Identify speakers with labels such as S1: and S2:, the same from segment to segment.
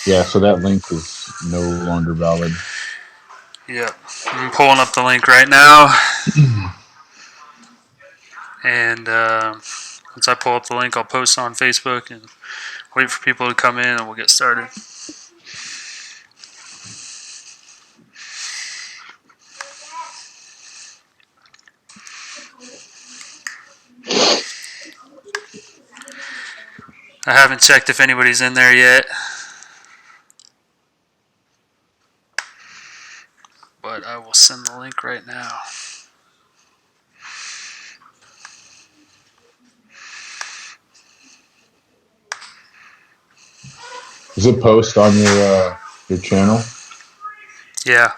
S1: Yeah, so that link is no longer valid.
S2: Yep. I'm pulling up the link right now. And once I pull up the link, I'll post on Facebook and wait for people to come in and we'll get started. I haven't checked if anybody's in there yet, but I will send the link right now.
S1: Is it post on your channel?
S2: Yeah.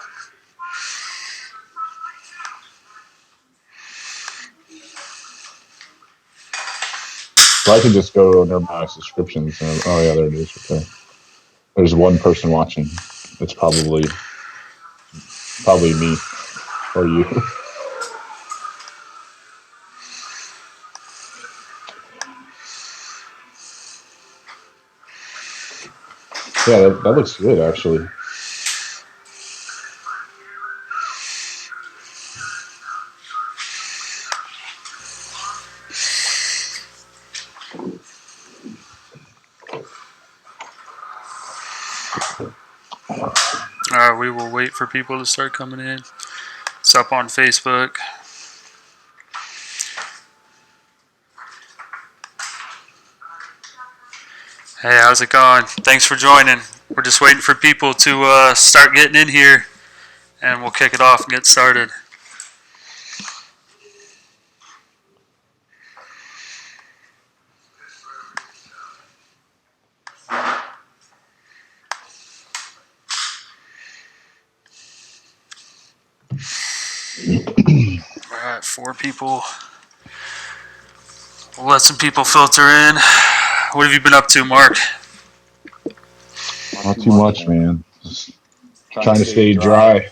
S1: So I can just go under my subscriptions. Oh yeah, there it is. Okay. There's one person watching. It's probably me or you. Yeah, that looks good actually.
S2: All right, we will wait for people to start coming in. It's up on Facebook. Hey, how's it going? Thanks for joining. We're just waiting for people to start getting in here, and we'll kick it off and get started. All right, 4 people. We'll let some people filter in. What have you been up to, Mark?
S1: Not too much, man. Just trying to stay dry.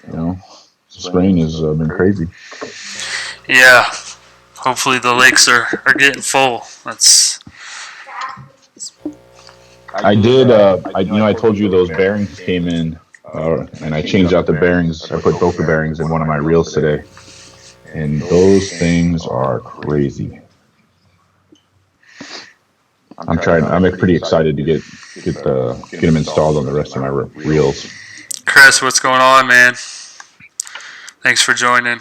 S1: You know, this rain has been crazy.
S2: Yeah, hopefully the lakes are getting full. That's
S1: I did. I told you those bearings came in, and I changed out the bearings. I put Doka bearings in one of my reels today, and those things are crazy. I'm trying. I'm pretty excited to get them installed on the rest of my reels.
S2: Chris. What's going on, man? Thanks for joining.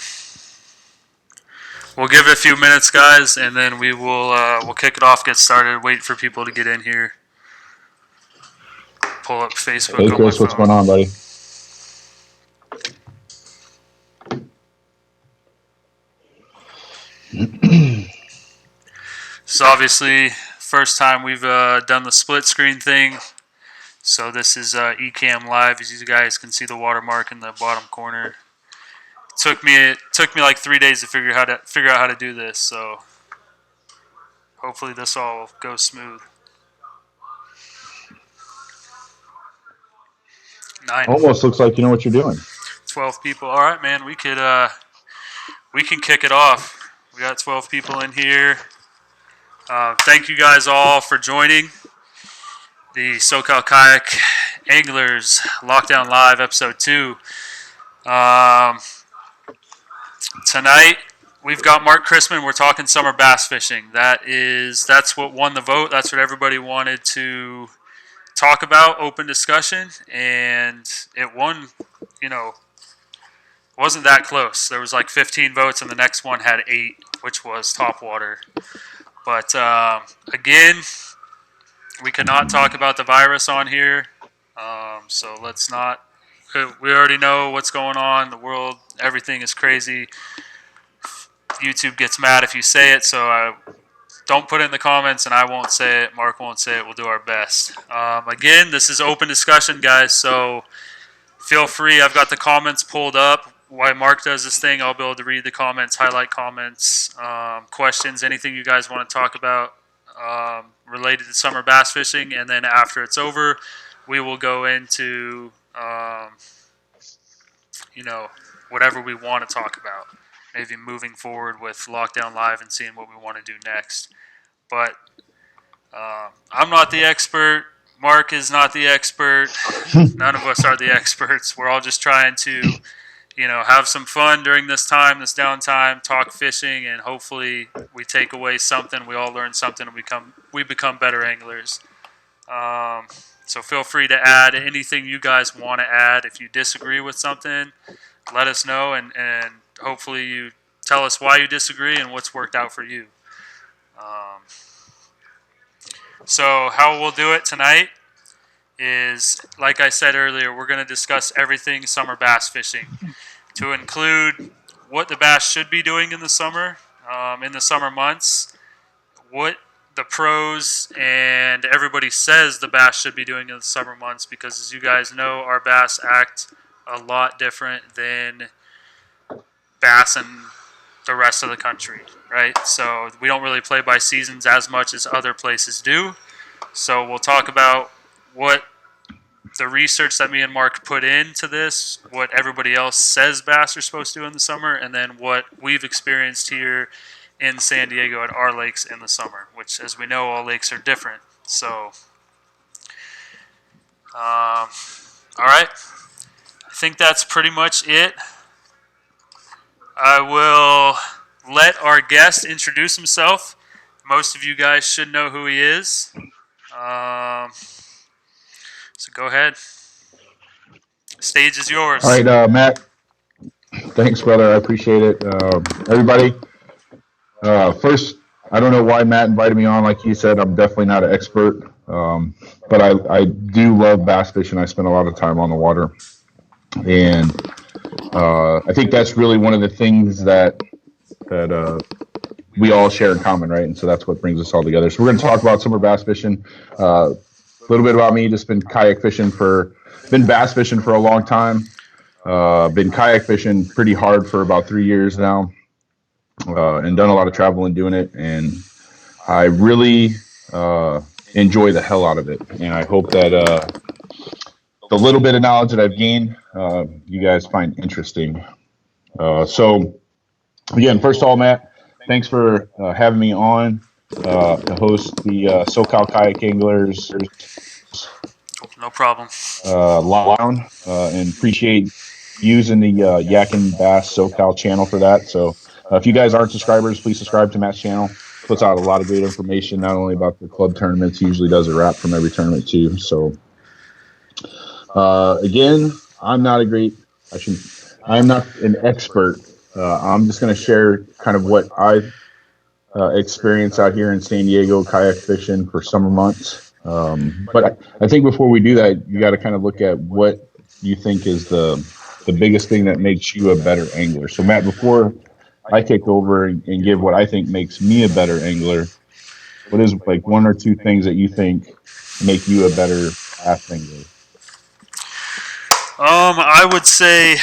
S2: We'll give it a few minutes, guys, and then we'll kick it off, get started, wait for people to get in here. Pull up Facebook
S1: Hey,
S2: on my
S1: Chris, what's
S2: phone.
S1: going on, buddy?
S2: So obviously, first time we've done the split screen thing. So this is Ecamm Live, as you guys can see the watermark in the bottom corner. It took me like 3 days to figure out how to do this. So hopefully this all goes smooth. 9,
S1: Almost looks like you know what you're doing.
S2: 12 people. All right, man. We can kick it off. We got 12 people in here. Thank you guys all for joining the SoCal Kayak Anglers Lockdown Live episode 2. Tonight we've got Mark Christman. We're talking summer bass fishing. That's what won the vote. That's what everybody wanted to talk about. Open discussion, and it won. You know, wasn't that close. There was like 15 votes, and the next one had 8, which was Topwater. But again, we cannot talk about the virus on here, so let's not. We already know what's going on. The world, everything is crazy. YouTube gets mad if you say it, so don't put it in the comments, and I won't say it. Mark won't say it. We'll do our best. Again, this is open discussion, guys, so feel free. I've got the comments pulled up. While Mark does this thing, I'll be able to read the comments, highlight comments, questions, anything you guys want to talk about related to summer bass fishing. And then after it's over, we will go into, whatever we want to talk about. Maybe moving forward with Lockdown Live and seeing what we want to do next. But I'm not the expert. Mark is not the expert. None of us are the experts. We're all just trying to, have some fun during this time, this downtime, talk fishing, and hopefully we take away something. We all learn something, and we become better anglers. So feel free to add anything you guys want to add. If you disagree with something, let us know, and hopefully you tell us why you disagree and what's worked out for you. So how we'll do it tonight is, like I said earlier, we're going to discuss everything summer bass fishing, to include what the bass should be doing in the summer months, what the pros and everybody says the bass should be doing in the summer months, because as you guys know, our bass act a lot different than bass in the rest of the country, right? So we don't really play by seasons as much as other places do. So we'll talk about what the research that me and Mark put into this, what everybody else says bass are supposed to do in the summer, and then what we've experienced here in San Diego at our lakes in the summer, which, as we know, all lakes are different. So, all right. I think that's pretty much it. I will let our guest introduce himself. Most of you guys should know who he is. So go ahead. Stage is yours.
S1: All right, Matt. Thanks, brother. I appreciate it. Everybody, first, I don't know why Matt invited me on. Like he said, I'm definitely not an expert, but I do love bass fishing. I spend a lot of time on the water, and I think that's really one of the things that we all share in common, right? And so that's what brings us all together. So we're going to talk about summer bass fishing. A little bit about me. Just been bass fishing for a long time. Been kayak fishing pretty hard for about 3 years now, and done a lot of traveling doing it. And I really enjoy the hell out of it. And I hope that the little bit of knowledge that I've gained, you guys find interesting. So again, first of all, Matt, thanks for having me on to host the SoCal Kayak Anglers.
S2: No problem.
S1: And appreciate using the Yak and Bass SoCal channel for that. So if you guys aren't subscribers, please subscribe to Matt's channel. Puts out a lot of great information, not only about the club tournaments, he usually does a wrap from every tournament too. So again, I'm not an expert. I'm just going to share kind of what I've experienced out here in San Diego kayak fishing for summer months. But I think before we do that, you got to kind of look at what you think is the biggest thing that makes you a better angler. So Matt, before I take over and give what I think makes me a better angler, what is like one or two things that you think make you a better bass angler?
S2: I would say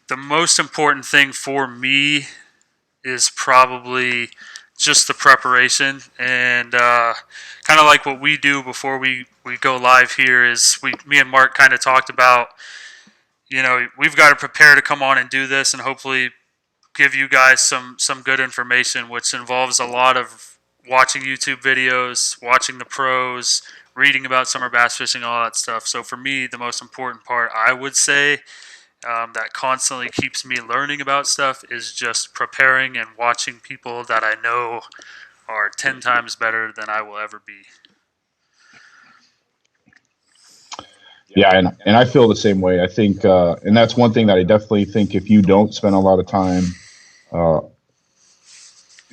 S2: the most important thing for me is probably just the preparation, and kind of like what we do before we go live here is me and Mark kind of talked about, we've got to prepare to come on and do this and hopefully give you guys some good information, which involves a lot of watching YouTube videos, watching the pros, reading about summer bass fishing, all that stuff. So for me, the most important part, I would say, that constantly keeps me learning about stuff is just preparing and watching people that I know are 10 times better than I will ever be.
S1: Yeah, and I feel the same way. I think, and that's one thing that I definitely think if you don't spend a lot of time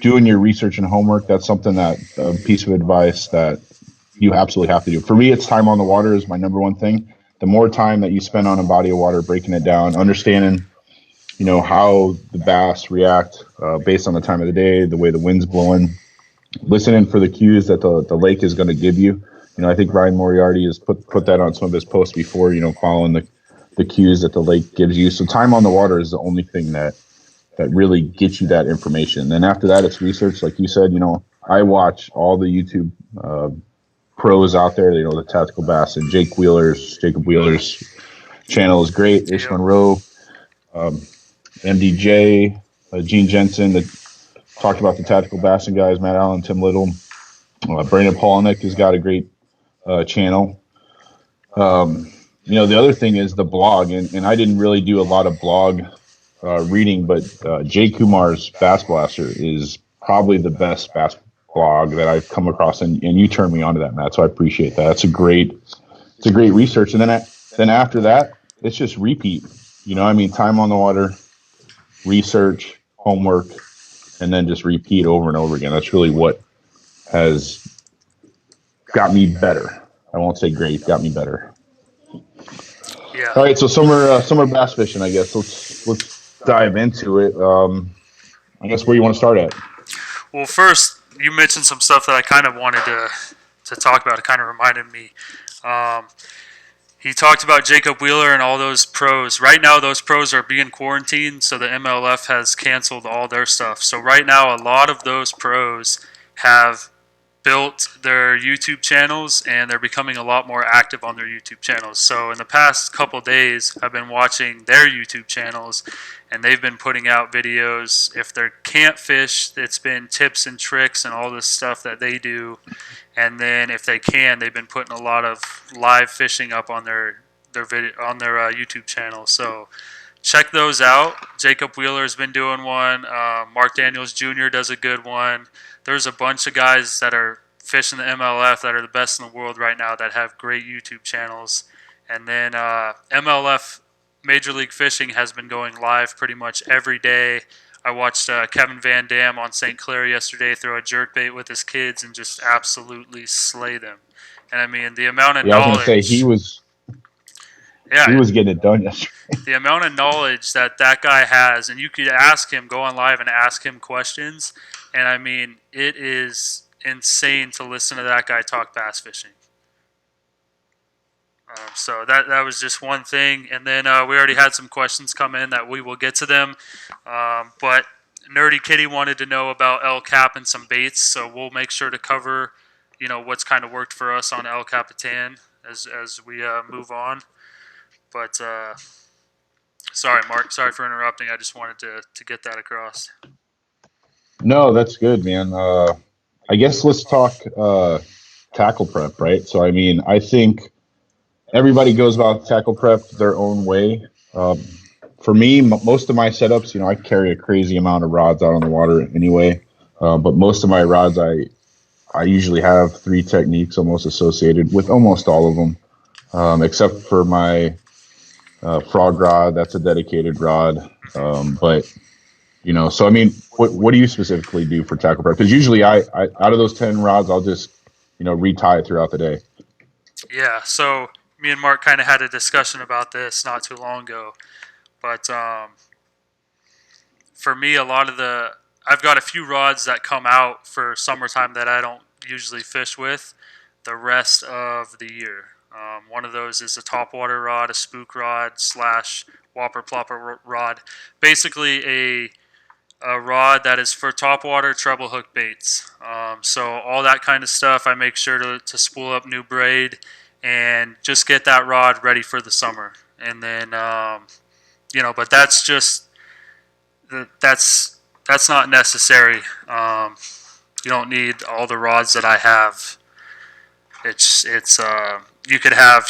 S1: doing your research and homework, that's something that a piece of advice that you absolutely have to do. For me, it's time on the water is my number one thing. The more time that you spend on a body of water, breaking it down, understanding, how the bass react based on the time of the day, the way the wind's blowing, listening for the cues that the lake is going to give you. I think Ryan Moriarty has put that on some of his posts before, following the cues that the lake gives you. So time on the water is the only thing that really gets you that information. Then after that, it's research. Like you said, I watch all the YouTube pros out there. The Tactical Bass and Jacob Wheeler's channel is great. Ish Monroe, MDJ, Gene Jensen that talked about the Tactical Bassing guys, Matt Allen, Tim Little. Brandon Polnick has got a great channel. The other thing is the blog, and I didn't really do a lot of blog reading, but Jay Kumar's Bass Blaster is probably the best bass blog that I've come across, and you turned me on to that, Matt. So I appreciate that. It's a great research. And then after that, it's just repeat. Time on the water, research, homework, and then just repeat over and over again. That's really what has got me better. I won't say great, got me better.
S2: Yeah.
S1: All right, so summer bass fishing, I guess. Let's dive into it. I guess where you want to start at?
S2: Well, first, you mentioned some stuff that I kind of wanted to talk about. It kind of reminded me. He talked about Jacob Wheeler and all those pros. Right now, those pros are being quarantined, so the MLF has canceled all their stuff. So right now, a lot of those pros have built their YouTube channels, and they're becoming a lot more active on their YouTube channels. So in the past couple days, I've been watching their YouTube channels, and they've been putting out videos. If they can't fish, it's been tips and tricks and all this stuff that they do. And then if they can, they've been putting a lot of live fishing up on their video on their YouTube channel. So check those out. Jacob Wheeler's been doing one. Mark Daniels Jr. does a good one. There's a bunch of guys that are fishing the MLF that are the best in the world right now that have great YouTube channels. And then MLF Major League Fishing has been going live pretty much every day. I watched Kevin Van Dam on St. Clair yesterday throw a jerkbait with his kids and just absolutely slay them. And I mean, the amount of knowledge.
S1: I was going to say he was getting it done yesterday.
S2: The amount of knowledge that guy has, and you could ask him, go on live and ask him questions. And I mean, it is insane to listen to that guy talk bass fishing. So that was just one thing. And then we already had some questions come in that we will get to them. But Nerdy Kitty wanted to know about El Cap and some baits. So we'll make sure to cover, what's kind of worked for us on El Capitan as we move on. But sorry, Mark. Sorry for interrupting. I just wanted to get that across.
S1: No, that's good, man. I guess let's talk tackle prep, right? So, I think everybody goes about tackle prep their own way. For me, most of my setups, I carry a crazy amount of rods out on the water anyway. But most of my rods, I usually have 3 techniques almost associated with almost all of them, except for my frog rod. That's a dedicated rod. But what do you specifically do for tackle prep? Because usually I out of those 10 rods, I'll just retie it throughout the day.
S2: Yeah. So me and Mark kind of had a discussion about this not too long ago, but for me, I've got a few rods that come out for summertime that I don't usually fish with the rest of the year. One of those is a topwater rod, a spook rod / whopper plopper rod. Basically a rod that is for topwater treble hook baits. So all that kind of stuff, I make sure to spool up new braid and just get that rod ready for the summer. And then, but that's just, that's not necessary. You don't need all the rods that I have. It's you could have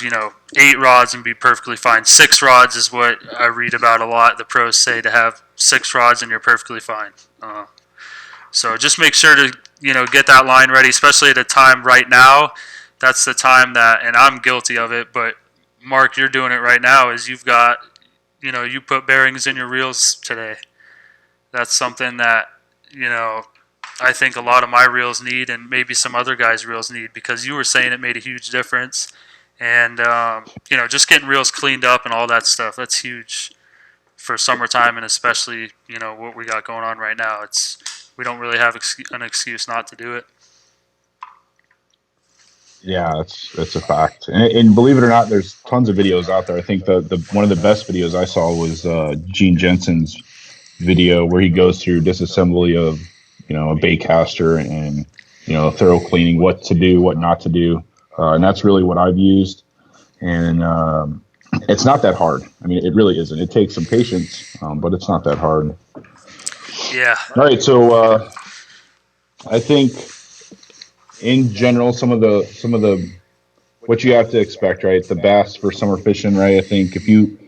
S2: 8 rods and be perfectly fine. 6 rods is what I read about a lot. The pros say to have 6 rods and you're perfectly fine. So just make sure to get that line ready, especially at a time right now. That's the time that, and I'm guilty of it, but Mark, you're doing it right now. Is you've got you put bearings in your reels today. That's something that I think a lot of my reels need, and maybe some other guys' reels need, because you were saying it made a huge difference. And, just getting reels cleaned up and all that stuff, that's huge for summertime, and especially, what we got going on right now. We don't really have an excuse not to do it.
S1: Yeah, that's a fact. And believe it or not, there's tons of videos out there. I think the one of the best videos I saw was Gene Jensen's video where he goes through disassembly of a bait caster and thorough cleaning, what to do, what not to do, and that's really what I've used. And it's not that hard. It really isn't. It takes some patience, but it's not that hard.
S2: Yeah.
S1: All right, so I think in general, some of the what you have to expect, right? The bass for summer fishing, right? I think if you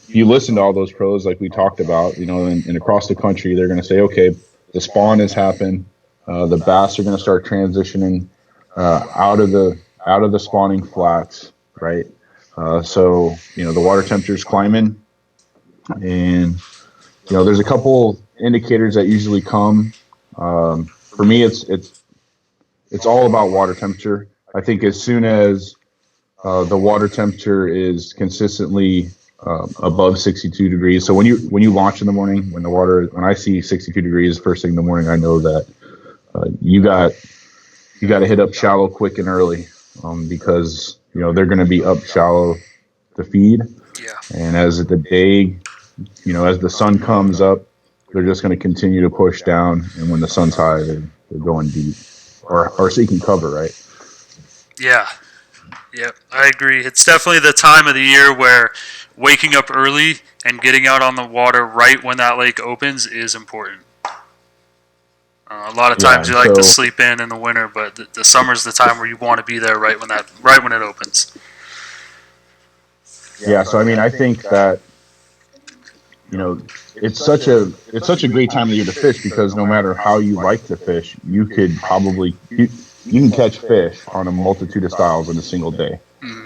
S1: listen to all those pros like we talked about, and across the country, they're going to say, okay, the spawn has happened. The bass are going to start transitioning out of the spawning flats, right? So the water temperature is climbing, and there's a couple indicators that usually come. For me, it's all about water temperature. I think as soon as the water temperature is consistently above 62 degrees. So when you launch in the morning, when I see 62 degrees first thing in the morning, I know that you got to hit up shallow quick and early, because they're going to be up shallow to feed.
S2: Yeah.
S1: And as the day, as the sun comes up, they're just going to continue to push down. And when the sun's high, they're going deep or seeking cover, right?
S2: Yeah. Yep, I agree. It's definitely the time of the year where waking up early and getting out on the water right when that lake opens is important. A lot of times you like to sleep in the winter, but the summer's the time where you want to be there right when it opens.
S1: Yeah, so I mean, I think that it's such a great time of the year to fish, because no matter how you like to fish, you could probably you can catch fish on a multitude of styles in a single day.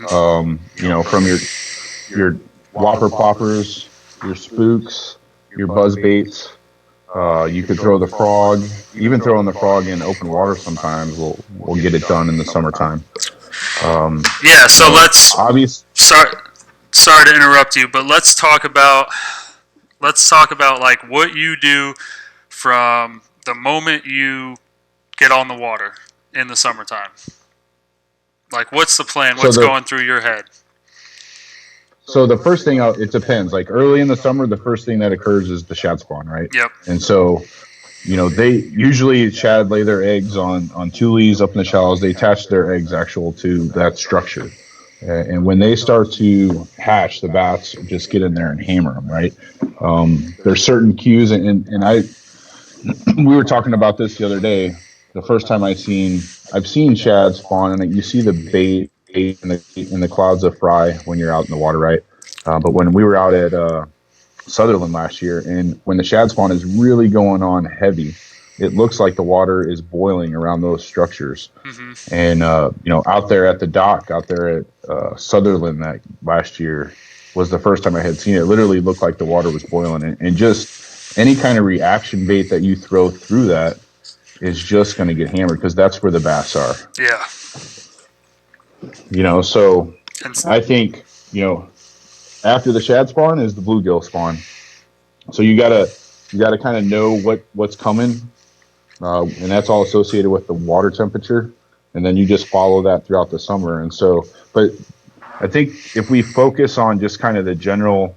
S1: From your whopper ploppers, your spooks, your buzz baits. You could throw the frog. Even throwing the frog in open water sometimes will get it done in the summertime.
S2: So let's sorry to interrupt you, but let's talk about like what you do from the moment you get on the water in the summertime. Like, what's the plan? What's going through your head?
S1: So the first thing it depends. Like early in the summer, the first thing that occurs is the shad spawn, right?
S2: Yep.
S1: And so, they usually shad lay their eggs on tules up in the shallows. They attach their eggs to that structure. And when they start to hatch, the bats just get in there and hammer them, right? There's certain cues, and we were talking about this the other day. The first time I've seen shad spawn, and you see the bait in the clouds of fry when you're out in the water, right? But when we were out at Sutherland last year, and when the shad spawn is really going on heavy, it looks like the water is boiling around those structures.
S2: Mm-hmm.
S1: And out there at the dock, out there at Sutherland that last year was the first time I had seen it. It literally looked like the water was boiling, and just any kind of reaction bait that you throw through that is just going to get hammered, because that's where the bass are.
S2: Yeah.
S1: So I think, after the shad spawn is the bluegill spawn. So you gotta kind of know what's coming, and that's all associated with the water temperature, and then you just follow that throughout the summer. And so, but I think if we focus on just kind of the general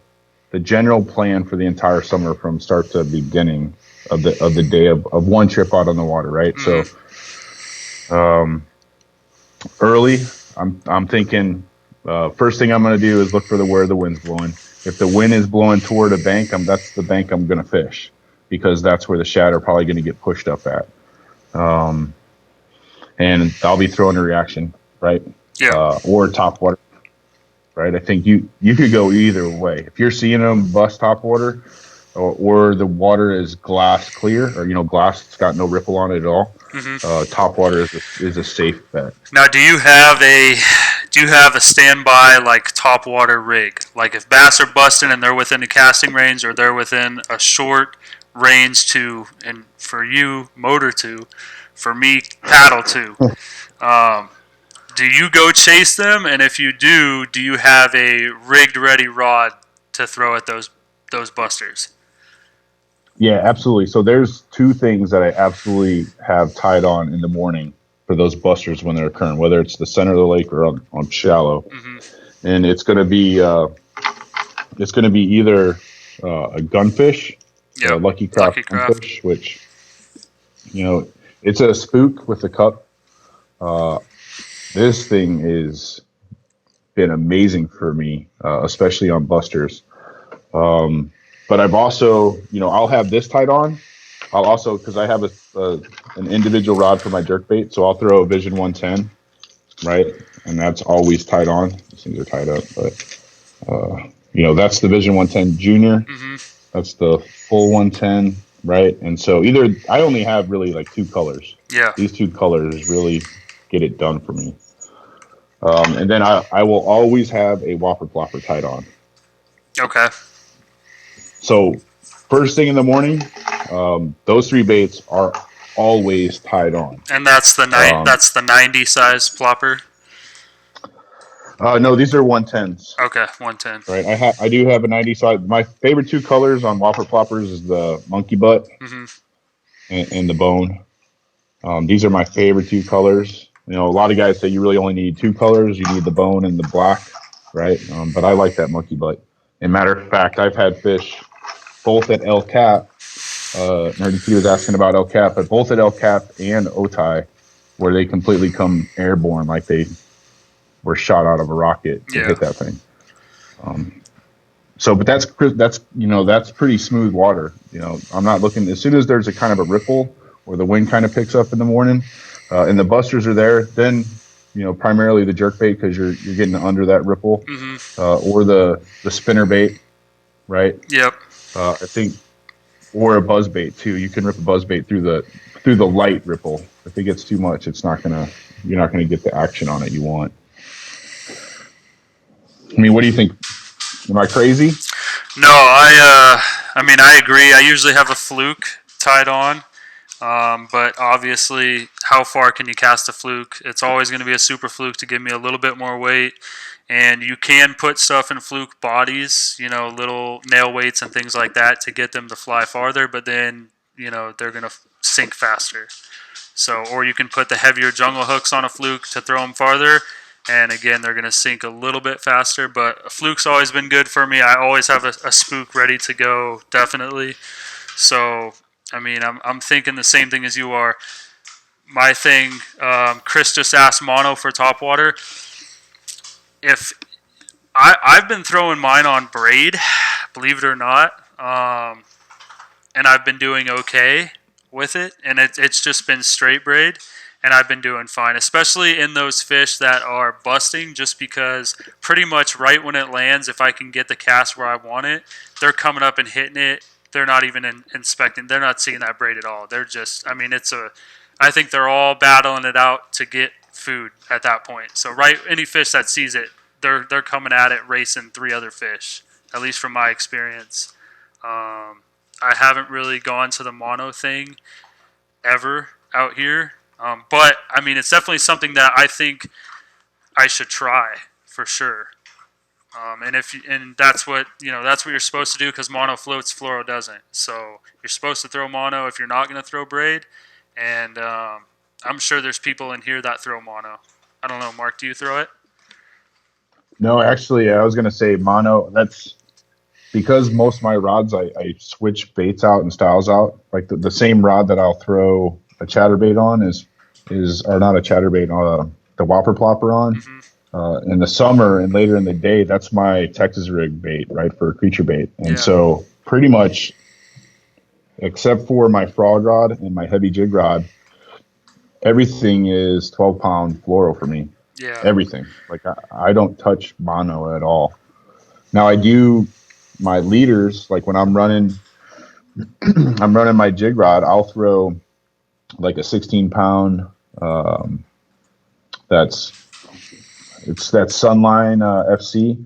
S1: plan for the entire summer from start to beginning of the day of one trip out on the water, right?
S2: Mm-hmm.
S1: So, early, I'm thinking, first thing I'm going to do is look for where the wind's blowing. If the wind is blowing toward a bank, that's the bank I'm going to fish, because that's where the shad are probably going to get pushed up at. And I'll be throwing a reaction, right?
S2: Yeah.
S1: Or top water, right? I think you could go either way. If you're seeing them bust top water, or the water is glass clear, or glass that's got no ripple on it at all,
S2: mm-hmm.
S1: Top water is a safe bet.
S2: Now, do you have a standby like top water rig? Like if bass are busting and they're within a casting range, or they're within a short range to, and for you motor to, for me paddle to, do you go chase them? And if you do you have a rigged ready rod to throw at those busters?
S1: Yeah, absolutely. So there's two things that I absolutely have tied on in the morning for those busters when they're occurring, whether it's the center of the lake or on shallow.
S2: Mm-hmm.
S1: And it's going to be either a gunfish, a Lucky Craft gunfish, which it's a spook with a cup. This thing has been amazing for me, especially on busters. But I've also, I'll have this tied on. I'll also, because I have an individual rod for my jerkbait, so I'll throw a Vision 110, right? and that's always tied on. These things are tied up, but that's the Vision 110 Junior.
S2: Mm-hmm.
S1: That's the full 110, right? And so I only have really like two colors.
S2: Yeah.
S1: These two colors really get it done for me. And then I will always have a whopper plopper tied on.
S2: Okay.
S1: So first thing in the morning, those three baits are always tied on.
S2: And that's the that's the 90 size plopper.
S1: No, these are 110s.
S2: Okay, 110.
S1: Right. I do have a 90 size. My favorite two colors on whopper ploppers is the monkey butt and the bone. These are my favorite two colors. A lot of guys say you really only need two colors. You need the bone and the black, right? But I like that monkey butt. And matter of fact, I've had fish both at El Cap. Nerdy T was asking about El Cap, but both at El Cap and Otay, where they completely come airborne, like they were shot out of a rocket to hit that thing. But that's pretty smooth water. I'm not looking, as soon as there's a kind of a ripple or the wind kind of picks up in the morning, and the busters are there, then primarily the jerk bait, because you're getting under that ripple, or the spinner bait, right?
S2: Yep.
S1: I think, or a buzz bait too. You can rip a buzz bait through the light ripple. If it gets too much, you're not gonna get the action on it you want. I mean, what do you think? Am I crazy?
S2: No, I agree. I usually have a fluke tied on. But obviously, how far can you cast a fluke? It's always going to be a super fluke to give me a little bit more weight. And you can put stuff in fluke bodies, little nail weights and things like that to get them to fly farther, but then, they're going to sink faster. So, or you can put the heavier jungle hooks on a fluke to throw them farther. And again, they're going to sink a little bit faster, but a fluke's always been good for me. I always have a spook ready to go, definitely. So, I'm thinking the same thing as you are. My thing, Chris just asked mono for topwater. If I've been throwing mine on braid, believe it or not, and I've been doing okay with it, and it's just been straight braid, and I've been doing fine, especially in those fish that are busting, just because pretty much right when it lands, if I can get the cast where I want it, they're coming up and hitting it. They're not even inspecting. They're not seeing that braid at all. They're just, I think they're all battling it out to get food at that point. So any fish that sees it, they're coming at it racing three other fish, at least from my experience. I haven't really gone to the mono thing ever out here. But it's definitely something that I think I should try for sure. And that's what you're supposed to do, because mono floats, fluoro doesn't. So you're supposed to throw mono if you're not going to throw braid. And I'm sure there's people in here that throw mono. I don't know, Mark, do you throw it?
S1: No, actually, I was going to say mono. That's because most of my rods, I switch baits out and styles out. Like the same rod that I'll throw a chatterbait on or not a chatterbait, the whopper plopper on. In the summer and later in the day, that's my Texas rig bait, right, for a creature bait. And so pretty much, except for my frog rod and my heavy jig rod, everything is 12-pound fluoro for me.
S2: Yeah.
S1: Everything. Like I don't touch mono at all. Now I do my leaders, like when I'm running my jig rod, I'll throw like a 16-pound, it's that Sunline FC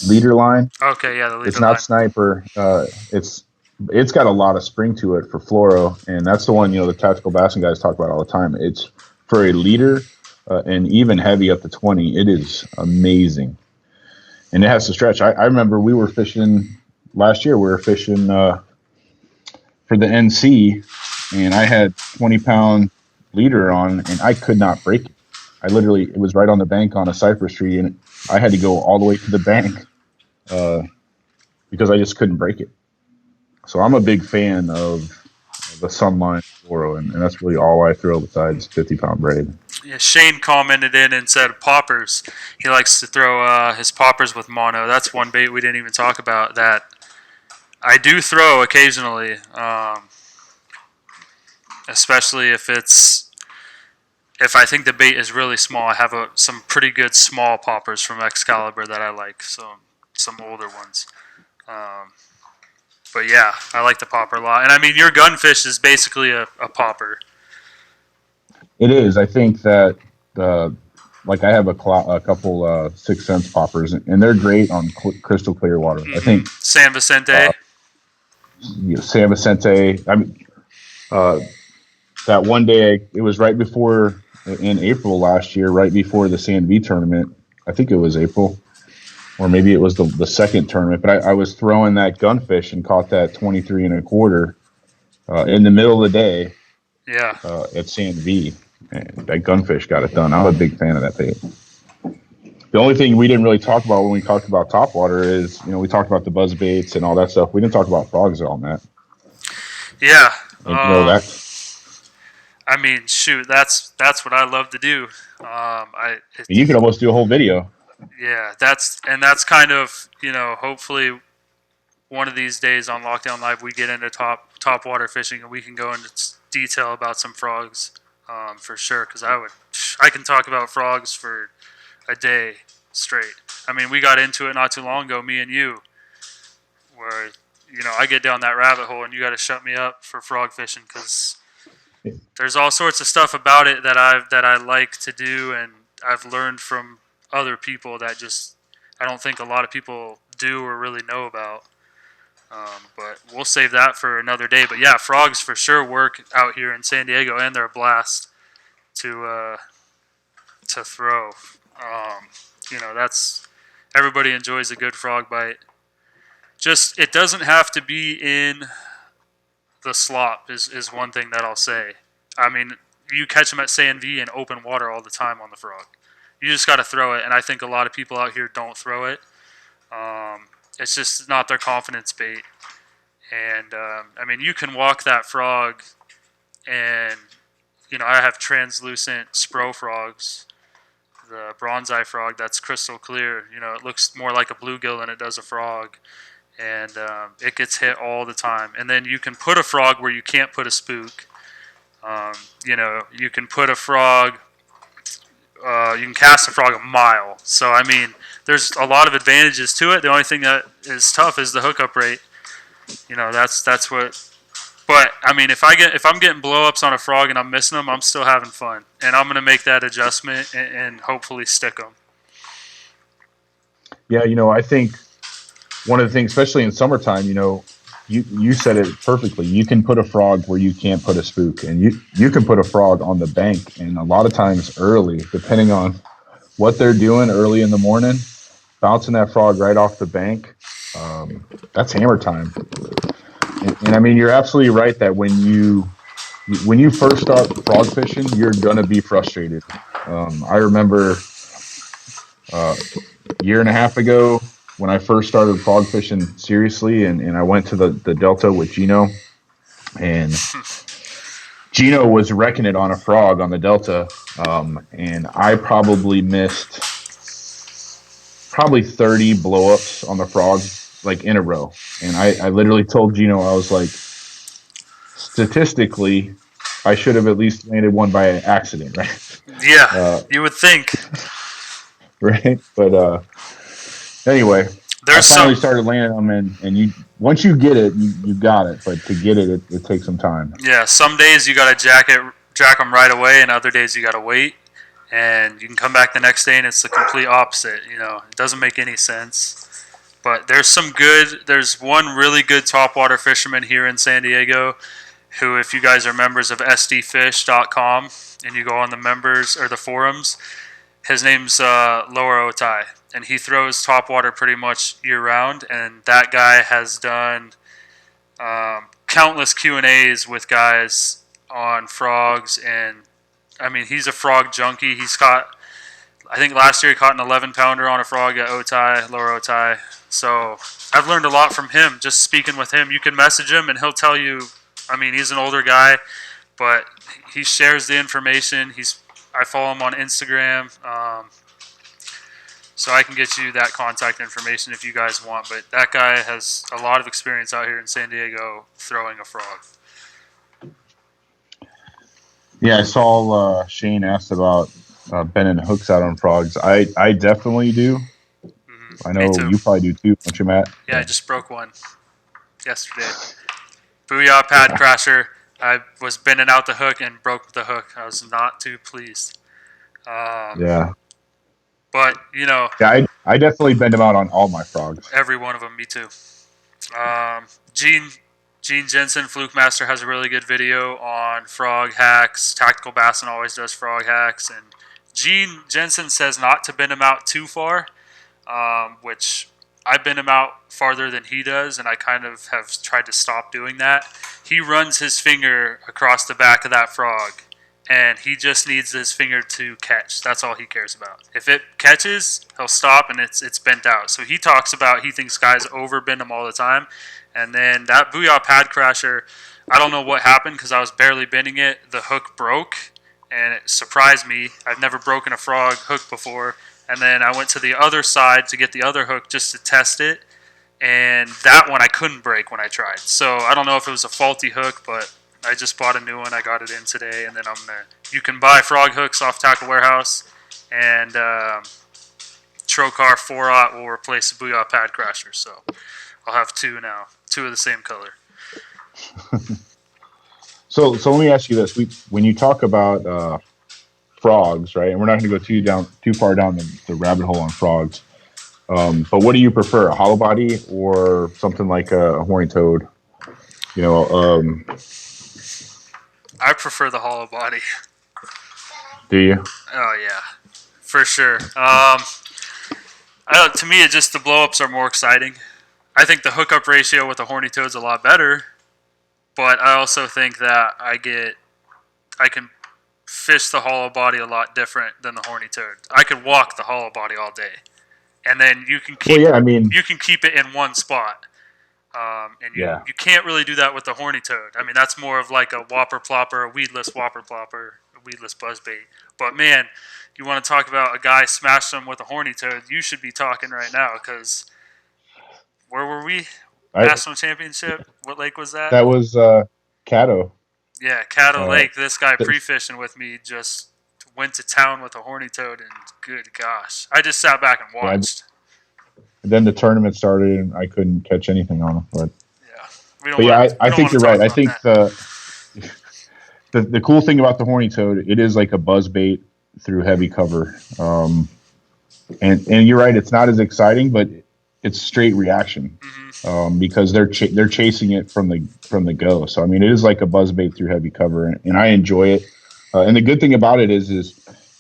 S1: leader line.
S2: Okay, yeah, the leader
S1: It's not
S2: line.
S1: Sniper. It's got a lot of spring to it for fluoro, and that's the one the tactical bassing guys talk about all the time. It's for a leader and even heavy up to 20. It is amazing, and it has to stretch. I remember we were fishing last year. We were fishing for the NC, and I had 20-pound leader on, and I could not break it. It was right on the bank on a cypress tree, and I had to go all the way to the bank because I just couldn't break it. So I'm a big fan of the Sunline fluoro, and that's really all I throw besides 50-pound braid.
S2: Yeah, Shane commented in and said poppers. He likes to throw his poppers with mono. That's one bait we didn't even talk about that I do throw occasionally, especially if if I think the bait is really small, I have some pretty good small poppers from Excalibur that I like. So some older ones. But yeah, I like the popper a lot. And I mean, your gunfish is basically a popper.
S1: It is. I think that like I have a couple 6 cents poppers, and they're great on crystal clear water. I think
S2: San Vicente.
S1: uh, San Vicente. I mean, uh, that one day it was right before in April last year, right before the San V tournament. I think it was April, or maybe it was the second tournament. But I was throwing that gunfish and caught that 23 and a quarter in the middle of the day
S2: Yeah.
S1: at San V. And that gunfish got it done. I'm a big fan of that bait. The only thing we didn't really talk about when we talked about topwater is, we talked about the buzz baits and all that stuff. We didn't talk about frogs on that.
S2: Yeah.
S1: And that.
S2: I mean, shoot, that's what I love to do.
S1: You could almost do a whole video.
S2: Yeah, that's kind of, hopefully one of these days on Lockdown Live we get into top water fishing and we can go into detail about some frogs, for sure. Because I can talk about frogs for a day straight. I mean, we got into it not too long ago, me and you, where I get down that rabbit hole and you got to shut me up for frog fishing because there's all sorts of stuff about it that I like to do and I've learned from other people that just I don't think a lot of people do or really know about. But we'll save that for another day. But yeah, frogs for sure work out here in San Diego, and they're a blast to throw. That's everybody enjoys a good frog bite. Just it doesn't have to be in the slop is one thing that I'll say. I mean, you catch them at San V in open water all the time on the frog. You just got to throw it, and I think a lot of people out here don't throw it. It's just not their confidence bait. And, I mean, you can walk that frog, and, I have translucent spro frogs. The bronze eye frog, that's crystal clear. It looks more like a bluegill than it does a frog. And it gets hit all the time. And then you can put a frog where you can't put a spook. You can put a frog, you can cast a frog a mile. So, I mean, there's a lot of advantages to it. The only thing that is tough is the hookup rate. That's what. But I mean, if I'm getting blow-ups on a frog and I'm missing them, I'm still having fun, and I'm gonna make that adjustment and hopefully stick them.
S1: Yeah, I think one of the things, especially in summertime, you said it perfectly. You can put a frog where you can't put a spook, and you can put a frog on the bank, and a lot of times early, depending on what they're doing early in the morning, bouncing that frog right off the bank. That's hammer time. And I mean, you're absolutely right that when you first start frog fishing, you're gonna be frustrated. I remember a year and a half ago when I first started frog fishing seriously, and I went to the Delta with Gino, and Gino was wrecking it on a frog on the Delta, and I probably missed 30 blowups on the frog, like in a row. And I literally told Gino, I was like, statistically, I should have at least landed one by accident, right?
S2: Yeah, you would think.
S1: Right? But anyway, I finally started landing them, and once you get it, you got it. But to get it takes some time.
S2: Yeah, some days you got to jack them right away, and other days you got to wait. And you can come back the next day, and it's the complete opposite. It doesn't make any sense. But there's one really good topwater fisherman here in San Diego who, if you guys are members of sdfish.com and you go on the members or the forums, his name's Lower Otai, and he throws topwater pretty much year round. And that guy has done countless Q&As with guys on frogs, and I mean, he's a frog junkie. I think last year he caught an 11-pounder on a frog at Lower Otai. So I've learned a lot from him just speaking with him. You can message him and he'll tell you. I mean, he's an older guy, but he shares the information. I follow him on Instagram, so I can get you that contact information if you guys want. But that guy has a lot of experience out here in San Diego throwing a frog.
S1: Yeah, I saw Shane asked about bending hooks out on frogs. I definitely do. I
S2: Me
S1: know
S2: too.
S1: you probably do too, don't you, Matt?
S2: Yeah, I
S1: Yeah.
S2: just broke one yesterday. Booyah pad crasher. I was bending out the hook and broke the hook. I was not too pleased. Um,
S1: Yeah.
S2: but
S1: Yeah, I definitely bend them out on all my frogs.
S2: every one of them. Me too. Um, Gene Gene Jensen, Fluke Master, has a really good video on frog hacks. Tactical Bassin always does frog hacks, and Gene Jensen says not to bend them out too far, which I bend him out farther than he does, and I kind of have tried to stop doing that. He runs his finger across the back of that frog, and he just needs his finger to catch. That's all he cares about. If it catches, he'll stop, and it's bent out. So he talks about he thinks guys overbend him all the time, and then that Booyah Pad Crasher, I don't know what happened because I was barely bending it. The hook broke, and it surprised me. I've never broken a frog hook before. And then I went to the other side to get the other hook just to test it. And that one I couldn't break when I tried. So I don't know if it was a faulty hook, but I just bought a new one. I got it in today. And then you can buy frog hooks off Tackle Warehouse. And Trocar 4-aught will replace the Booyah Pad Crasher. So I'll have two now, two of the same color.
S1: So let me ask you this: when you talk about frogs, right? And we're not going to go too far down the rabbit hole on frogs. But what do you prefer, a hollow body or something like a horny toad? You know,
S2: I prefer the hollow body.
S1: do you?
S2: Oh, yeah, for sure. To me, it just the blow-ups are more exciting. I think the hookup ratio with the horny toad's a lot better, but I also think that I can fish the hollow body a lot different than the horny toad. I could walk the hollow body all day, and then you can keep you can keep it in one spot. And you can't really do that with the horny toad. I mean, that's more of like a whopper plopper, a weedless whopper plopper, a weedless buzzbait. But man, you want to talk about a guy smashed them with a horny toad? You should be talking right now because where were we? National championship. What lake was that?
S1: That was Caddo.
S2: Yeah, Caddo
S1: Uh,
S2: Lake. This guy pre-fishing with me just went to town with a horny toad, and good gosh, I just sat back and
S1: yeah,
S2: watched.
S1: then the tournament started, and I couldn't catch anything on them.
S2: Yeah, we don't
S1: I
S2: want
S1: think
S2: to
S1: you're
S2: talk
S1: right. I
S2: about
S1: think
S2: that.
S1: the cool thing about the horny toad, it is like a buzz bait through heavy cover. And you're right, it's not as exciting, but it's straight reaction because they're chasing it from the go. So I mean, it is like a buzz bait through heavy cover, and I enjoy it. And the good thing about it is,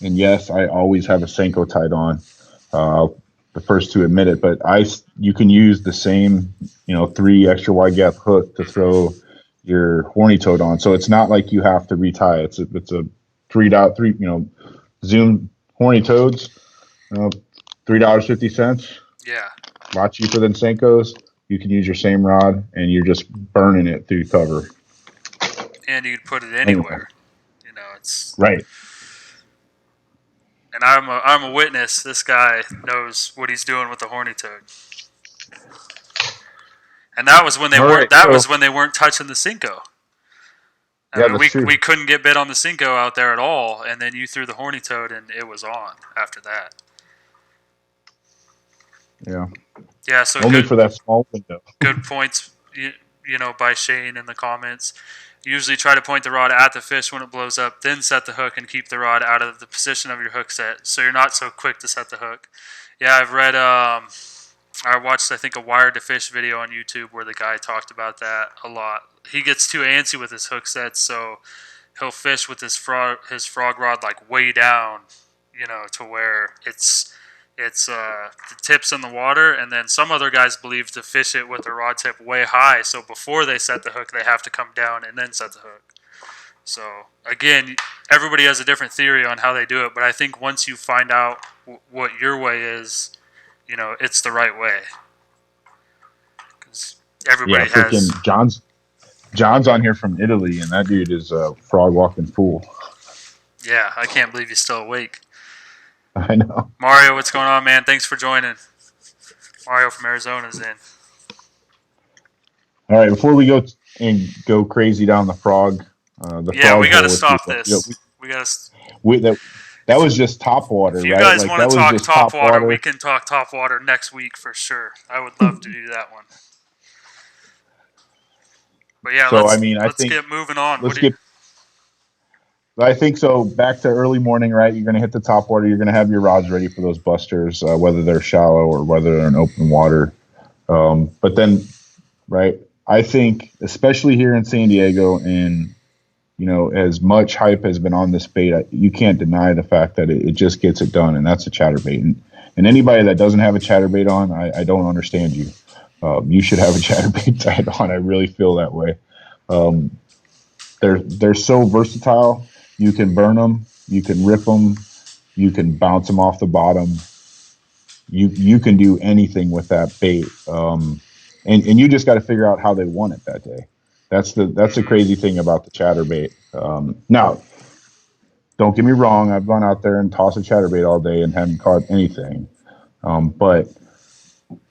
S1: and yes, I always have a Senko tied on. The first to admit it, but you can use the same 3 extra wide gap hook to throw your horny toad on. So it's not like you have to retie. It's a three zoom horny toads, $3.50.
S2: Yeah,
S1: A lot cheaper than Senko's. You can use your same rod, and you're just burning it through cover.
S2: and you can put it anywhere. It's
S1: right.
S2: And I'm a witness. This guy knows what he's doing with the horny toad. And that was when they was when they weren't touching the Senko. I mean, we couldn't get bit on the Senko out there at all, and then you threw the horny toad, and it was on after that.
S1: Yeah.
S2: Yeah. So
S1: only for that small window.
S2: Good points, by Shane in the comments. Usually try to point the rod at the fish when it blows up, then set the hook and keep the rod out of the position of your hook set, so you're not so quick to set the hook. Yeah, I've read. I watched, I think, a Wired to Fish video on YouTube where the guy talked about that a lot. He gets too antsy with his hook sets, so he'll fish with his frog rod like way down, to where the tip's in the water, and then some other guys believe to fish it with the rod tip way high, so before they set the hook, they have to come down and then set the hook. So, again, everybody has a different theory on how they do it, but I think once you find out what your way is, it's the right way. Because everybody has...
S1: John's on here from Italy, and that dude is a frog walking fool.
S2: Yeah, I can't believe he's still awake.
S1: I know.
S2: Mario, what's going on, man? Thanks for joining. Mario from Arizona's in.
S1: All right, before we go crazy down the frog The
S2: Yeah,
S1: frog
S2: we got
S1: hole,
S2: to
S1: which we,
S2: stop this. We got to.
S1: that was just top
S2: If
S1: water,
S2: you
S1: right?
S2: guys
S1: Like
S2: want
S1: that
S2: to
S1: was
S2: talk
S1: just
S2: top
S1: top
S2: water, we
S1: water.
S2: can talk top water next week for sure. I would love to do that one. But yeah,
S1: So I mean, I
S2: let's
S1: think
S2: get moving on.
S1: let's get. I think so. Back to early morning, right? You're going to hit the top water. You're going to have your rods ready for those busters, whether they're shallow or whether they're in open water. But then, right? I think, especially here in San Diego, and as much hype has been on this bait, you can't deny the fact that it just gets it done, and that's a chatterbait. And anybody that doesn't have a chatterbait on, I don't understand you. You should have a chatterbait tied on. I really feel that way. Um, they're so versatile. You can burn them, you can rip them, you can bounce them off the bottom. You can do anything with that bait, and you just got to figure out how they want it that day. That's the crazy thing about the chatterbait. Now, don't get me wrong. I've gone out there and tossed a chatterbait all day and haven't caught anything. But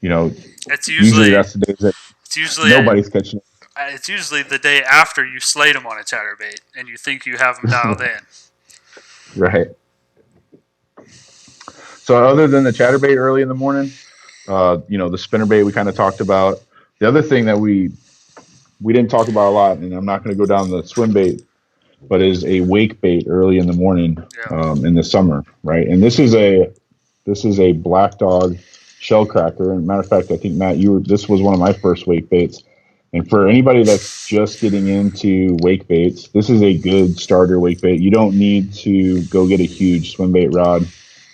S2: It's
S1: usually
S2: usually
S1: that's the days that
S2: it's usually
S1: nobody's catching
S2: it's usually the day after you slayed them on a chatterbait and you think you have them dialed in.
S1: it. Right. So other than the chatterbait early in the morning, the spinnerbait we kind of talked about. The other thing that we didn't talk about a lot, and I'm not going to go down the swim bait, but is a wake bait early in the morning
S2: Yeah.
S1: in the summer, right? And this is a black dog shell cracker. And matter of fact, I think Matt, this was one of my first wake baits. And for anybody that's just getting into wake baits, this is a good starter wake bait. You don't need to go get a huge swim bait rod,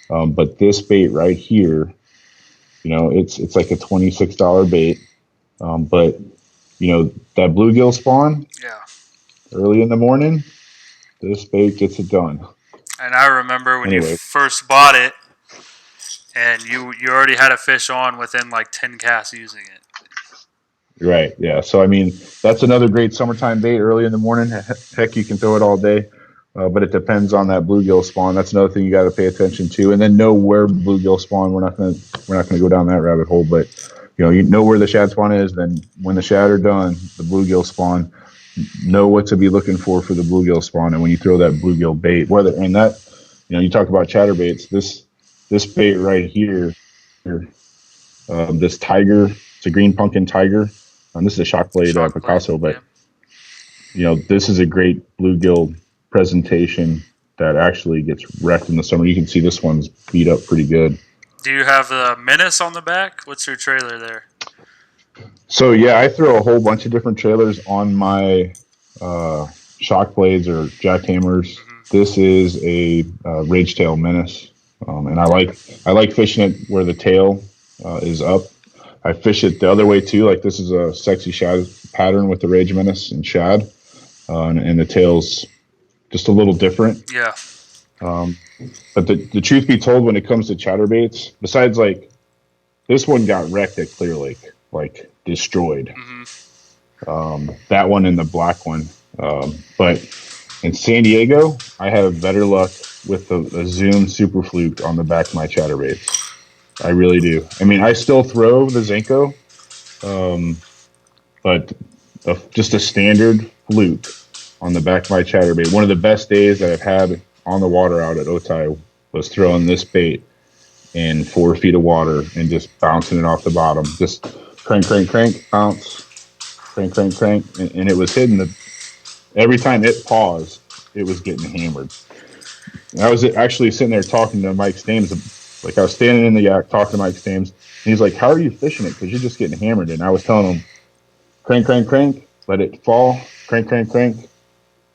S1: but this bait right here, it's like a $26 bait. But that bluegill spawn
S2: Yeah.
S1: early in the morning, this bait gets it done.
S2: And I remember when you
S1: Anyway,
S2: first bought it and you already had a fish on within like 10 casts using it.
S1: right, yeah. So I mean, that's another great summertime bait early in the morning. Heck, you can throw it all day, but it depends on that bluegill spawn. That's another thing you got to pay attention to, and then know where bluegill spawn. We're not gonna go down that rabbit hole, but you know where the shad spawn is. Then when the shad are done, the bluegill spawn. Know what to be looking for the bluegill spawn, and when you throw that bluegill bait, you talk about chatterbaits. This bait right here, this tiger, it's a green pumpkin tiger. This is a shock blade Picasso, but this is a great bluegill presentation that actually gets wrecked in the summer. You can see this one's beat up pretty good.
S2: Do you have the menace on the back? What's your trailer there?
S1: So yeah, I throw a whole bunch of different trailers on my shock blades or jackhammers.
S2: Mm-hmm.
S1: This is a rage tail menace, and I like fishing it where the tail is up. I fish it the other way too. Like this is a sexy shad pattern with the rage menace and shad, and the tail's just a little different.
S2: Yeah.
S1: But the truth be told, when it comes to chatterbaits, besides like this one got wrecked at Clear Lake, like destroyed.
S2: Mm-hmm.
S1: That one and the black one. But in San Diego, I have better luck with the Zoom Super Fluke on the back of my chatterbaits. I really do. I mean, I still throw the Zenko, but just a standard fluke on the back of my chatterbait. One of the best days that I've had on the water out at Otay was throwing this bait in 4 feet of water and just bouncing it off the bottom. Just crank, crank, crank, bounce, crank, crank, crank, and it was hitting every time it paused, it was getting hammered. And I was actually sitting there talking to Mike Stames. Like I was standing in the yak talking to Mike Stames, and he's like, "How are you fishing it? Because you're just getting hammered." And I was telling him, "Crank, crank, crank, let it fall, crank, crank, crank."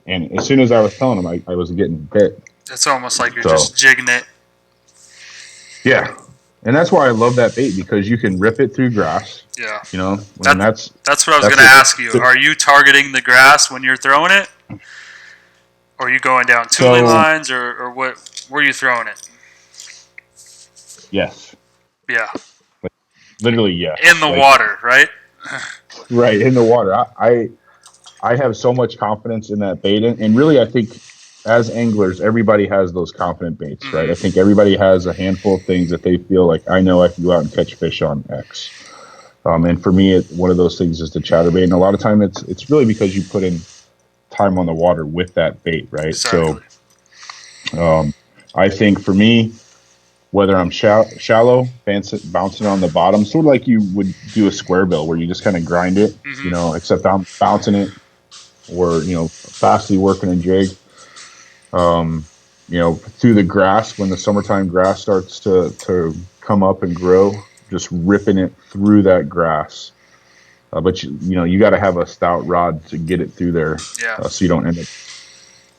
S1: And as soon as I was telling him, I was getting bit.
S2: It's almost like you're just jigging it.
S1: Yeah, and that's why I love that bait, because you can rip it through grass.
S2: Yeah.
S1: And that's
S2: what I was going to ask you. Are you targeting the grass when you're throwing it? Or are you going down tooling lines, or what? Where are you throwing it?
S1: Yes.
S2: Yeah.
S1: Like, literally, yes.
S2: In the water, right?
S1: Right, in the water. I have so much confidence in that bait, and really, I think as anglers, everybody has those confident baits, right? I think everybody has a handful of things that they feel like, I know I can go out and catch fish on X. And for me, one of those things is the chatterbait, and a lot of time it's really because you put in time on the water with that bait, right?
S2: Exactly.
S1: So I think for me, whether I'm shallow, bouncing on the bottom, sort of like you would do a square bill where you just kind of grind it,
S2: Mm-hmm.
S1: except I'm bouncing it or, fastly working a jig. Through the grass when the summertime grass starts to come up and grow, just ripping it through that grass. But you got to have a stout rod to get it through there,
S2: Yeah.
S1: so you don't end up.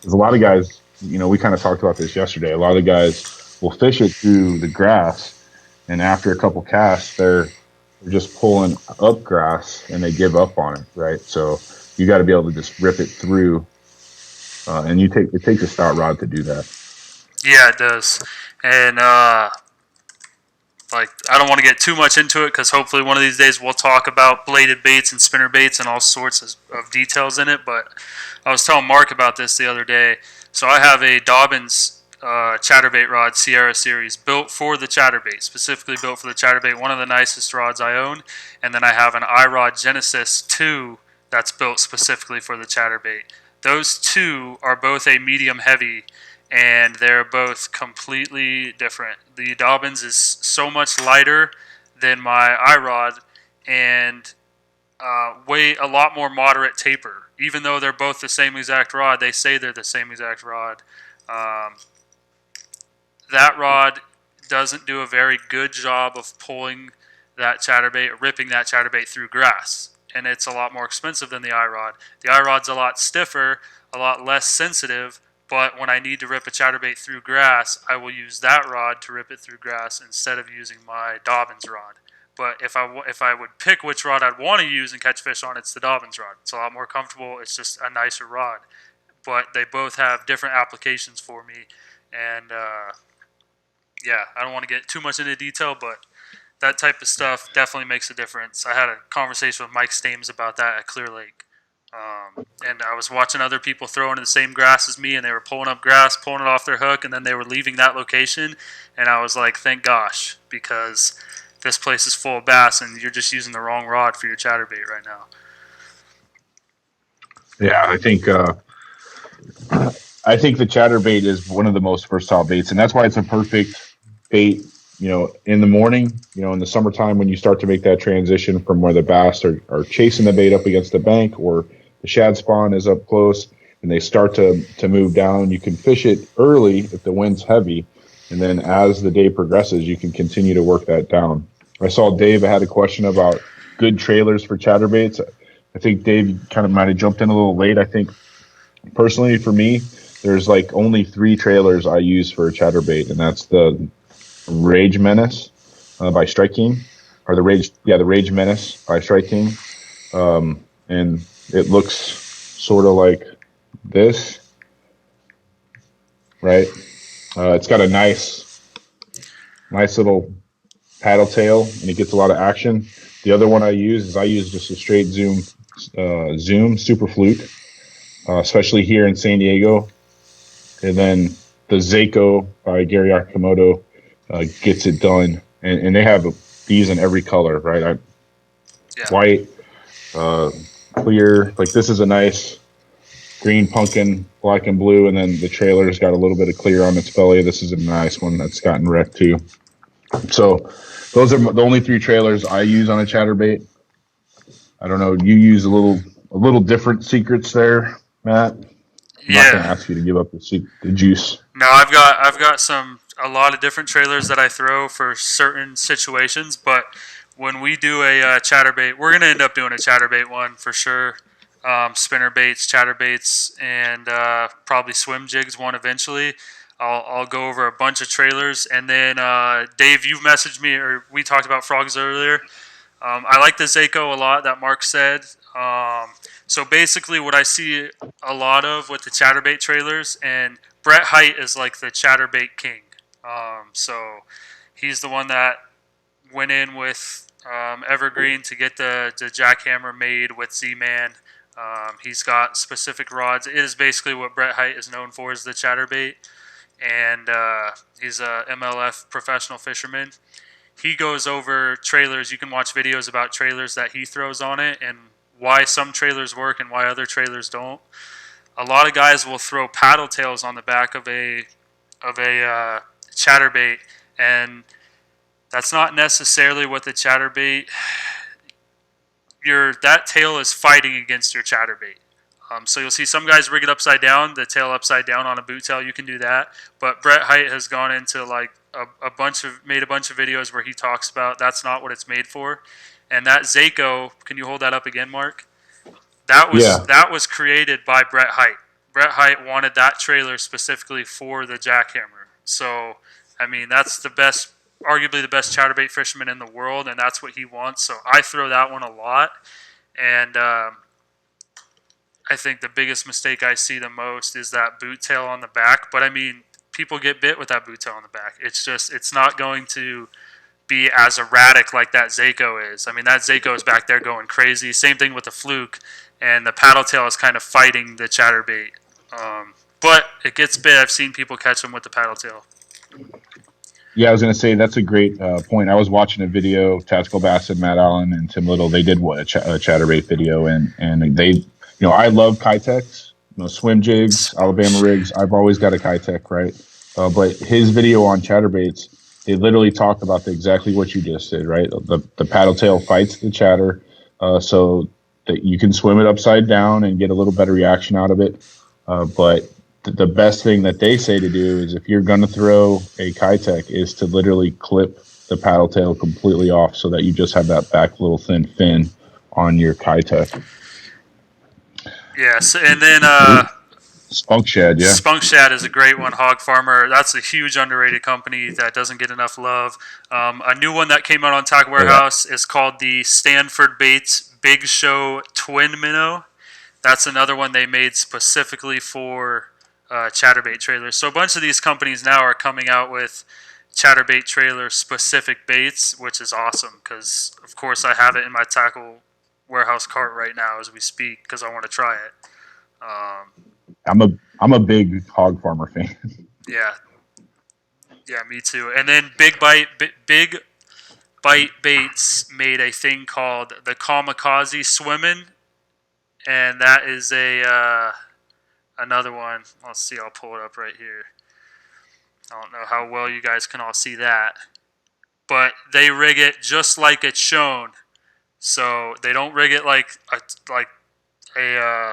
S1: There's a lot of guys. We kind of talked about this yesterday. A lot of guys will fish it through the grass, and after a couple casts, they're just pulling up grass and they give up on it, right? So you got to be able to just rip it through, and it takes a stout rod to do that.
S2: Yeah, it does. And like, I don't want to get too much into it because hopefully one of these days we'll talk about bladed baits and spinner baits and all sorts of details in it. But I was telling Mark about this the other day. So I have a Dobbins chatterbait rod Sierra series built for the chatterbait, specifically built for the chatterbait. One of the nicest rods I own. And then I have an iRod Genesis 2 that's built specifically for the chatterbait. Those two are both a medium heavy, and they're both completely different. The Dobbins is so much lighter than my iRod, and way a lot more moderate taper. Even though they're both the same exact rod, they say they're the same exact rod. Um, that rod doesn't do a very good job of pulling that chatterbait, or ripping that chatterbait through grass, and it's a lot more expensive than the iRod. The iRod's a lot stiffer, a lot less sensitive, but when I need to rip a chatterbait through grass, I will use that rod to rip it through grass instead of using my Dobbins rod. But if I would pick which rod I'd want to use and catch fish on, it's the Dobbins rod. It's a lot more comfortable. It's just a nicer rod. But they both have different applications for me, and yeah, I don't want to get too much into detail, but that type of stuff definitely makes a difference. I had a conversation with Mike Stames about that at Clear Lake. And I was watching other people throw into the same grass as me, and they were pulling up grass, pulling it off their hook, and then they were leaving that location. And I was like, thank gosh, because this place is full of bass, and you're just using the wrong rod for your chatterbait right now.
S1: Yeah, I think the chatterbait is one of the most versatile baits, and that's why it's a perfect bait. In the morning, in the summertime when you start to make that transition from where the bass are chasing the bait up against the bank, or the shad spawn is up close and they start to move down. You can fish it early if the wind's heavy, and then as the day progresses, you can continue to work that down. I saw Dave had a question about good trailers for chatterbaits. I think Dave kind of might have jumped in a little late. I think personally for me, there's like only three trailers I use for a chatterbait, and that's the Rage Menace by Strike King, or the Rage Menace by Strike King, and it looks sort of like this, right? It's got a nice little paddle tail, and it gets a lot of action. The other one I use just a straight zoom super fluke, especially here in San Diego, and then the Seiko by Gary Akamoto gets it done, and they have these in every color, right?
S2: Yeah.
S1: White, clear. Like this is a nice green pumpkin, black and blue, and then the trailer's got a little bit of clear on its belly. This is a nice one that's gotten wrecked too. So those are the only three trailers I use on a chatterbait. I don't know. You use a little different secrets there, Matt. I'm not going
S2: Yeah.
S1: to ask you to give up the juice.
S2: No, I've got a lot of different trailers that I throw for certain situations, but when we do a chatterbait, we're gonna end up doing a chatterbait one for sure. Spinner baits, chatterbaits, and probably swim jigs one eventually. I'll go over a bunch of trailers, and then Dave, you've messaged me, or we talked about frogs earlier. I like the Seiko a lot that Mark said. So basically, what I see a lot of with the chatterbait trailers, and Brett Height is like the chatterbait king. So he's the one that went in with Evergreen to get the jackhammer made with Z-Man. He's got specific rods. It is basically what Brett Height is known for, is the chatterbait, and he's a MLF professional fisherman. He goes over trailers. You can watch videos about trailers that he throws on it and why some trailers work and why other trailers don't. a lot of guys will throw paddle tails on the back of a chatterbait, and that's not necessarily what the chatterbait. That tail is fighting against your chatterbait. So you'll see some guys rig it upside down, the tail upside down on a boot tail. You can do that, but Brett Height has gone into like made a bunch of videos where he talks about that's not what it's made for. And that Zaco, can you hold that up again, Mark?
S1: Yeah.
S2: That was created by Brett Height. Brett Height wanted that trailer specifically for the jackhammer. So, I mean, that's arguably the best chatterbait fisherman in the world, and that's what he wants. So I throw that one a lot, and I think the biggest mistake I see the most is that boot tail on the back. But I mean, people get bit with that boot tail on the back. It's not going to be as erratic like that Zaco is. I mean, that Zaco is back there going crazy. Same thing with the fluke, and the paddle tail is kind of fighting the chatterbait. But it gets bit. I've seen people catch them with the paddle tail.
S1: Yeah, I was going to say that's a great point. I was watching a video, Tactical Bass and Matt Allen and Tim Little. They did a chatterbait video, and they, I love Kitex, swim jigs, Alabama rigs. I've always got a Kitex, right? But his video on chatterbaits, they literally talk about exactly what you just did, right? The paddle tail fights the chatter, so that you can swim it upside down and get a little better reaction out of it. But the best thing that they say to do is if you're going to throw a Kitech is to literally clip the paddle tail completely off so that you just have that back little thin fin on your Kitech.
S2: Yes, and then
S1: Spunk Shad, yeah.
S2: Spunk Shad is a great one. Hog Farmer, that's a huge underrated company that doesn't get enough love. A new one that came out on Tackle Warehouse is called the Stanford Baits Big Show Twin Minnow. That's another one they made specifically for chatterbait trailers. So a bunch of these companies now are coming out with chatterbait trailer specific baits, which is awesome because, of course, I have it in my Tackle Warehouse cart right now as we speak because I want to try it.
S1: I'm a big Hog Farmer fan.
S2: Yeah, me too. And then Big Bite Baits made a thing called the Kamikaze Swimmin', and that is another one. Let's see, I'll pull it up right here. I don't know how well you guys can all see that, but they rig it just like it's shown. So they don't rig it like a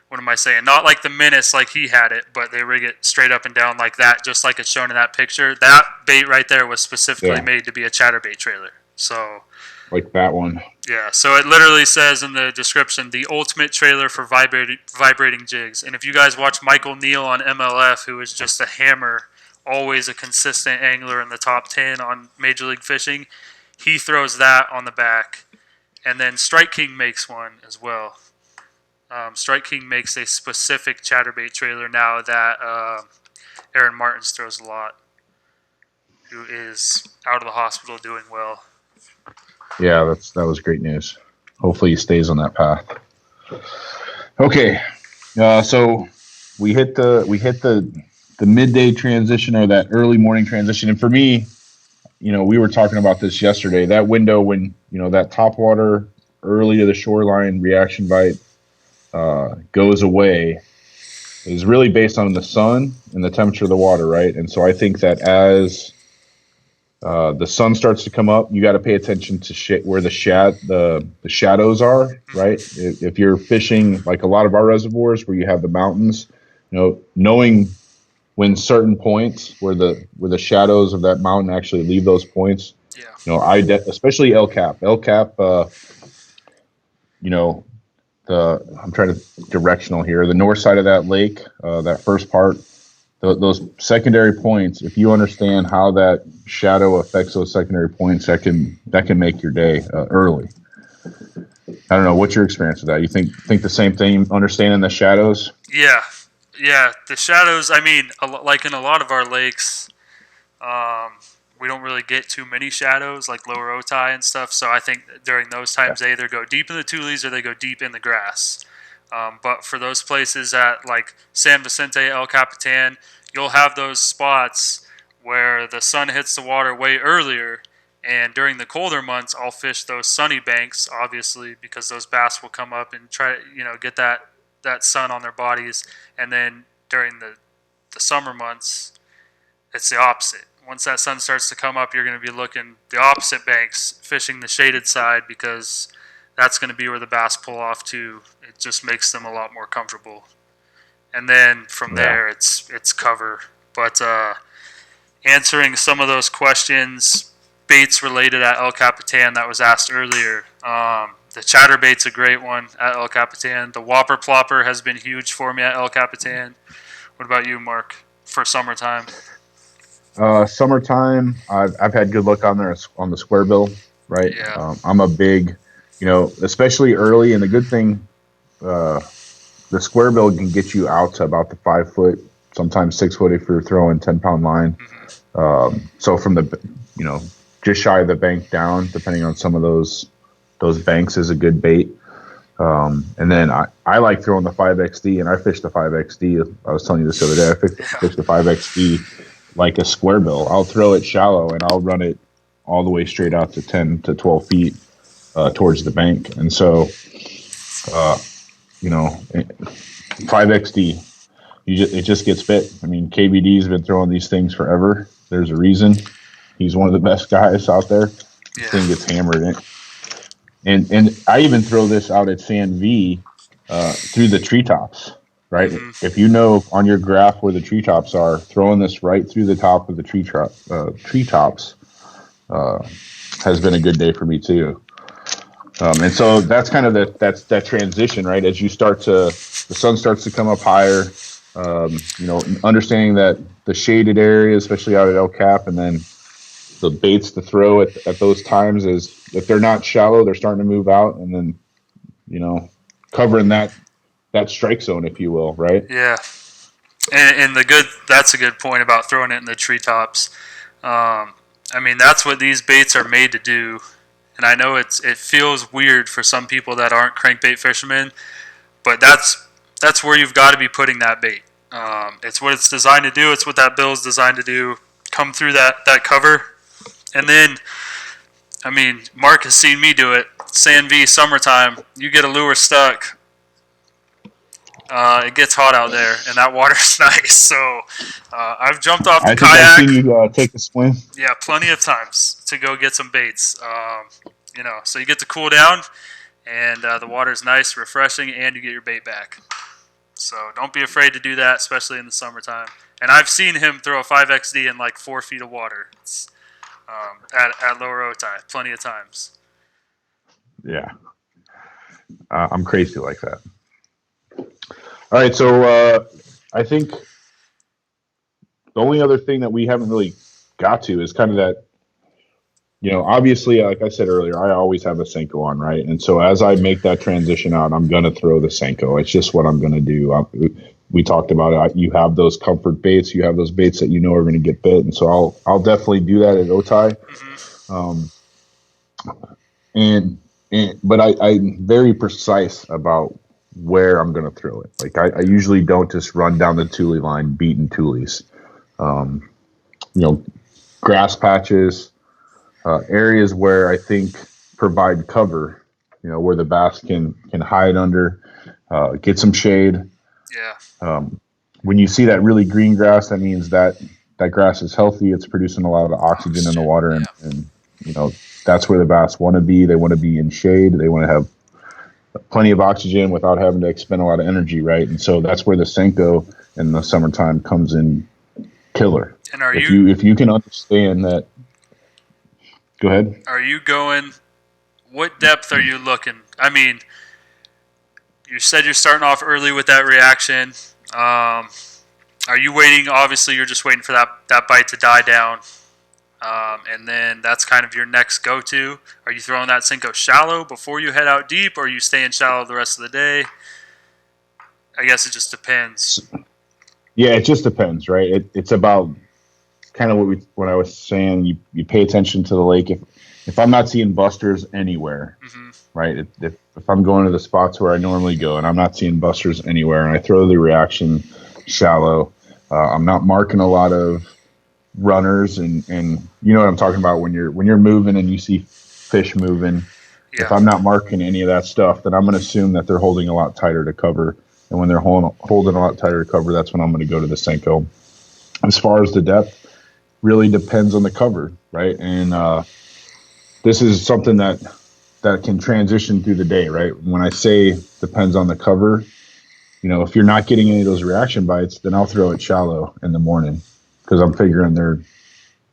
S2: what am I saying? Not like the Menace like he had it, but they rig it straight up and down like that, just like it's shown in that picture. That bait right there was specifically made to be a chatterbait trailer. So,
S1: like that one.
S2: Yeah, so it literally says in the description, the ultimate trailer for vibrating jigs. And if you guys watch Michael Neal on MLF, who is just a hammer, always a consistent angler in the top 10 on Major League Fishing, he throws that on the back. And then Strike King makes one as well. Strike King makes a specific chatterbait trailer now that Aaron Martins throws a lot, who is out of the hospital doing well.
S1: Yeah, that was great news. Hopefully he stays on that path. Okay, so we hit the midday transition or that early morning transition, and for me, we were talking about this yesterday. That window when that top water early to the shoreline reaction bite goes away is really based on the sun and the temperature of the water, right? And so I think that as the sun starts to come up, you got to pay attention to where the shadows are, right? If you're fishing like a lot of our reservoirs where you have the mountains, knowing when certain points where the shadows of that mountain actually leave those points.
S2: Yeah.
S1: Especially El Cap. El Cap, I'm trying to directional here. The north side of that lake, that first part, those secondary points. If you understand how that shadow affects those secondary points, that can make your day early. I don't know. What's your experience with that? You think the same thing? Understanding the shadows?
S2: Yeah. The shadows. I mean, like in a lot of our lakes, we don't really get too many shadows, like Lower Otay and stuff. So I think during those times, they either go deep in the tules or they go deep in the grass. But for those places at like San Vicente, El Capitan, you'll have those spots where the sun hits the water way earlier. And during the colder months, I'll fish those sunny banks, obviously, because those bass will come up and try, get that that sun on their bodies. And then during the summer months, it's the opposite. Once that sun starts to come up, you're going to be looking the opposite banks, fishing the shaded side, because that's going to be where the bass pull off to. It just makes them a lot more comfortable. And then from there, it's cover. But answering some of those questions, baits related at El Capitan that was asked earlier. The chatterbait's a great one at El Capitan. The Whopper Plopper has been huge for me at El Capitan. What about you, Mark, for summertime?
S1: Summertime, I've had good luck on there on the square bill, right?
S2: Yeah.
S1: I'm a big, especially early, and the good thing, the square bill can get you out to about the 5 foot, sometimes 6 foot if you're throwing 10-pound line. So from the, just shy of the bank down, depending on some of those banks, is a good bait. And then I like throwing the 5XD, and I fish the 5XD. I was telling you this the other day. I fish the 5XD like a square bill. I'll throw it shallow, and I'll run it all the way straight out to 10 to 12 feet towards the bank. And so, 5XD, it just gets bit. I mean, KBD's been throwing these things forever. There's a reason. He's one of the best guys out there. This thing gets hammered. And I even throw this out at San V through the treetops, right? Mm-hmm. If you know on your graph where the treetops are, throwing this right through the top of the treetops has been a good day for me too. And so that's kind of that transition, right? As the sun starts to come up higher, understanding that the shaded area, especially out at El Cap, and then the baits to throw at those times is if they're not shallow, they're starting to move out, and then, covering that strike zone, if you will, right?
S2: Yeah. And that's a good point about throwing it in the treetops. That's what these baits are made to do. And I know it feels weird for some people that aren't crankbait fishermen, but that's where you've got to be putting that bait. It's what it's designed to do. It's what that bill is designed to do. Come through that cover. And then, Mark has seen me do it. San V, summertime, you get a lure stuck. It gets hot out there, and that water's nice. So I've jumped off the kayak.
S1: I've seen you take a swim.
S2: Yeah, plenty of times to go get some baits. So you get to cool down, and the water's nice, refreshing, and you get your bait back. So don't be afraid to do that, especially in the summertime. And I've seen him throw a 5XD in like 4 feet of water at Lower Otay plenty of times.
S1: Yeah. I'm crazy like that. All right, so I think the only other thing that we haven't really got to is kind of that, obviously, like I said earlier, I always have a Senko on, right? And so as I make that transition out, I'm going to throw the Senko. It's just what I'm going to do. We talked about it. You have those comfort baits. You have those baits that are going to get bit. And so I'll definitely do that at Otay. But I'm very precise about where I'm going to throw it. Like I usually don't just run down the Thule line beating Thules. Grass patches, areas where I think provide cover, where the bass can hide under, get some shade.
S2: Yeah.
S1: When you see that really green grass, that means that grass is healthy. It's producing a lot of oxygen in the water, and that's where the bass want to be. They want to be in shade. They want to have plenty of oxygen without having to expend a lot of energy, right? And so that's where the Senko in the summertime comes in killer.
S2: And
S1: if you can understand that, go ahead.
S2: Are you going? What depth are you looking? You said you're starting off early with that reaction. Are you waiting? Obviously, you're just waiting for that bite to die down. And then that's kind of your next go-to. Are you throwing that Senko shallow before you head out deep, or are you staying shallow the rest of the day? I guess it just depends.
S1: Yeah, it just depends, right? It's about kind of what I was saying. You pay attention to the lake. If I'm not seeing busters anywhere, right? If I'm going to the spots where I normally go and I'm not seeing busters anywhere, and I throw the reaction shallow, I'm not marking a lot of runners, and you know what I'm talking about when you're moving and you see fish moving. Yeah. If I'm not marking any of that stuff, then I'm going to assume that they're holding a lot tighter to cover, And when they're holding a lot tighter cover, that's when I'm going to go to the Senko. As far as the depth, really depends on the cover, right? And this is something that can transition through the day, right? When I say depends on the cover, if you're not getting any of those reaction bites, then I'll throw it shallow in the morning because I'm figuring they're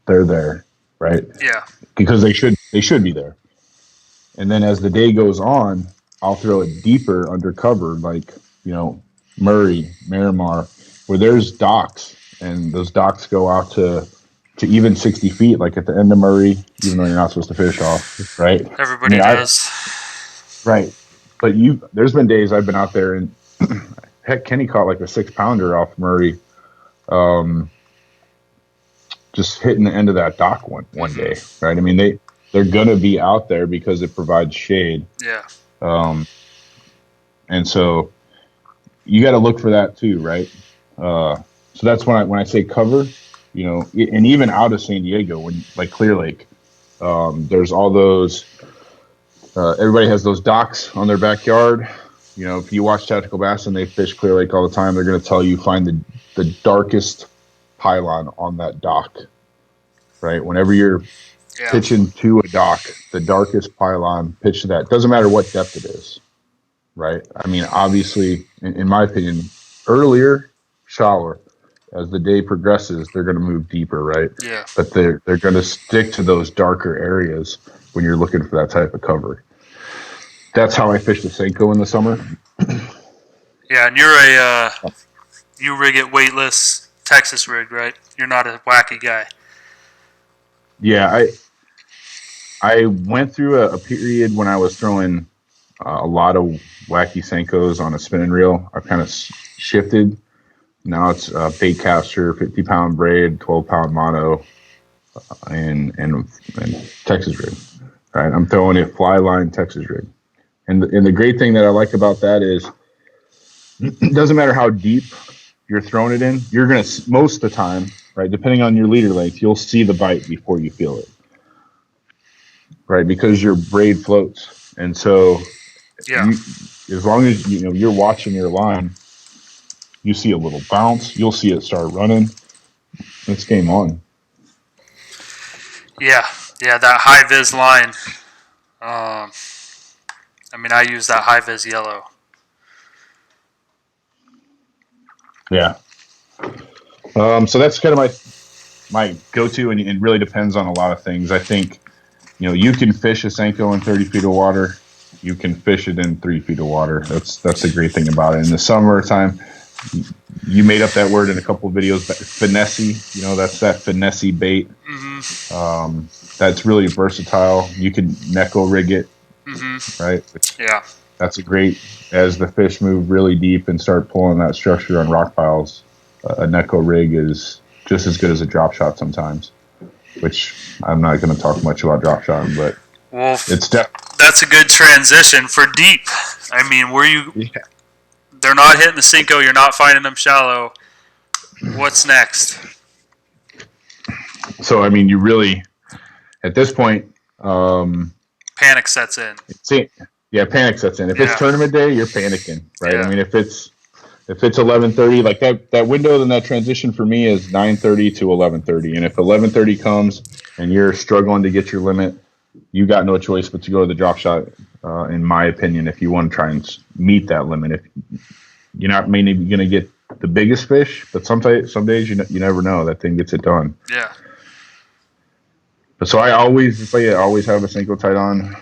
S1: there, right?
S2: Yeah.
S1: Because they should be there. And then as the day goes on, I'll throw it deeper undercover, like, Murray, Miramar, where there's docks, and those docks go out to even 60 feet, like at the end of Murray, even though you're not supposed to fish off, right?
S2: Everybody does.
S1: Right. But there's been days I've been out there and heck, Kenny caught like a 6-pounder off Murray, just hitting the end of that dock one day, right? I mean, they're gonna be out there because it provides shade.
S2: Yeah.
S1: And so you got to look for that too, right? So that's when I say cover, and even out of San Diego, when like Clear Lake, there's all those. Everybody has those docks on their backyard. If you watch Tactical Bass and they fish Clear Lake all the time, they're going to tell you find the darkest pylon on that dock, right? Whenever you're pitching to a dock, the darkest pylon, pitch to that. Doesn't matter what depth it is, right? I mean, obviously, in my opinion, earlier, shallower. As the day progresses, they're going to move deeper, right?
S2: Yeah.
S1: But they're going to stick to those darker areas when you're looking for that type of cover. That's how I fish the Senko in the summer.
S2: Yeah, and you rig it weightless Texas rig, right? You're not a wacky guy.
S1: Yeah, I went through a period when I was throwing a lot of wacky Senkos on a spinning reel. I've kind of shifted. Now it's bait caster, 50-pound braid, 12-pound mono, and Texas rig. Right, I'm throwing it fly line Texas rig, and the great thing that I like about that is it doesn't matter how deep you're throwing it in. You're gonna most of the time, right? Depending on your leader length, you'll see the bite before you feel it, right? Because your braid floats, and so as long as you're watching your line. You see a little bounce. You'll see it start running. It's game on.
S2: Yeah, that high vis line. I use that high vis yellow.
S1: Yeah. So that's kind of my go-to, and it really depends on a lot of things. I think, you can fish a Senko in 30 feet of water. You can fish it in 3 feet of water. That's the great thing about it. In the summertime, you made up that word in a couple of videos, but finesse, that's that finesse bait. Mm-hmm. That's really versatile. You can Neko rig it, right? That's a great, as the fish move really deep and start pulling that structure on rock piles, a Neko rig is just as good as a drop shot sometimes, which I'm not going to talk much about drop shot, but
S2: that's a good transition for deep. They're not hitting the Senko. You're not finding them shallow. What's next?
S1: So, you really, at this point,
S2: panic sets in.
S1: Panic sets in. If it's tournament day, you're panicking, right? Yeah. If it's 11:30, like that window, then that transition for me is 9:30 to 11:30. And if 11:30 comes and you're struggling to get your limit, you got no choice but to go to the drop shot. In my opinion, if you want to try and meet that limit, if you're not maybe going to get the biggest fish, but some days you never know, that thing gets it done.
S2: Yeah.
S1: But so I always have a Senko tight on.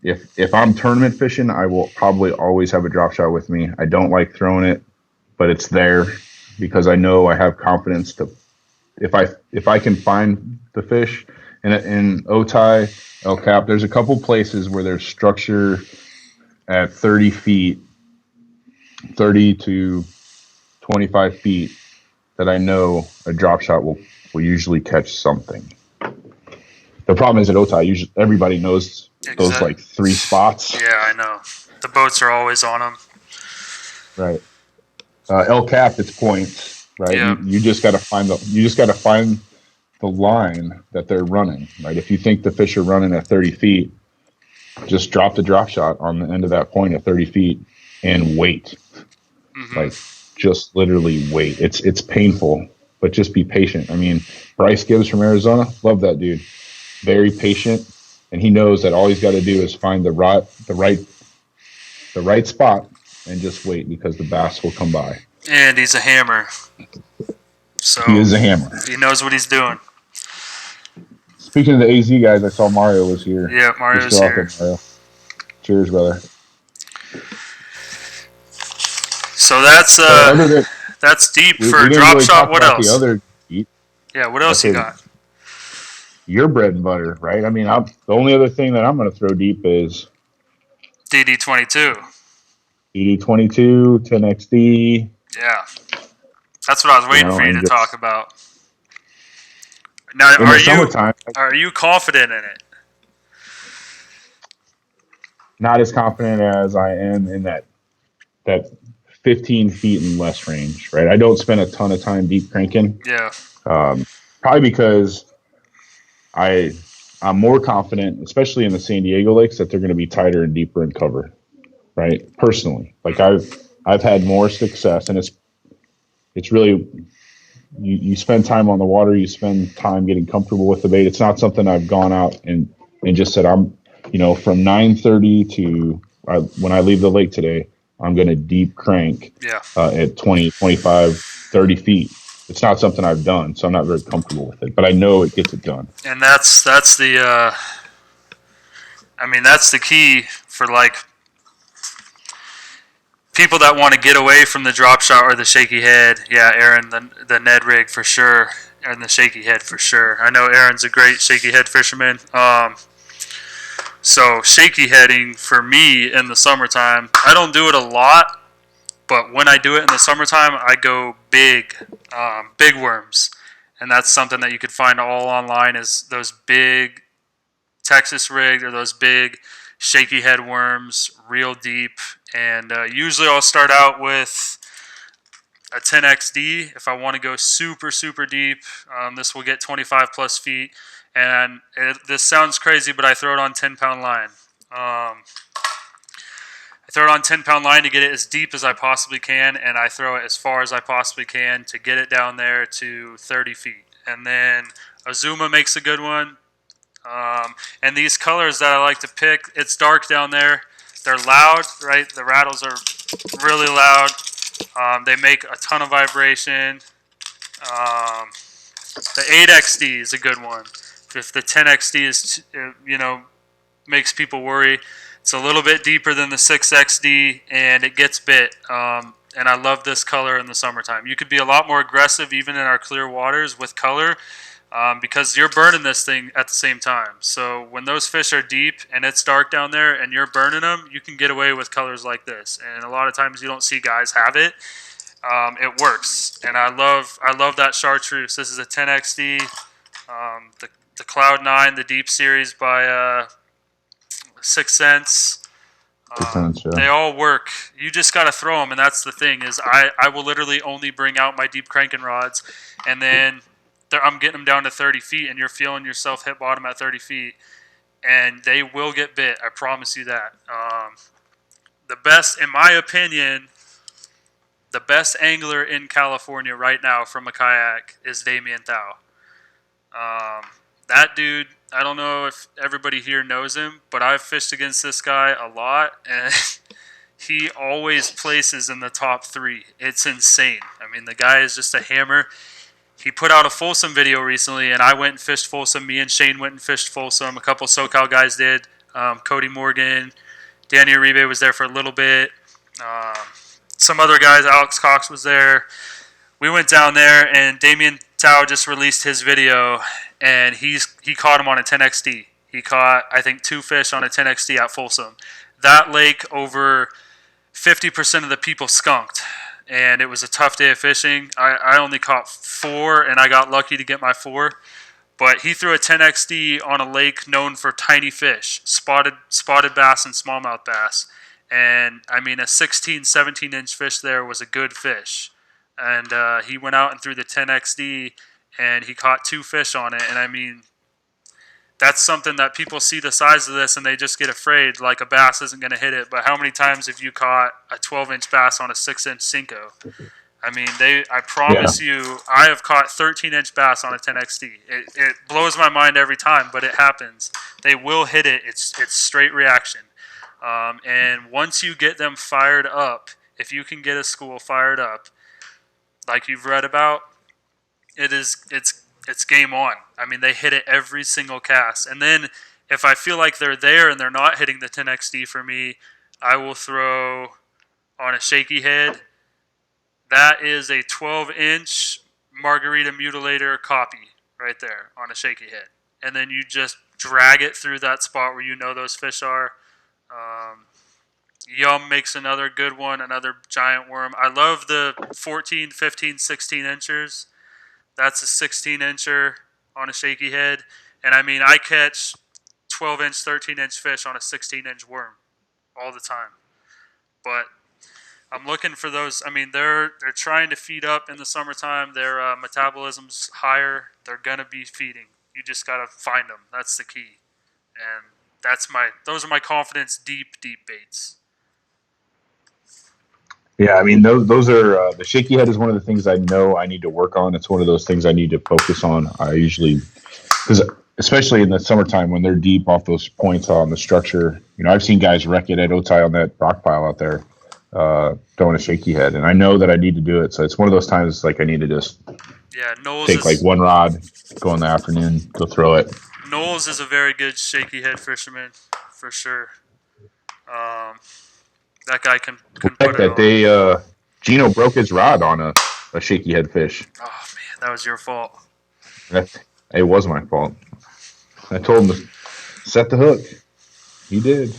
S1: If I'm tournament fishing, I will probably always have a drop shot with me. I don't like throwing it, but it's there because I know I have confidence to. If I can find the fish in Otay, El Cap, there's a couple places where there's structure at 30 feet, 30 to 25 feet that I know a drop shot will usually catch something. The problem is at Otay, everybody knows those like 3 spots.
S2: Yeah, I know. The boats are always on them.
S1: Right. El Cap, it's points, right? Yeah. You just got to find the line that they're running, right? If you think the fish are running at 30 feet, just drop the drop shot on the end of that point at 30 feet and wait. Like, just literally wait. It's painful, but just be patient. I mean, Bryce Gibbs from Arizona, love that dude. Very patient, and he knows that all he's got to do is find the right spot and just wait because the bass will come by.
S2: And he's a hammer, so
S1: He is a hammer.
S2: he knows what he's doing.
S1: Speaking of the AZ guys, I saw Mario was here.
S2: Yeah,
S1: You're
S2: Mario's
S1: still out there,
S2: here.
S1: Mario. Cheers, brother.
S2: So that's that's deep
S1: we
S2: for a
S1: didn't
S2: drop
S1: really
S2: shot.
S1: talk
S2: What
S1: about the
S2: else?
S1: other deep.
S2: Yeah, what else you got?
S1: Your bread and butter, right? I mean, the only other thing that I'm going to throw deep is
S2: DD22.
S1: DD22, 10XD.
S2: Yeah, that's what I was waiting for you to talk about. Now,
S1: In the summertime,
S2: are you confident in it?
S1: not as confident as I am in that 15 feet and less range, right? I don't spend a ton of time deep cranking.
S2: Yeah.
S1: Probably because I'm more confident, especially in the San Diego lakes, that they're going to be tighter and deeper in cover, right? Personally, like I've had more success, and it's really you spend time on the water, you spend time getting comfortable with the bait. It's not something I've gone out and just said I'm, from 9:30 to when I leave the lake today, I'm going to deep crank at 20, 25, 30 feet. It's not something I've done, so I'm not very comfortable with it. But I know it gets it done.
S2: And that's the that's the key for like people that want to get away from the drop shot or the shaky head. Yeah, Aaron, the Ned rig for sure, and the shaky head for sure. I know Aaron's a great shaky head fisherman. So shaky heading for me in the summertime, I don't do it a lot, but when I do it in the summertime, I go big worms, and that's something that you could find all online. Is those big Texas rigged or those big shaky head worms, real deep. And usually I'll start out with a 10XD if I want to go super, super deep. This will get 25 plus feet. And this sounds crazy, but I throw it on 10-pound line. I throw it on 10-pound line to get it as deep as I possibly can, and I throw it as far as I possibly can to get it down there to 30 feet. And then Azuma makes a good one. And these colors that I like to pick, it's dark down there. They're loud, right? The rattles are really loud. They make a ton of vibration. The 8XD is a good one. If the 10XD is, makes people worry, it's a little bit deeper than the 6XD, and it gets bit. And I love this color in the summertime. You could be a lot more aggressive even in our clear waters with color. Because you're burning this thing at the same time. So when those fish are deep and it's dark down there and you're burning them, you can get away with colors like this. And a lot of times you don't see guys have it. It works, and I love that chartreuse. This is a 10XD, the Cloud 9, the Deep Series by 6 Cents. They all work. You just got to throw them, and that's the thing is I will literally only bring out my deep cranking rods, and then I'm getting them down to 30 feet, and you're feeling yourself hit bottom at 30 feet, and they will get bit. I promise you that. The best, in my opinion, the best angler in California right now from a kayak is Damien Thau. That dude, I don't know if everybody here knows him, but I've fished against this guy a lot, and he always places in the top 3. It's insane. I mean, the guy is just a hammer. He put out a Folsom video recently, and I went and fished Folsom. Me and Shane went and fished Folsom. A couple SoCal guys did. Cody Morgan, Danny Uribe was there for a little bit. Some other guys, Alex Cox was there. We went down there, and Damien Thau just released his video, and he caught him on a 10XD. He caught, I think, 2 fish on a 10XD at Folsom. That lake, over 50% of the people skunked. And it was a tough day of fishing. I only caught 4, and I got lucky to get my 4. But he threw a 10XD on a lake known for tiny fish, spotted bass and smallmouth bass. And, I mean, a 16, 17-inch fish there was a good fish. And he went out and threw the 10XD, and he caught 2 fish on it. And, I mean, that's something that people see the size of this and they just get afraid, like a bass isn't going to hit it. But how many times have you caught a 12-inch bass on a 6-inch Cinco? I mean, I promise you, I have caught 13-inch bass on a 10XD. It blows my mind every time, but it happens. They will hit it. It's straight reaction. And once you get them fired up, if you can get a school fired up, like you've read about, it's game on. I mean, they hit it every single cast. And then if I feel like they're there and they're not hitting the 10XD for me, I will throw on a shaky head. That is a 12-inch Margarita Mutilator copy right there on a shaky head. And then you just drag it through that spot where you know those fish are. Yum makes another good one, another giant worm. I love the 14, 15, 16 inchers. That's a 16-incher on a shaky head. And I mean, I catch 12-inch, 13-inch fish on a 16-inch worm all the time. But I'm looking for those. I mean, they're trying to feed up in the summertime. Their metabolism's higher. They're gonna be feeding. You just gotta find them. That's the key. And those are my confidence deep baits.
S1: Yeah, I mean those are the shaky head is one of the things I know I need to work on. It's one of those things I need to focus on. I usually, because especially in the summertime when they're deep off those points on the structure, I've seen guys wreck it at Otay on that rock pile out there, throwing a shaky head, and I know that I need to do it. So it's one of those times like I need to just take like one rod, go in the afternoon, go throw it.
S2: Knowles is a very good shaky head fisherman for sure. That guy can put it on.
S1: Gino broke his rod on a shaky head fish.
S2: Oh man, that was your fault.
S1: It was my fault. I told him to set the hook. He did.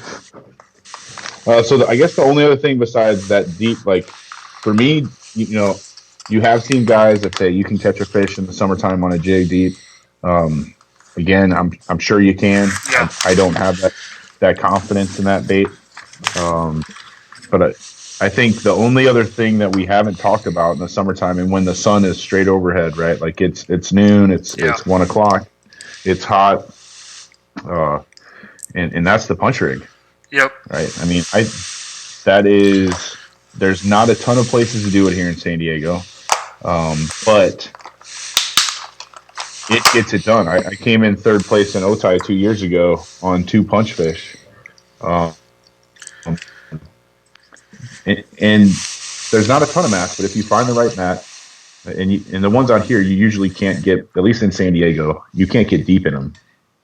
S1: I guess the only other thing besides that deep, like for me, you have seen guys that say you can catch a fish in the summertime on a jig deep. Again, I'm sure you can.
S2: Yeah.
S1: I don't have that confidence in that bait. But I think the only other thing that we haven't talked about in the summertime, and when the sun is straight overhead, right? Like it's noon, it's 1 o'clock, it's hot, and that's the punch rig.
S2: Yep.
S1: Right. I mean, there's not a ton of places to do it here in San Diego, but it gets it done. I came in third place in Otay 2 years ago on 2 punch fish. And there's not a ton of mats, but if you find the right mat, and the ones out here, you usually can't get, at least in San Diego, you can't get deep in them.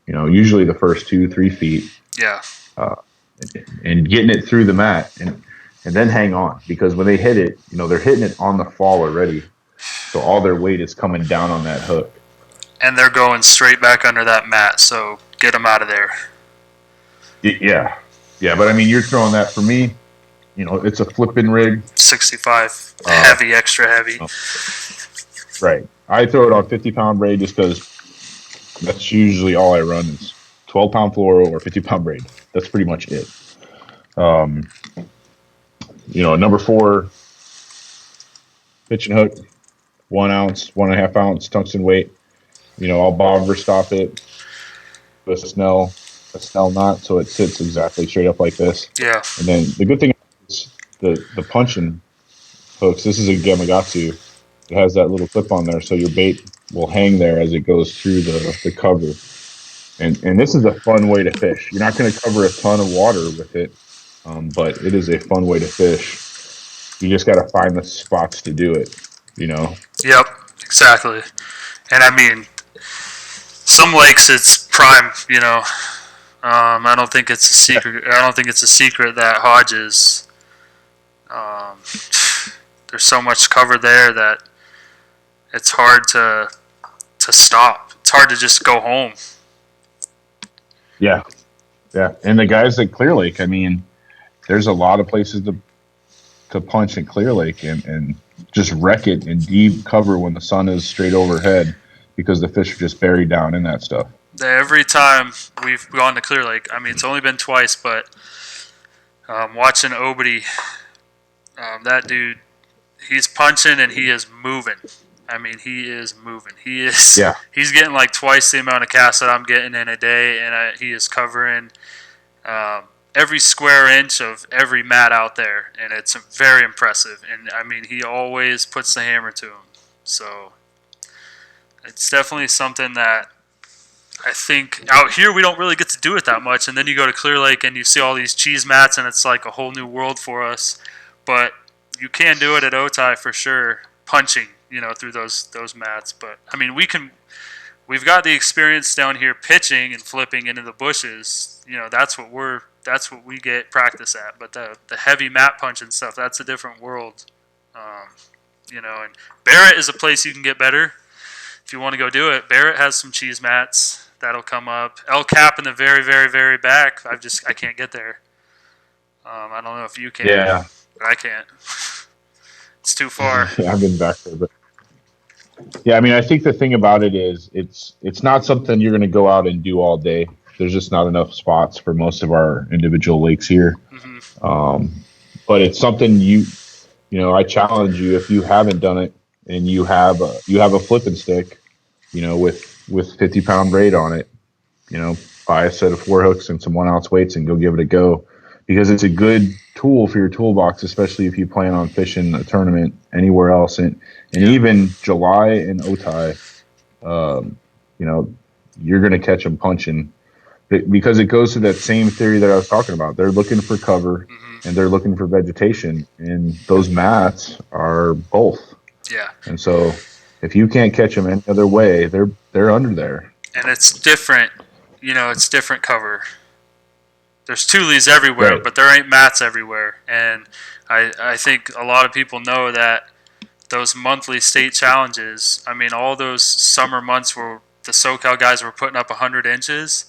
S1: Usually the first 2-3 feet.
S2: Yeah.
S1: And getting it through the mat and then hang on, because when they hit it, they're hitting it on the fall already. So all their weight is coming down on that hook.
S2: And they're going straight back under that mat, so get them out of there.
S1: Yeah. Yeah, but I mean, you're throwing that for me. It's a flipping rig.
S2: 65, heavy, extra heavy.
S1: Right. I throw it on 50-pound braid just because that's usually all I run is 12-pound fluoro or 50-pound braid. That's pretty much it. Number 4 pitch and hook, 1 ounce, 1.5 ounce tungsten weight. I'll bobber stop it with a Snell knot so it sits exactly straight up like this.
S2: Yeah.
S1: And then the good thing is the punching hooks. This is a Gamakatsu. It has that little clip on there, so your bait will hang there as it goes through the cover. And this is a fun way to fish. You're not going to cover a ton of water with it, but it is a fun way to fish. You just got to find the spots to do it,
S2: Yep, exactly. And I mean, some lakes it's prime, I don't think it's a secret. I don't think it's a secret that Hodges, there's so much cover there that it's hard to stop. It's hard to just go home.
S1: Yeah. Yeah. And the guys at Clear Lake, I mean, there's a lot of places to punch in Clear Lake and just wreck it in deep cover when the sun is straight overhead because the fish are just buried down in that stuff.
S2: Every time we've gone to Clear Lake, I mean, it's only been twice, but watching Obity, that dude, he's punching and he is moving. I mean, he is moving. He's
S1: Yeah.
S2: getting like twice the amount of casts that I'm getting in a day, and he is covering every square inch of every mat out there, and it's very impressive. And I mean, he always puts the hammer to him. So it's definitely something that I think out here we don't really get to do it that much. And then you go to Clear Lake and you see all these cheese mats, and it's like a whole new world for us. But you can do it at Otay for sure, punching, through those mats. But I mean, we've got the experience down here pitching and flipping into the bushes. That's what we get practice at. But the heavy mat punch and stuff, that's a different world. And Barrett is a place you can get better if you want to go do it. Barrett has some cheese mats that'll come up. El Cap in the very, very, very back. I can't get there. I don't know if you can.
S1: Yeah.
S2: But I can't. It's too far.
S1: Yeah, I've been back there, but yeah, I mean, I think the thing about it is it's not something you're going to go out and do all day. There's just not enough spots for most of our individual lakes here.
S2: Mm-hmm.
S1: But it's something I challenge you, if you haven't done it and you have a flipping stick, with 50-pound braid on it, buy a set of 4 hooks and some 1 ounce weights and go give it a go, because it's a good tool for your toolbox, especially if you plan on fishing a tournament anywhere else. And even July and Otay, you're going to catch them punching, because it goes to that same theory that I was talking about. They're looking for cover, and they're looking for vegetation, and those mats are both.
S2: Yeah.
S1: And so if you can't catch them any other way, they're under there.
S2: And it's different. It's different cover. There's tules everywhere,
S1: Right.
S2: but there ain't mats everywhere. And I think a lot of people know that those monthly state challenges, I mean, all those summer months where the SoCal guys were putting up 100 inches,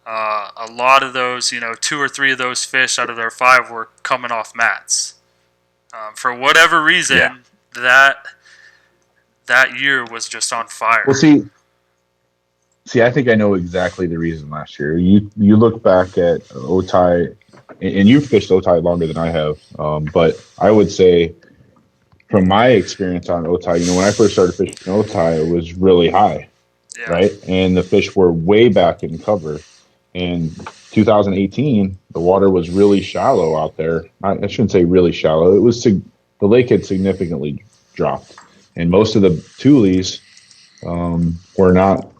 S2: a lot of those, 2 or 3 of those fish out of their 5 were coming off mats. For whatever reason, that year was just on fire.
S1: Well, see, I think I know exactly the reason last year. You look back at Otay, and you've fished Otay longer than I have, but I would say from my experience on Otay, when I first started fishing Otay, it was really high, right? And the fish were way back in cover. And 2018, the water was really shallow out there. I shouldn't say really shallow. It was the lake had significantly dropped, and most of the tules were not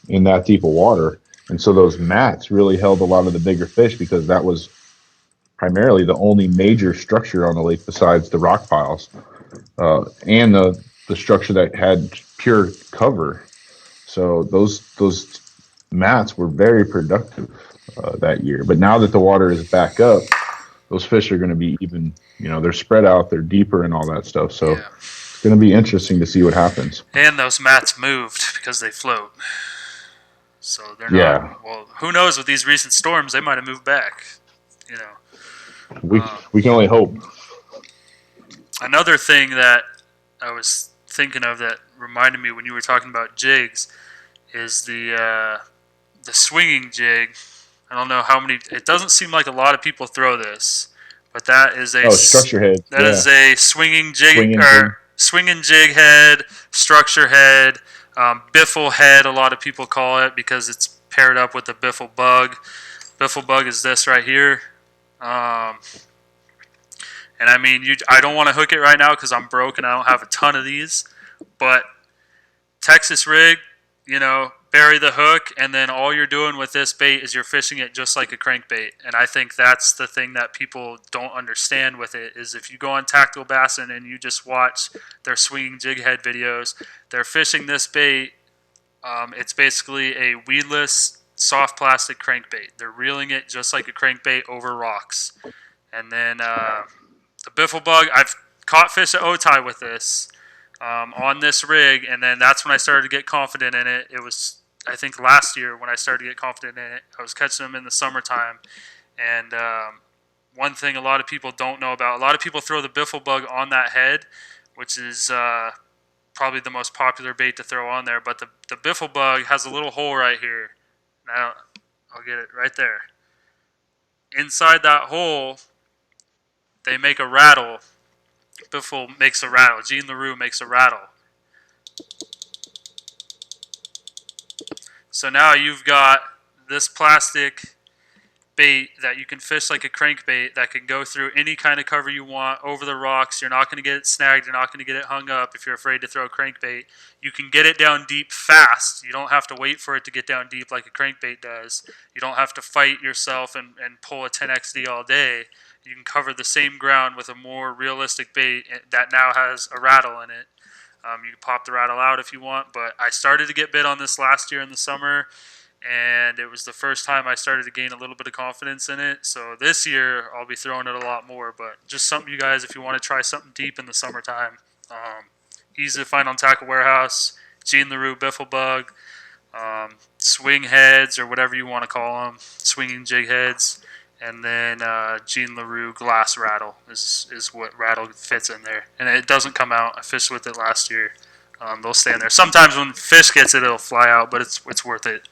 S1: in that deep of water. And so those mats really held a lot of the bigger fish, because that was primarily the only major structure on the lake besides the rock piles, and the structure that had pure cover. So those mats were very productive that year. But now that the water is back up, those fish are going to be even, they're spread out, they're deeper and all that stuff. So it's going to be interesting to see what happens.
S2: And those mats moved because they float. So they're not.
S1: Yeah.
S2: Well, who knows? With these recent storms, they might have moved back.
S1: We can only hope.
S2: Another thing that I was thinking of that reminded me when you were talking about jigs is the swinging jig. I don't know how many. It doesn't seem like a lot of people throw this, but that is a
S1: structure head.
S2: That is a swinging jig swinging jig head, structure head. Biffle head, a lot of people call it, because it's paired up with the biffle bug. Biffle bug is this right here. And I mean, I don't want to hook it right now because I'm broke and I don't have a ton of these. But Texas rig, bury the hook, and then all you're doing with this bait is you're fishing it just like a crankbait. And I think that's the thing that people don't understand with it, is if you go on Tactical Bassin and you just watch their swinging jig head videos, they're fishing this bait. It's basically a weedless, soft plastic crankbait. They're reeling it just like a crankbait over rocks. And then the biffle bug, I've caught fish at Otay with this on this rig, and then that's when I started to get confident in it. It was, I think, last year when I started to get confident in it. I was catching them in the summertime. And one thing a lot of people don't know about, a lot of people throw the biffle bug on that head, which is probably the most popular bait to throw on there. But the biffle bug has a little hole right here. Now, I'll get it right there. Inside that hole, they make a rattle. Biffle makes a rattle. Gene LaRue makes a rattle. So now you've got this plastic bait that you can fish like a crankbait that can go through any kind of cover you want over the rocks. You're not going to get it snagged. You're not going to get it hung up if you're afraid to throw a crankbait. You can get it down deep fast. You don't have to wait for it to get down deep like a crankbait does. You don't have to fight yourself and pull a 10XD all day. You can cover the same ground with a more realistic bait that now has a rattle in it. You can pop the rattle out if you want, but I started to get bit on this last year in the summer, and it was the first time I started to gain a little bit of confidence in it. So this year I'll be throwing it a lot more, but just something you guys, if you want to try something deep in the summertime, easy to find on Tackle Warehouse, Jean LaRue Biffle Bug, swing heads or whatever you want to call them, swinging jig heads, and then Jean LaRue glass rattle is what rattle fits in there, and it doesn't come out. I fished with it last year. They'll stay in there. Sometimes when fish gets it, it'll fly out, but it's worth it.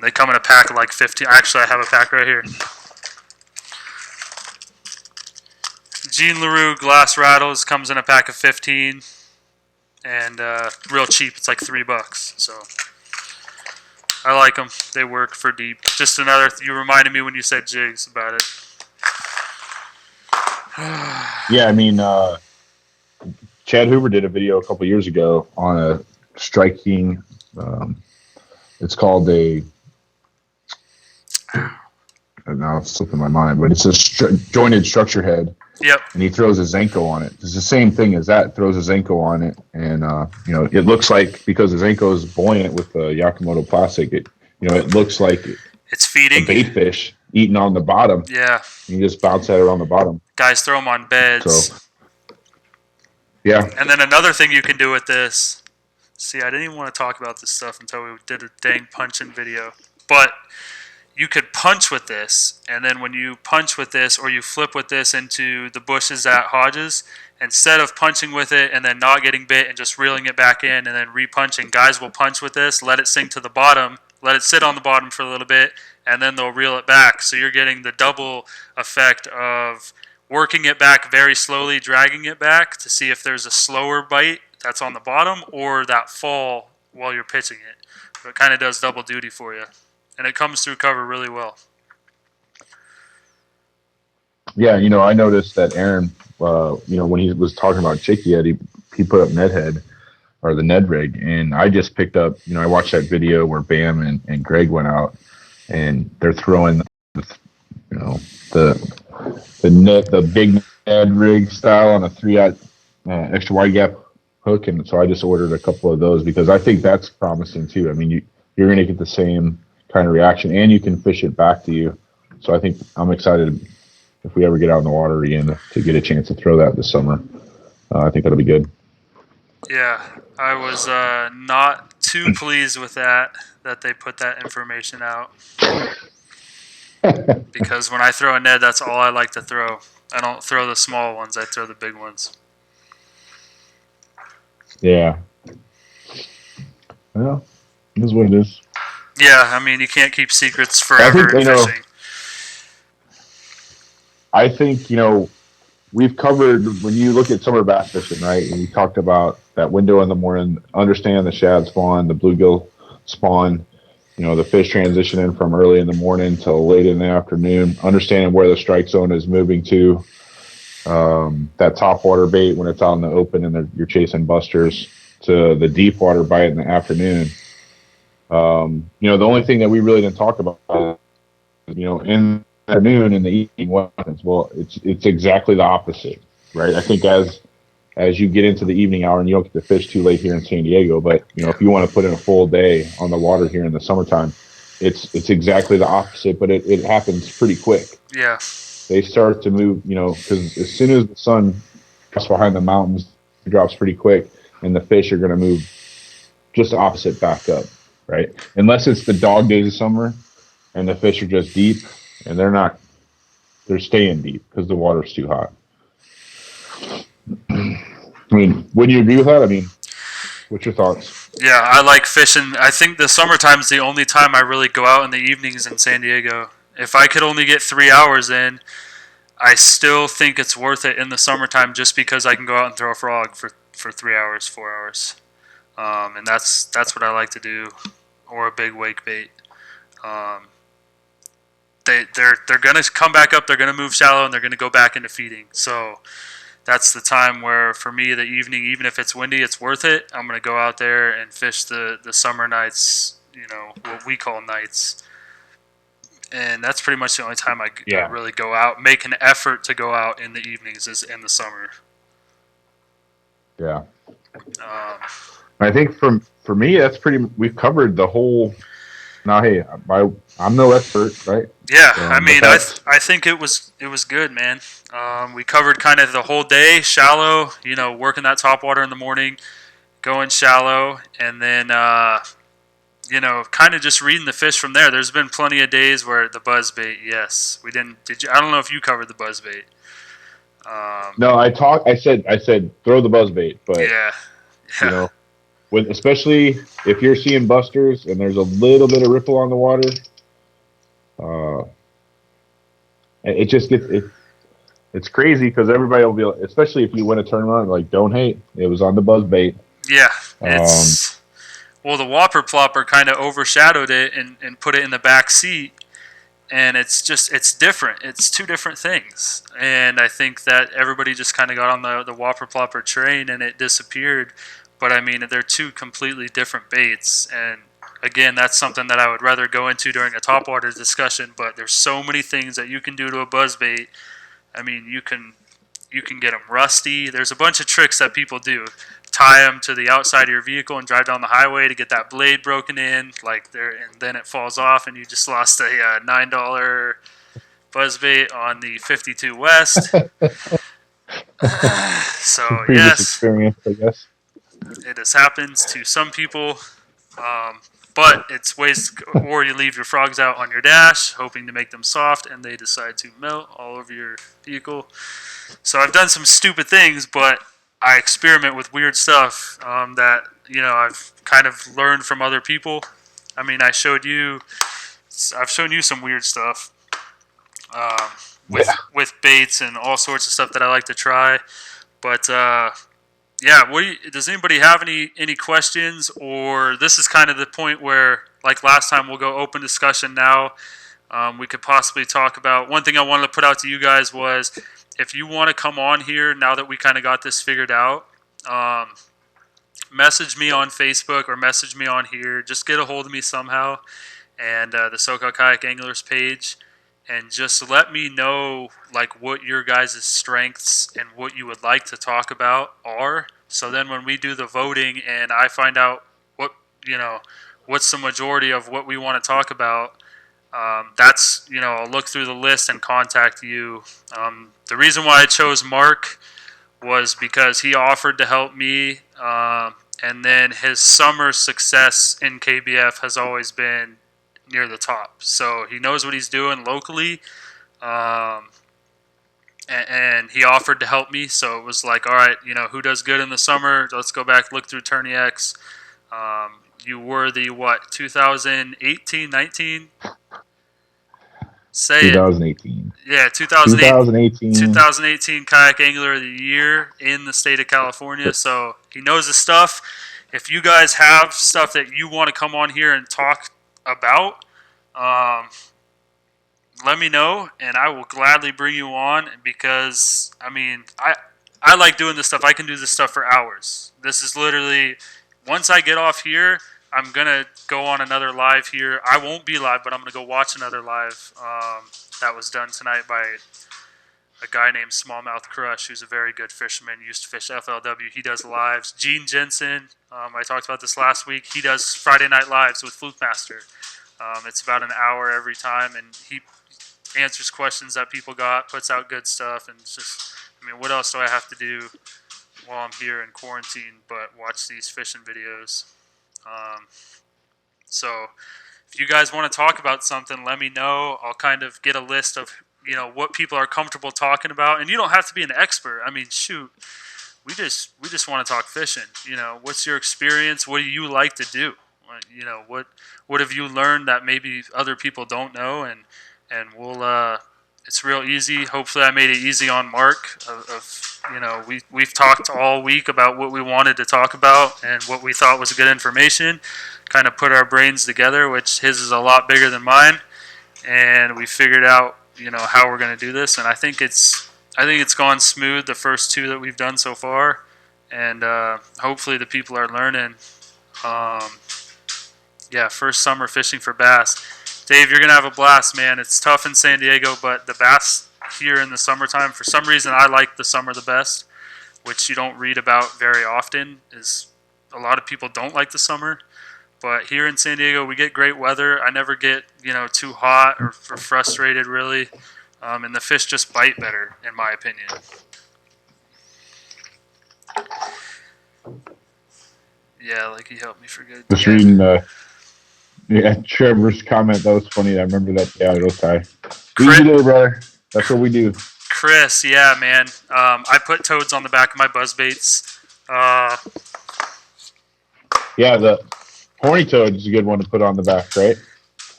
S2: They come in a pack of like 15. Actually, I have a pack right here. Jean LaRue glass rattles comes in a pack of 15, and real cheap. It's like $3. So I like them. They work for deep. Just another. You reminded me when you said jigs about it.
S1: Yeah, I mean, Chad Hoover did a video a couple years ago on a striking. It's called a. Now it's slipping my mind, but it's a jointed structure head.
S2: Yep.
S1: And he throws a Zenko on it. It's the same thing as that. Throws a Zenko on it, and it looks like, because the Zenko is buoyant with the Yakamoto plastic. It looks like
S2: it's feeding
S1: a bait fish eating on the bottom.
S2: Yeah.
S1: You just bounce that around the bottom.
S2: Guys throw them on beds.
S1: So, yeah.
S2: And then another thing you can do with this. See, I didn't even want to talk about this stuff until we did a dang punching video, but you could punch with this, and then when you punch with this or you flip with this into the bushes at Hodges, instead of punching with it and then not getting bit and just reeling it back in and then re-punching, guys will punch with this, let it sink to the bottom, let it sit on the bottom for a little bit, and then they'll reel it back. So you're getting the double effect of working it back very slowly, dragging it back to see if there's a slower bite that's on the bottom or that fall while you're pitching it. So it kind of does double duty for you. And it comes through cover really well.
S1: Yeah, I noticed that Aaron, when he was talking about Chicky Head, he put up Ned Head, or the Ned rig, and I just picked up, I watched that video where Bam and Greg went out, and they're throwing, the big Ned rig style on a 3/0 extra wide gap hook, and so I just ordered a couple of those because I think that's promising too. I mean, you're going to get the same kind of reaction, and you can fish it back to you. So I think I'm excited if we ever get out in the water again to get a chance to throw that this summer. I think that'll be good.
S2: Yeah, I was not too pleased with that they put that information out. Because when I throw a Ned, that's all I like to throw. I don't throw the small ones, I throw the big ones.
S1: Yeah. Well, it is what it is.
S2: Yeah, I mean, you can't keep secrets forever in fishing.
S1: I think, we've covered, when you look at summer bass fishing, right, and we talked about that window in the morning, understand the shad spawn, the bluegill spawn, the fish transitioning from early in the morning till late in the afternoon, understanding where the strike zone is moving to, that top water bait when it's out in the open and you're chasing busters, to the deep water bite in the afternoon. The only thing that we really didn't talk about, in the afternoon and the evening weapons, well, it's exactly the opposite, right? I think as you get into the evening hour, and you don't get to fish too late here in San Diego, but if you want to put in a full day on the water here in the summertime, it's exactly the opposite, but it happens pretty quick.
S2: Yeah.
S1: They start to move, because as soon as the sun drops behind the mountains, it drops pretty quick, and the fish are going to move just the opposite back up, right? Unless it's the dog days of summer and the fish are just deep, and they're staying deep because the water's too hot. I mean, wouldn't you agree with that? I mean, what's your thoughts?
S2: Yeah, I like fishing. I think the summertime is the only time I really go out in the evenings in San Diego. If I could only get 3 hours in, I still think it's worth it in the summertime just because I can go out and throw a frog for 3 hours, 4 hours. and that's what I like to do, or a big wake bait. Um, they're gonna come back up. They're gonna move shallow, and they're gonna go back into feeding. So that's the time where, for me, the evening, even if it's windy, it's worth it. I'm gonna go out there and fish the summer nights. What we call nights, and that's pretty much the only time I
S1: Yeah.
S2: really go out. Make an effort to go out in the evenings is in the summer.
S1: Yeah.
S2: Um,
S1: I think for me, that's pretty. We've covered the whole. Now, hey, I'm no expert, right?
S2: Yeah, I
S1: But
S2: mean,
S1: that's
S2: I think it was good, man. We covered kind of the whole day, shallow. Working that top water in the morning, going shallow, and then kind of just reading the fish from there. There's been plenty of days where the buzzbait. Yes, we didn't. Did you? I don't know if you covered the buzzbait.
S1: no. I said throw the buzzbait, but
S2: Yeah,
S1: you
S2: yeah,
S1: know, especially if you're seeing busters and there's a little bit of ripple on the water, uh, it just gets it's crazy because everybody will be, especially if you win a tournament, like don't hate. It was on the buzzbait.
S2: yeah.
S1: Um,
S2: It's Well, the Whopper Plopper kind of overshadowed it and put it in the back seat, and it's different. It's two different things, and I think that everybody just kind of got on the Whopper Plopper train and it disappeared. But I mean, they're two completely different baits, and again, that's something that I would rather go into during a topwater discussion. But there's so many things that you can do to a buzzbait. I mean, you can get them rusty. There's a bunch of tricks that people do. Tie them to the outside of your vehicle and drive down the highway to get that blade broken in, and then it falls off, and you just lost a $9 buzzbait on the 52 West.
S1: from
S2: So
S1: previous
S2: yes,
S1: experience, I guess.
S2: it has happened to some people, but it's ways. Or you leave your frogs out on your dash, hoping to make them soft, and they decide to melt all over your vehicle. So I've done some stupid things, but I experiment with weird stuff that I've kind of learned from other people. I mean, I've shown you some weird stuff um,
S1: Yeah.
S2: with baits and all sorts of stuff that I like to try. But yeah, does anybody have any questions? Or this is kind of the point where, like last time, we'll go open discussion now. We could possibly talk about one thing I wanted to put out to you guys was, if you want to come on here now that we kind of got this figured out, um, message me on Facebook or message me on here. Just get a hold of me somehow, and the SoCal Kayak Anglers page, and just let me know like what your guys' strengths and what you would like to talk about are. So then when we do the voting and I find out what what's the majority of what we want to talk about, that's I'll look through the list and contact you. The reason why I chose Mark was because he offered to help me, and then his summer success in KBF has always been near the top. So he knows what he's doing locally, um, and he offered to help me. So it was like, all right, who does good in the summer? Let's go back, look through Tourney X. You were the what, 2018, 19? Say it.
S1: 2018.
S2: Yeah, 2008,
S1: 2018.
S2: 2018 Kayak Angler of the Year in the state of California. So he knows his stuff. If you guys have stuff that you want to come on here and talk about, um, let me know, and I will gladly bring you on. Because I mean, I like doing this stuff. I can do this stuff for hours. This is literally, once I get off here, I'm gonna go on another live here. I won't be live, but I'm gonna go watch another live that was done tonight by a guy named Smallmouth Crush, who's a very good fisherman. Used to fish FLW. He does lives. Gene Jensen, I talked about this last week. He does Friday night lives with Fluke Master. It's about an hour every time, and he answers questions that people got, puts out good stuff, and it's just, I mean, what else do I have to do while I'm here in quarantine but watch these fishing videos? Um, so if you guys want to talk about something, let me know. I'll kind of get a list of what people are comfortable talking about, and you don't have to be an expert. I mean, shoot, we just want to talk fishing. What's your experience? What do you like to do? What have you learned that maybe other people don't know? And we'll It's real easy. Hopefully, I made it easy on Mark. We've talked all week about what we wanted to talk about and what we thought was good information. Kind of put our brains together, which his is a lot bigger than mine, and we figured out how we're going to do this. And I think it's gone smooth the first two that we've done so far, and hopefully the people are learning. Um, first summer fishing for bass. Dave, you're going to have a blast, man. It's tough in San Diego, but the bass here in the summertime, for some reason, I like the summer the best, which you don't read about very often, is a lot of people don't like the summer. But here in San Diego, we get great weather. I never get, too hot or frustrated, really. And the fish just bite better, in my opinion. Yeah, like he helped me for good.
S1: Just reading Trevor's comment. That was funny. I remember that. Yeah, it'll tie. Easy day, brother. That's what we do.
S2: Chris, yeah, man. I put toads on the back of my buzz baits.
S1: Yeah, the horny toad is a good one to put on the back, right?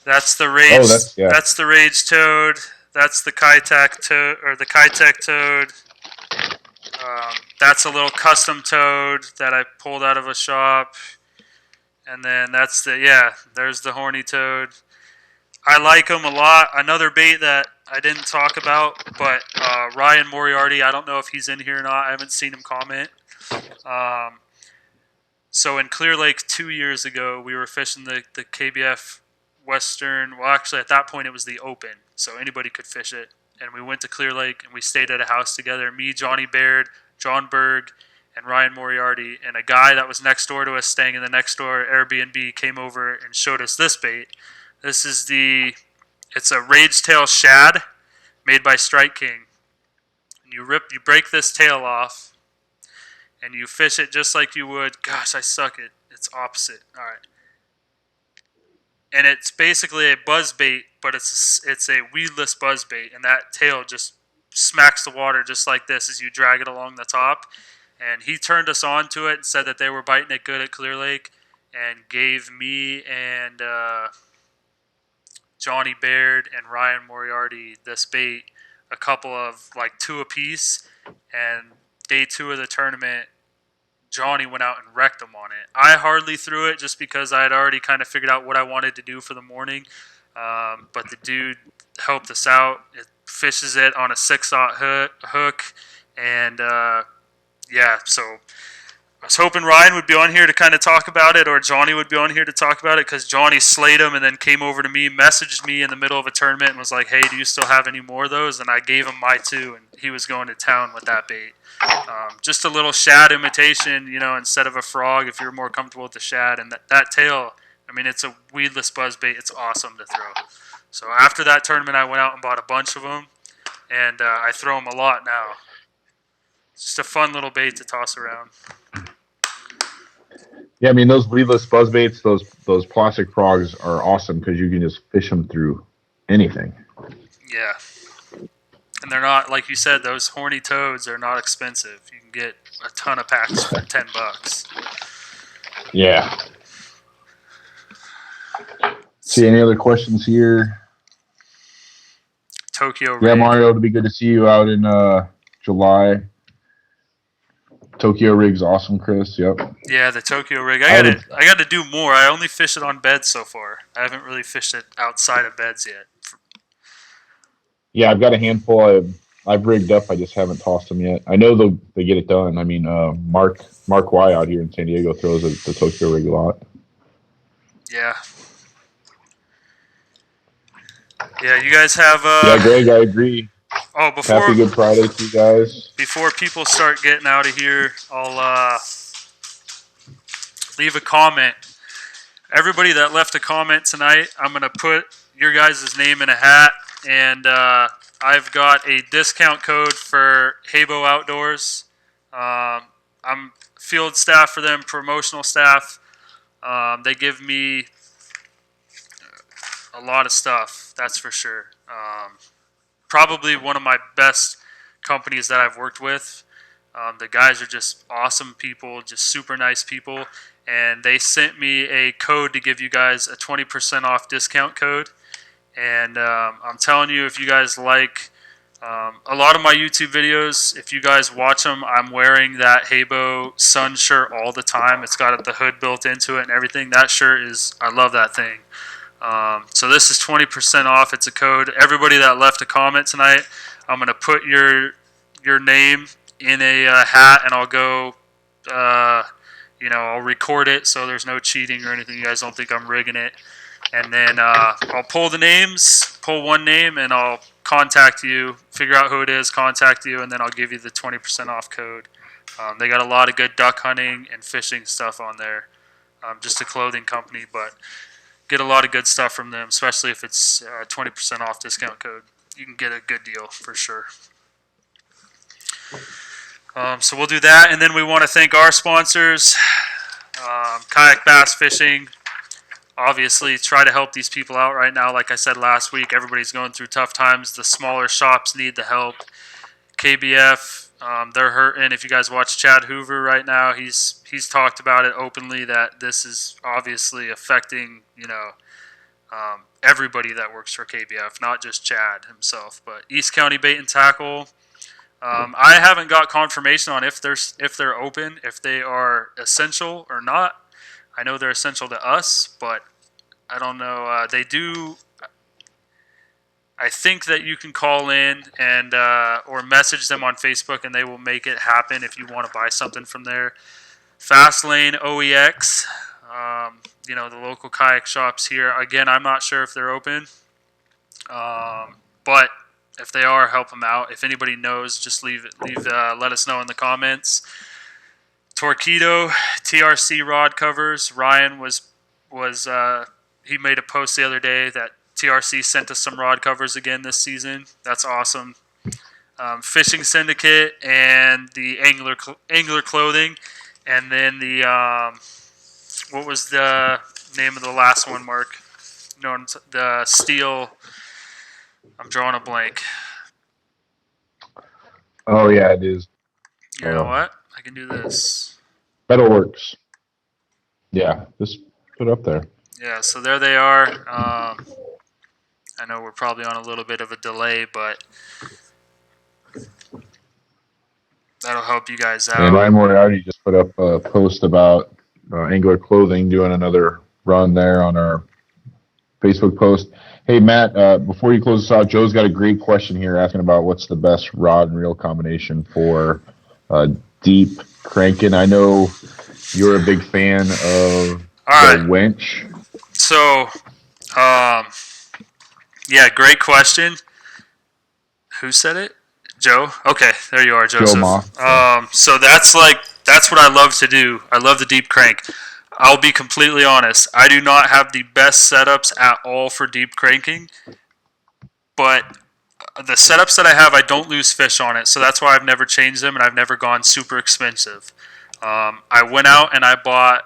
S2: That's the rage. That's the rage toad. That's the Kayak toad, or the Kayak toad. That's a little custom toad that I pulled out of a shop. And then there's the horny toad. I like them a lot. Another bait that I didn't talk about, but Ryan Moriarty, I don't know if he's in here or not. I haven't seen him comment. So in Clear Lake 2 years ago, we were fishing the KBF Western. Well, actually, at that point, it was the Open, so anybody could fish it. And we went to Clear Lake, and we stayed at a house together. Me, Johnny Baird, John Berg, and Ryan Moriarty, and a guy that was next door to us, staying in the next door Airbnb, came over and showed us this bait. This is it's a rage tail shad made by Strike King. And you break this tail off, and you fish it just like you would. Gosh, I suck it. It's opposite. All right. And it's basically a buzz bait, but it's a weedless buzz bait, and that tail just smacks the water just like this as you drag it along the top. And he turned us on to it and said that they were biting it good at Clear Lake, and gave me and Johnny Baird and Ryan Moriarty this bait, a couple of like two apiece. And day 2 of the tournament, Johnny went out and wrecked them on it. I hardly threw it just because I had already kind of figured out what I wanted to do for the morning. But the dude helped us out. It fishes it on a 6/0 hook. And so I was hoping Ryan would be on here to kind of talk about it, or Johnny would be on here to talk about it, because Johnny slayed him and then came over to me, messaged me in the middle of a tournament and was like, hey, do you still have any more of those? And I gave him my 2, and he was going to town with that bait. Just a little shad imitation, instead of a frog, if you're more comfortable with the shad. And that tail, I mean, it's a weedless buzz bait. It's awesome to throw. So after that tournament, I went out and bought a bunch of them, and I throw them a lot now. It's just a fun little bait to toss around.
S1: Yeah, I mean, those weedless buzz baits, those plastic frogs are awesome because you can just fish them through anything.
S2: Yeah. And they're not, like you said, those horny toads are not expensive. You can get a ton of packs for $10.
S1: Yeah. See, any other questions here?
S2: Tokyo Rig.
S1: Yeah, Mario, it'll be good to see you out in July. Tokyo Rig's awesome, Chris. Yep.
S2: Yeah, the Tokyo Rig. I got to do more. I only fished it on beds so far. I haven't really fished it outside of beds yet.
S1: Yeah, I've got a handful. I've rigged up. I just haven't tossed them yet. I know they get it done. I mean, Mark Y out here in San Diego throws the Tokyo Rig a lot.
S2: Yeah. Yeah, you guys have.
S1: Yeah, Greg, I agree.
S2: Oh,
S1: Happy Good Friday to you guys.
S2: Before people start getting out of here, I'll leave a comment. Everybody that left a comment tonight, I'm going to put your guys' name in a hat, and I've got a discount code for Habo Outdoors. I'm field staff for them, promotional staff. They give me a lot of stuff, that's for sure. Probably one of my best companies that I've worked with. The guys are just awesome people, just super nice people. And they sent me a code to give you guys a 20% off discount code. And I'm telling you, if you guys like A lot of my YouTube videos, if you guys watch them, I'm wearing that Habo Sun shirt all the time. It's got the hood built into it and everything. That shirt is, I love that thing. So this is 20% off. It's a code. Everybody that left a comment tonight, I'm gonna put your name in a hat, and I'll go. I'll record it so there's no cheating or anything. You guys don't think I'm rigging it. And then I'll pull the names, pull one name, and I'll contact you, figure out who it is, contact you, and then I'll give you the 20% off code. They got a lot of good duck hunting and fishing stuff on there. Just a clothing company, but get a lot of good stuff from them, especially if it's 20% off discount code. You can get a good deal for sure. So we'll do that, and then we want to thank our sponsors, Kayak Bass Fishing. Obviously, try to help these people out right now. Like I said last week, everybody's going through tough times. The smaller shops need the help. KBF, they're hurting. If you guys watch Chad Hoover right now, he's talked about it openly that this is obviously affecting everybody that works for KBF, not just Chad himself. But East County Bait and Tackle, I haven't got confirmation on if they're open, if they are essential or not. I know they're essential to us, but I don't know. They do. I think that you can call in and or message them on Facebook, and they will make it happen if you want to buy something from there. Fastlane OEX, the local kayak shops here. Again, I'm not sure if they're open, but if they are, help them out. If anybody knows, just let us know in the comments. Torpedo TRC rod covers. Ryan he made a post the other day that TRC sent us some rod covers again this season. That's awesome. Fishing Syndicate and the Angler Clothing, and then the what was the name of the last one, Mark? No, the steel. I'm drawing a blank.
S1: Oh yeah, it is.
S2: You know what? I can do this.
S1: Metalworks. Yeah, just put it up there.
S2: Yeah, so there they are. I know we're probably on a little bit of a delay, but that'll help you guys out.
S1: And Ryan Moriarty just put up a post about Angler Clothing doing another run there on our Facebook post. Hey, Matt, before you close this out, Joe's got a great question here asking about what's the best rod and reel combination for deep cranking. I know you're a big fan of the winch.
S2: So, yeah, great question. Who said it? Joe? Okay, there you are, Joseph.
S1: Joe Moss.
S2: So that's what I love to do. I love the deep crank. I'll be completely honest. I do not have the best setups at all for deep cranking, but the setups that I have, I don't lose fish on it, so that's why I've never changed them, and I've never gone super expensive. I went out and I bought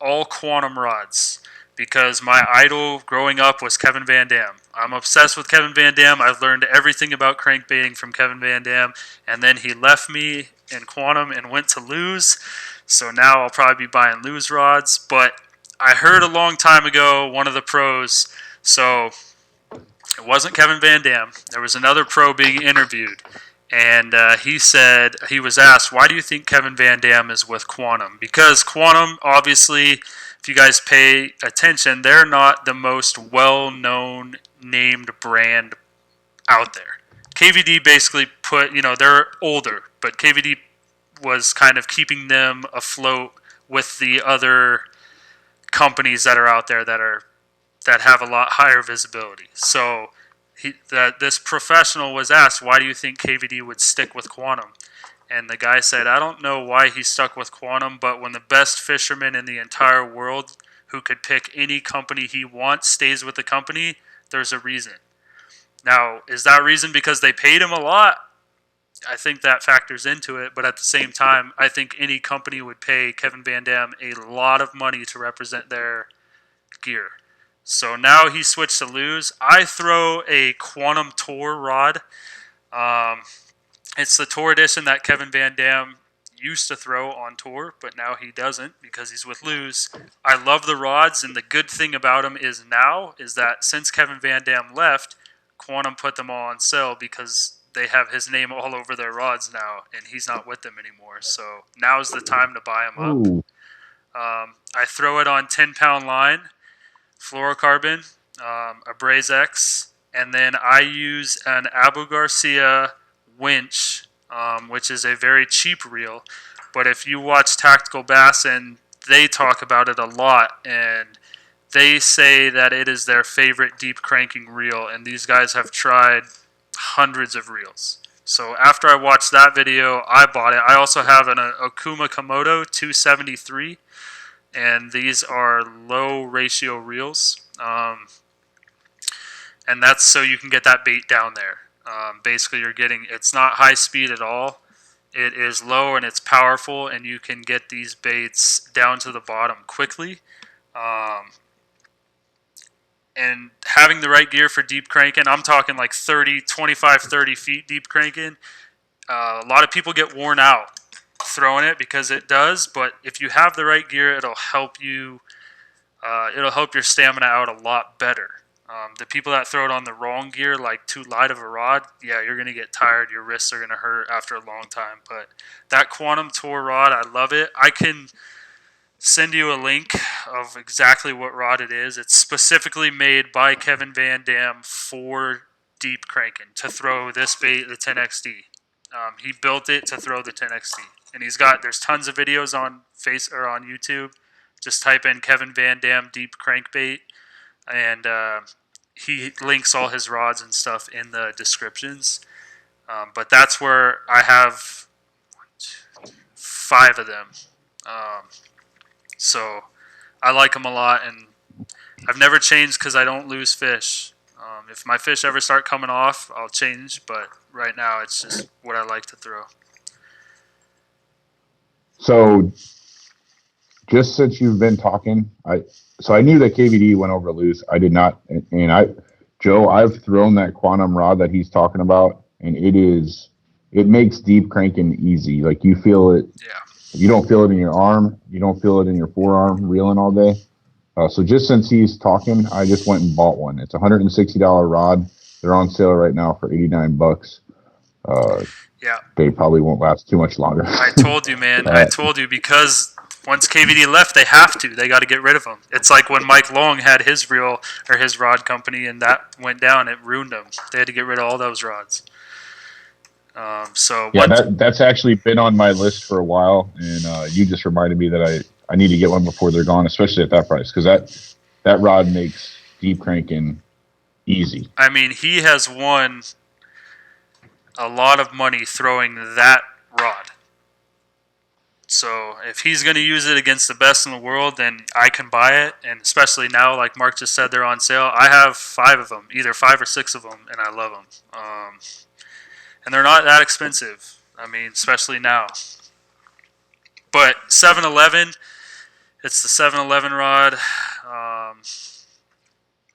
S2: all quantum rods because my idol growing up was Kevin Van Dam. I'm obsessed with Kevin Van Dam. I've learned everything about crankbaiting from Kevin Van Dam, and then he left me in quantum and went to Lew's. So now I'll probably be buying Lew's rods. But I heard a long time ago one of the pros, so it wasn't Kevin Van Dam. There was another pro being interviewed, and he said, he was asked, why do you think Kevin Van Dam is with Quantum? Because Quantum, obviously, if you guys pay attention, they're not the most well-known named brand out there. KVD basically they're older, but KVD was kind of keeping them afloat with the other companies that are out there that have a lot higher visibility. So this professional was asked, why do you think KVD would stick with Quantum? And the guy said, I don't know why he stuck with Quantum, but when the best fisherman in the entire world who could pick any company he wants stays with the company, there's a reason. Now, is that reason because they paid him a lot? I think that factors into it, but at the same time, I think any company would pay Kevin Van Dam a lot of money to represent their gear. So now he switched to Lew's. I throw a Quantum Tour rod. It's the Tour Edition that Kevin Van Dam used to throw on tour, but now he doesn't because he's with Lew's. I love the rods, and the good thing about them is that since Kevin Van Dam left, Quantum put them all on sale because they have his name all over their rods now, and he's not with them anymore. So now's the time to buy them up.
S1: Ooh.
S2: I throw it on 10-pound line, fluorocarbon, a Braze X, and then I use an Abu Garcia winch, which is a very cheap reel. But if you watch Tactical Bass, and they talk about it a lot, and they say that it is their favorite deep cranking reel, and these guys have tried hundreds of reels. So after I watched that video, I bought it. I also have an Okuma Komodo 273, and these are low ratio reels. And that's so you can get that bait down there. Basically, it's not high speed at all. It is low and it's powerful, and you can get these baits down to the bottom quickly. And having the right gear for deep cranking, I'm talking like 25, 30 feet deep cranking. A lot of people get worn out throwing it because it does, but if you have the right gear, it'll help you. It'll help your stamina out a lot better. The people that throw it on the wrong gear, like too light of a rod, yeah, you're going to get tired. Your wrists are going to hurt after a long time. But that Quantum Tour rod, I love it. I can send you a link of exactly what rod it is. It's specifically made by Kevin Van Dam for deep cranking, to throw this bait, the 10XD. He built it to throw the 10XD. And there's tons of videos on on YouTube. Just type in Kevin Van Dam deep crankbait, and he links all his rods and stuff in the descriptions. But that's where I have 5 of them. So I like them a lot, and I've never changed because I don't lose fish. If my fish ever start coming off, I'll change, but right now it's just what I like to throw.
S1: So just since you've been talking, I knew that KVD went over loose. I did not, and Joe, I've thrown that Quantum rod that he's talking about, and it makes deep cranking easy. Like, you feel it.
S2: Yeah.
S1: You don't feel it in your arm. You don't feel it in your forearm reeling all day. So just since he's talking, I just went and bought one. It's a $160 rod. They're on sale right now for $89.
S2: Yeah.
S1: They probably won't last too much longer.
S2: I told you, man. I told you, because once KVD left, they have to. They got to get rid of him. It's like when Mike Long had his reel or his rod company, and that went down. It ruined them. They had to get rid of all those rods.
S1: That's actually been on my list for a while, and you just reminded me that I need to get one before they're gone, especially at that price, because that rod makes deep cranking easy.
S2: I mean, he has won a lot of money throwing that rod. So if he's going to use it against the best in the world, then I can buy it. And especially now, like Mark just said, they're on sale. I have 5 of them, either 5 or 6 of them, and I love them. And they're not that expensive. I mean, especially now. But 7-Eleven, it's the 7-Eleven rod.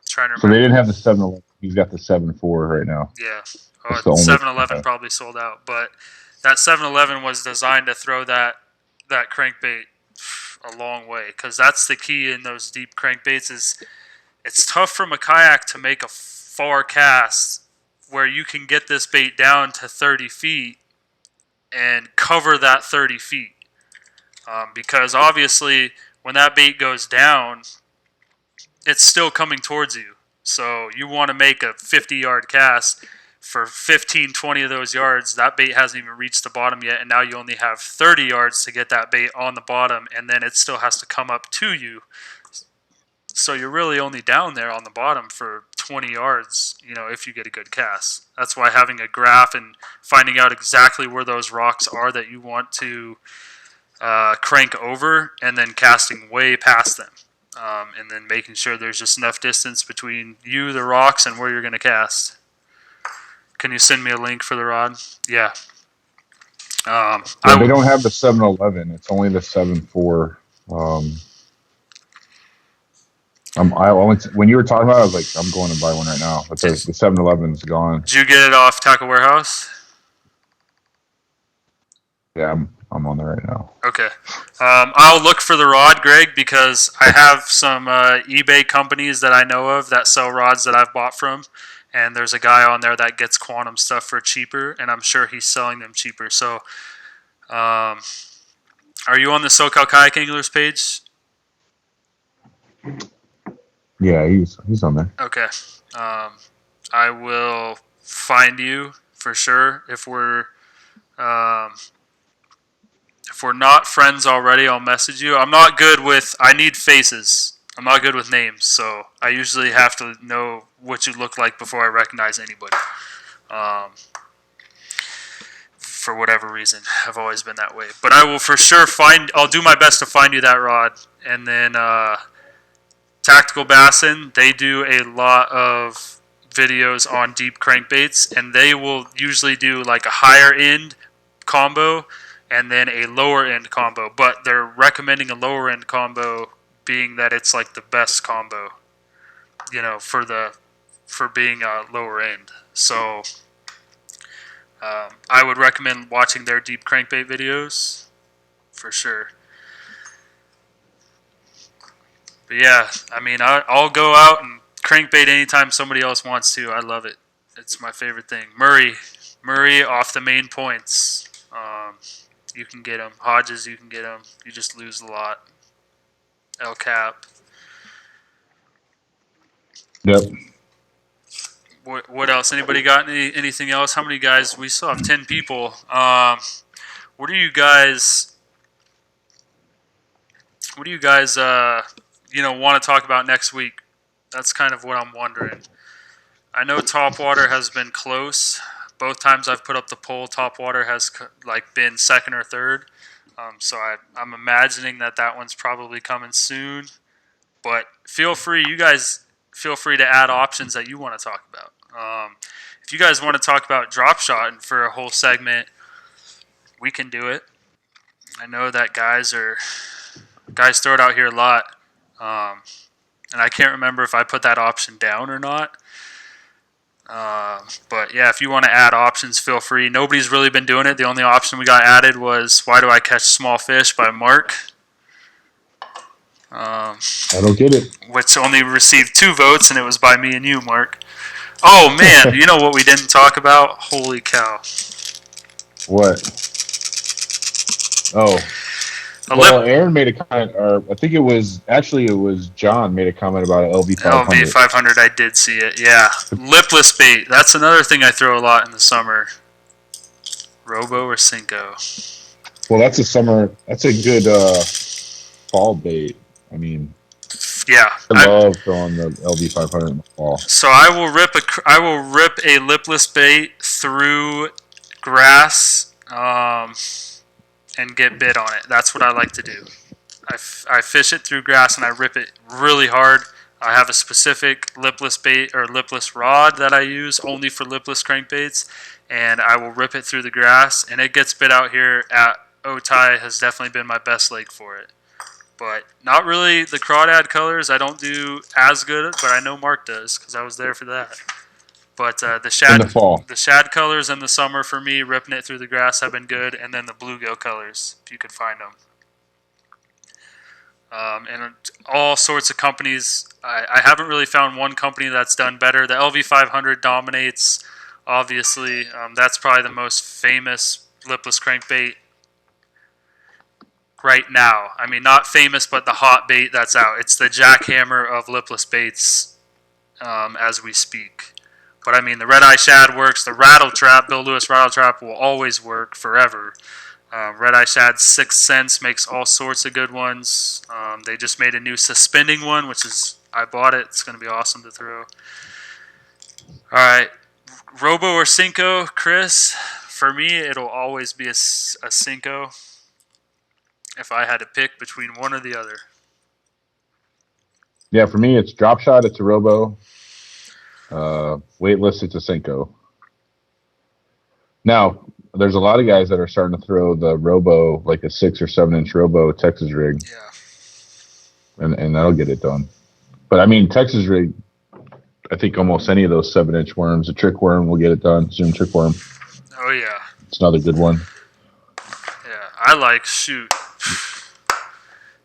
S2: Trying to remember.
S1: So they didn't have the 7-Eleven. He's got the 7.4 right now.
S2: Yeah. 7-Eleven probably sold out. But that 7-Eleven was designed to throw that crankbait a long way, because that's the key in those deep crankbaits. Is it's tough from a kayak to make a far cast where you can get this bait down to 30 feet and cover that 30 feet. Because obviously when that bait goes down, it's still coming towards you. So you want to make a 50-yard cast. For 15, 20 of those yards, that bait hasn't even reached the bottom yet, and now you only have 30 yards to get that bait on the bottom, and then it still has to come up to you. So you're really only down there on the bottom for 20 yards, if you get a good cast. That's why having a graph and finding out exactly where those rocks are that you want to crank over, and then casting way past them. And then making sure there's just enough distance between you, the rocks, and where you're going to cast. Can you send me a link for the rod? Yeah.
S1: They don't have the 7-Eleven. It's only the 7.4. When you were talking about it, I was like, I'm going to buy one right now. But the 7-Eleven's gone.
S2: Did you get it off Tackle Warehouse?
S1: Yeah, I'm on there right now.
S2: Okay. I'll look for the rod, Greg, because I have some eBay companies that I know of that sell rods that I've bought from. and there's a guy on there that gets quantum stuff for cheaper, and I'm sure he's selling them cheaper. So, are you on the SoCal Kayak Anglers page?
S1: Yeah, he's on there.
S2: Okay. I will find you for sure. Um, if we're not friends already, I'll message you. I need faces. I'm not good with names, so I usually have to know what you look like before I recognize anybody. For whatever reason, I've always been that way. But I will for sure I'll do my best to find you that rod. And then Tactical Bassin, they do a lot of videos on deep crankbaits, and they will usually do like a higher end combo and then a lower end combo. But they're recommending a lower end combo, being that it's like the best combo, for being a lower end. So I would recommend watching their deep crankbait videos for sure. But yeah, I mean, I'll go out and crankbait anytime somebody else wants to. I love it. It's my favorite thing. Murray off the main points. You can get him. Hodges, you can get him. You just lose a lot. El Cap.
S1: Yep.
S2: What else? Anybody got anything else? How many guys? We still have 10 people. What do you guys? What do you guys? Want to talk about next week? That's kind of what I'm wondering. I know Topwater has been close. Both times I've put up the poll, Topwater has been second or third. So I'm imagining that one's probably coming soon. But you guys feel free to add options that you want to talk about. If you guys want to talk about drop shot and for a whole segment, we can do it. I know that guys throw it out here a lot. And I can't remember if I put that option down or not. But yeah, if you want to add options, feel free. Nobody's really been doing it. The only option we got added was "Why Do I Catch Small Fish" by Mark.
S1: I don't get it.
S2: Which only received 2 votes, and it was by me and you, Mark. Oh man, you know what we didn't talk about? Holy cow!
S1: What? Oh. Well, Aaron made a comment, or I think it was John made a comment about an LV500.
S2: LV500, I did see it. Yeah, lipless bait. That's another thing I throw a lot in the summer. Robo or Cinco.
S1: Well, that's a good fall bait. I mean,
S2: yeah,
S1: I love throwing the LV500 in the fall.
S2: So I will rip a lipless bait through grass. And get bit on it. That's what I like to do. I fish it through grass and I rip it really hard. I have a specific lipless bait or lipless rod that I use only for lipless crankbaits, and I will rip it through the grass, and it gets bit out here at Otay has definitely been my best lake for it. But not really the crawdad colors. I don't do as good, but I know Mark does because I was there for that. But the shad colors in the summer for me, ripping it through the grass, have been good, and then the bluegill colors, if you could find them. And all sorts of companies. I haven't really found one company that's done better. The LV500 dominates, obviously. That's probably the most famous lipless crankbait right now. I mean, not famous, but the hot bait that's out. It's the jackhammer of lipless baits as we speak. But I mean, the red eye shad works. The rattle trap, Bill Lewis rattle trap, will always work forever. Red eye shad 6 cents makes all sorts of good ones. They just made a new suspending one, I bought it. It's going to be awesome to throw. All right, Robo or Cinco, Chris? For me, it'll always be a Cinco. If I had to pick between one or the other.
S1: Yeah, for me, it's drop shot. It's a Robo. Weightless, it's a Cinco. Now, there's a lot of guys that are starting to throw the Robo, like a 6 or 7 inch Robo Texas rig.
S2: Yeah.
S1: And that'll get it done. But I mean, Texas rig, I think almost any of those 7 inch worms, a trick worm will get it done. Zoom trick worm.
S2: Oh, yeah.
S1: It's another good one.
S2: Yeah, I like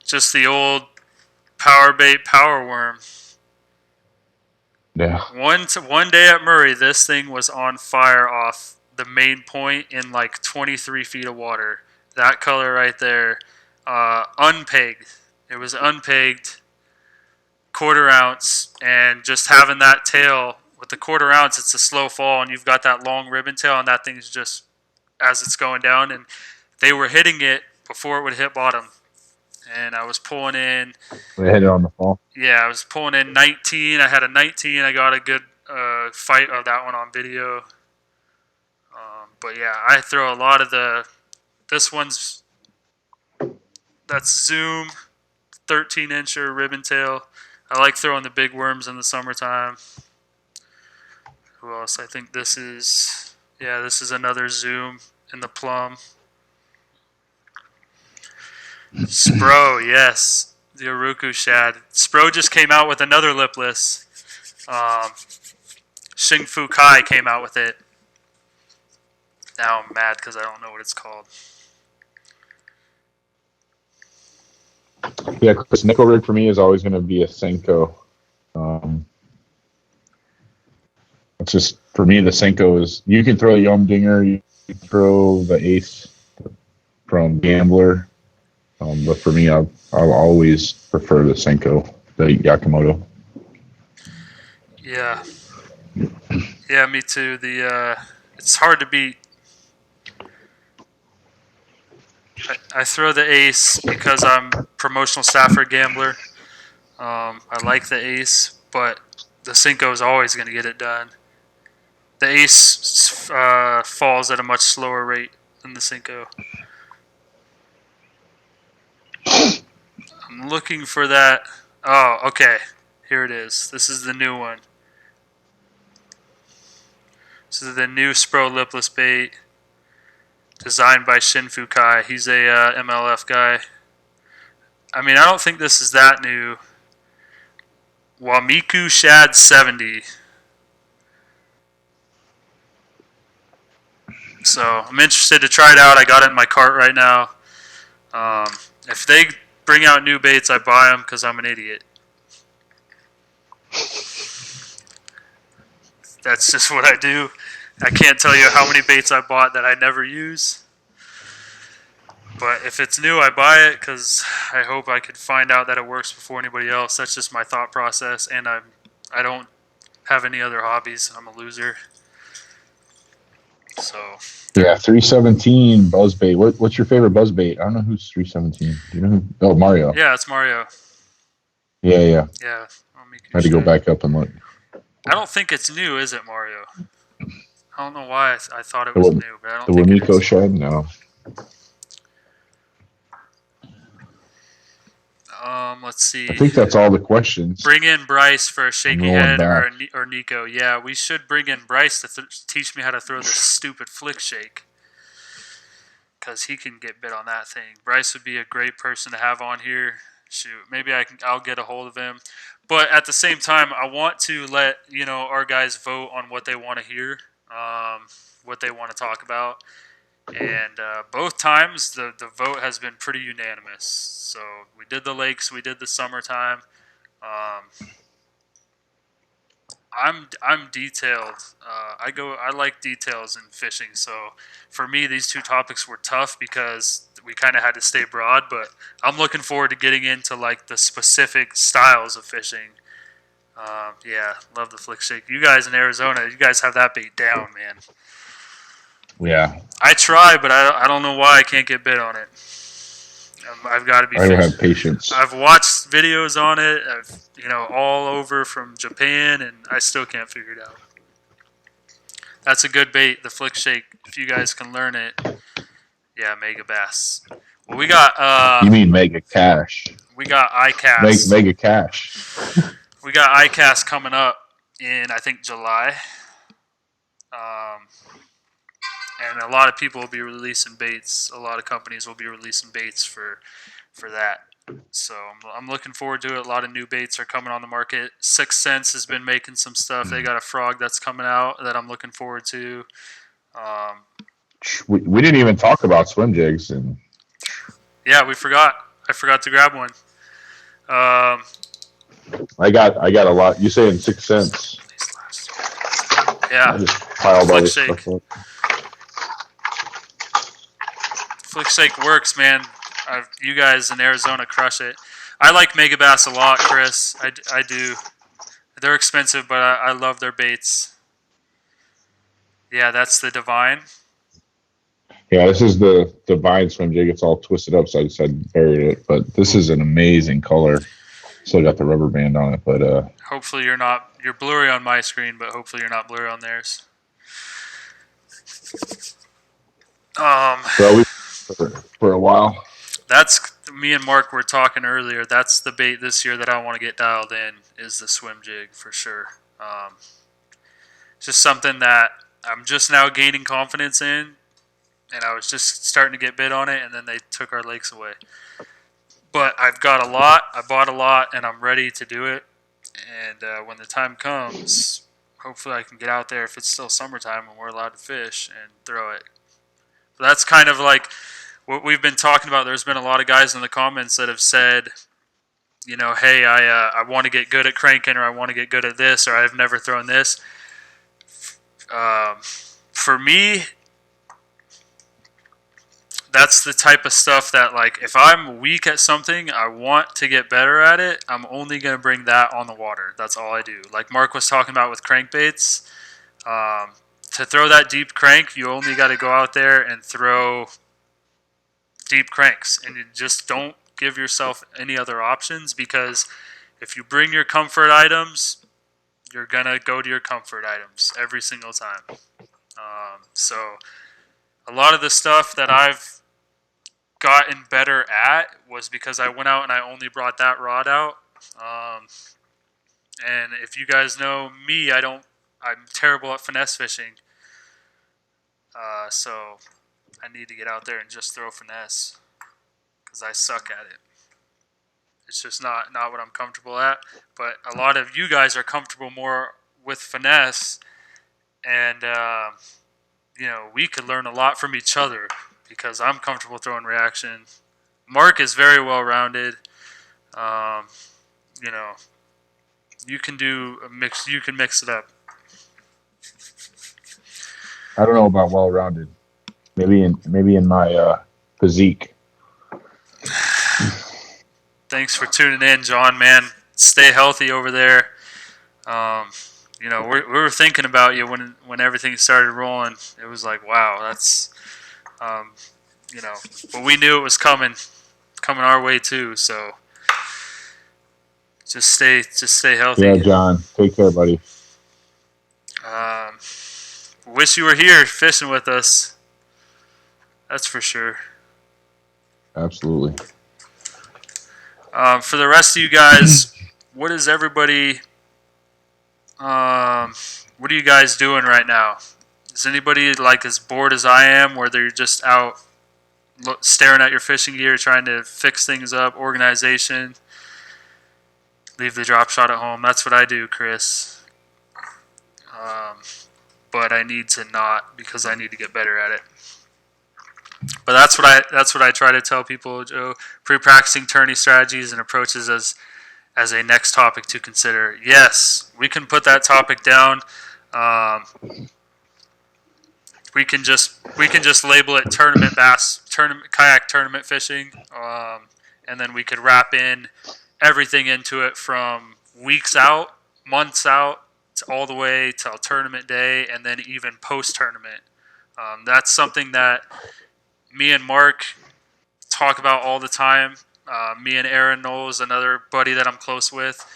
S2: just the old power bait power worm.
S1: Yeah.
S2: One day at Murray, this thing was on fire off the main point in like 23 feet of water. That color right there, unpegged. It was unpegged, quarter ounce, and just having that tail with the quarter ounce, it's a slow fall, and you've got that long ribbon tail, and that thing's just as it's going down, and they were hitting it before it would hit bottom. And I was pulling in.
S1: They hit it on the fall.
S2: Yeah, I was pulling in 19. I had a 19. I got a good fight of that one on video. But yeah, I throw a lot of this one's, that's Zoom, 13-incher ribbon tail. I like throwing the big worms in the summertime. Who else? I think this is another Zoom in the plum. Spro, yes. The Uruku shad. Spro just came out with another lipless. Xing Fu Kai came out with it. Now I'm mad because I don't know what it's called.
S1: Yeah, Chris, nickel rig for me is always going to be a Senko. It's just, for me, the Senko is, you can throw a Yum Dinger, you can throw the Ace from Gambler. But for me, I'll always prefer the Senko, the Yakamoto.
S2: Yeah. Yeah, me too. It's hard to beat. I throw the Ace because I'm promotional staff for Gambler. I like the Ace, but the Senko is always going to get it done. The Ace falls at a much slower rate than the Senko. I'm looking for that. Oh, okay. Here it is. This is the new one. This is the new Spro lipless bait designed by Xing Fu Kai. He's a MLF guy. I mean, I don't think this is that new. Wamiku Shad 70. So I'm interested to try it out. I got it in my cart right now. If they bring out new baits, I buy them because I'm an idiot. That's just what I do. I can't tell you how many baits I bought that I never use. But if it's new, I buy it because I hope I could find out that it works before anybody else. That's just my thought process, and I don't have any other hobbies. I'm a loser. So
S1: yeah, 317 buzzbait. What's your favorite buzzbait? I don't know who's 317. Do you know who? Oh, Mario.
S2: Yeah, it's Mario.
S1: Yeah.
S2: Yeah.
S1: I had to go back up and look.
S2: I don't think it's new, is it, Mario? I don't know why I thought it was new, but I don't think
S1: it is. The Wamiko shad? No.
S2: Let's see.
S1: I think that's all the questions.
S2: Bring in Bryce for a shaky head or Nico. Yeah, we should bring in Bryce to teach me how to throw this stupid flick shake. Because he can get bit on that thing. Bryce would be a great person to have on here. Shoot, maybe I'll get a hold of him. But at the same time, I want to let our guys vote on what they want to hear, what they want to talk about. And both times, the vote has been pretty unanimous. So we did the lakes, we did the summertime. I'm detailed. I like details in fishing. So for me, these two topics were tough because we kind of had to stay broad. But I'm looking forward to getting into like the specific styles of fishing. Yeah, love the flick shake. You guys in Arizona, you guys have that bait down, man.
S1: Yeah.
S2: I try, but I don't know why I can't get bit on it. I've got to be.
S1: I don't have patience.
S2: I've watched videos on it. All over from Japan, and I still can't figure it out. That's a good bait, the flick shake. If you guys can learn it, yeah, mega bass. Well, we got.
S1: You mean mega cash?
S2: We got ICAST.
S1: Mega cash.
S2: We got ICAST coming up in I think July. And a lot of people will be releasing baits. A lot of companies will be releasing baits for that. So I'm looking forward to it. A lot of new baits are coming on the market. Sixth Sense has been making some stuff. They got a frog that's coming out that I'm looking forward to.
S1: We didn't even talk about swim jigs.
S2: Yeah, we forgot. I forgot to grab one.
S1: I got a lot. You saying Sixth Sense?
S2: Yeah.
S1: I just piled all
S2: Flick
S1: this
S2: shake.
S1: stuff up.
S2: Flick shake works, man. You guys in Arizona crush it. I like Mega Bass a lot, Chris. I do. They're expensive, but I love their baits. Yeah, that's the Divine.
S1: Yeah, this is the vine swim jig. It's all twisted up, so I just had buried it. But this is an amazing color. Still got the rubber band on it, but
S2: Hopefully you're blurry on my screen, but hopefully you're not blurry on theirs.
S1: well, we for a while.
S2: That's me and Mark were talking earlier. That's the bait this year that I want to get dialed in is the swim jig for sure. It's just something that I'm just now gaining confidence in, and I was just starting to get bit on it, and then they took our lakes away. But I've got a lot. I bought a lot, and I'm ready to do it. And when the time comes, hopefully I can get out there if it's still summertime and we're allowed to fish and throw it. But that's kind of like what we've been talking about. There's been a lot of guys in the comments that have said, you know, hey, I want to get good at cranking, or I want to get good at this, or I've never thrown this. For me, that's the type of stuff that, like, if I'm weak at something, I want to get better at it, I'm only going to bring that on the water. That's all I do. Like Mark was talking about with crankbaits, to throw that deep crank, you only got to go out there and throw deep cranks, and you just don't give yourself any other options, because if you bring your comfort items, you're going to go to your comfort items every single time. So a lot of the stuff that I've gotten better at was because I went out and I only brought that rod out. And if you guys know me, I'm terrible at finesse fishing. So I need to get out there and just throw finesse because I suck at it. It's just not what I'm comfortable at. But a lot of you guys are comfortable more with finesse, and you know, we could learn a lot from each other because I'm comfortable throwing reaction. Mark is very well rounded. You know, you can do a mix. You can mix it up.
S1: I don't know about well rounded. Maybe in my physique.
S2: Thanks for tuning in, John. Man, stay healthy over there. You know, we were thinking about you when everything started rolling. It was like, wow, that's you know, but we knew it was coming our way too. So just stay healthy.
S1: Yeah, John. Take care, buddy.
S2: Wish you were here fishing with us. That's for sure.
S1: Absolutely.
S2: For the rest of you guys, what is everybody? What are you guys doing right now? Is anybody like as bored as I am, where they're just out staring at your fishing gear, trying to fix things up, organization, leave the drop shot at home? That's what I do, Chris. But I need to not, because I need to get better at it. But that's what I try to tell people, Joe. Pre-practicing tourney strategies and approaches as a next topic to consider. Yes, we can put that topic down. We can just label it tournament bass, kayak tournament fishing, and then we could wrap in everything into it from weeks out, months out, all the way till tournament day, and then even post tournament. That's something that me and Mark talk about all the time. Me and Aaron Knowles, another buddy that I'm close with,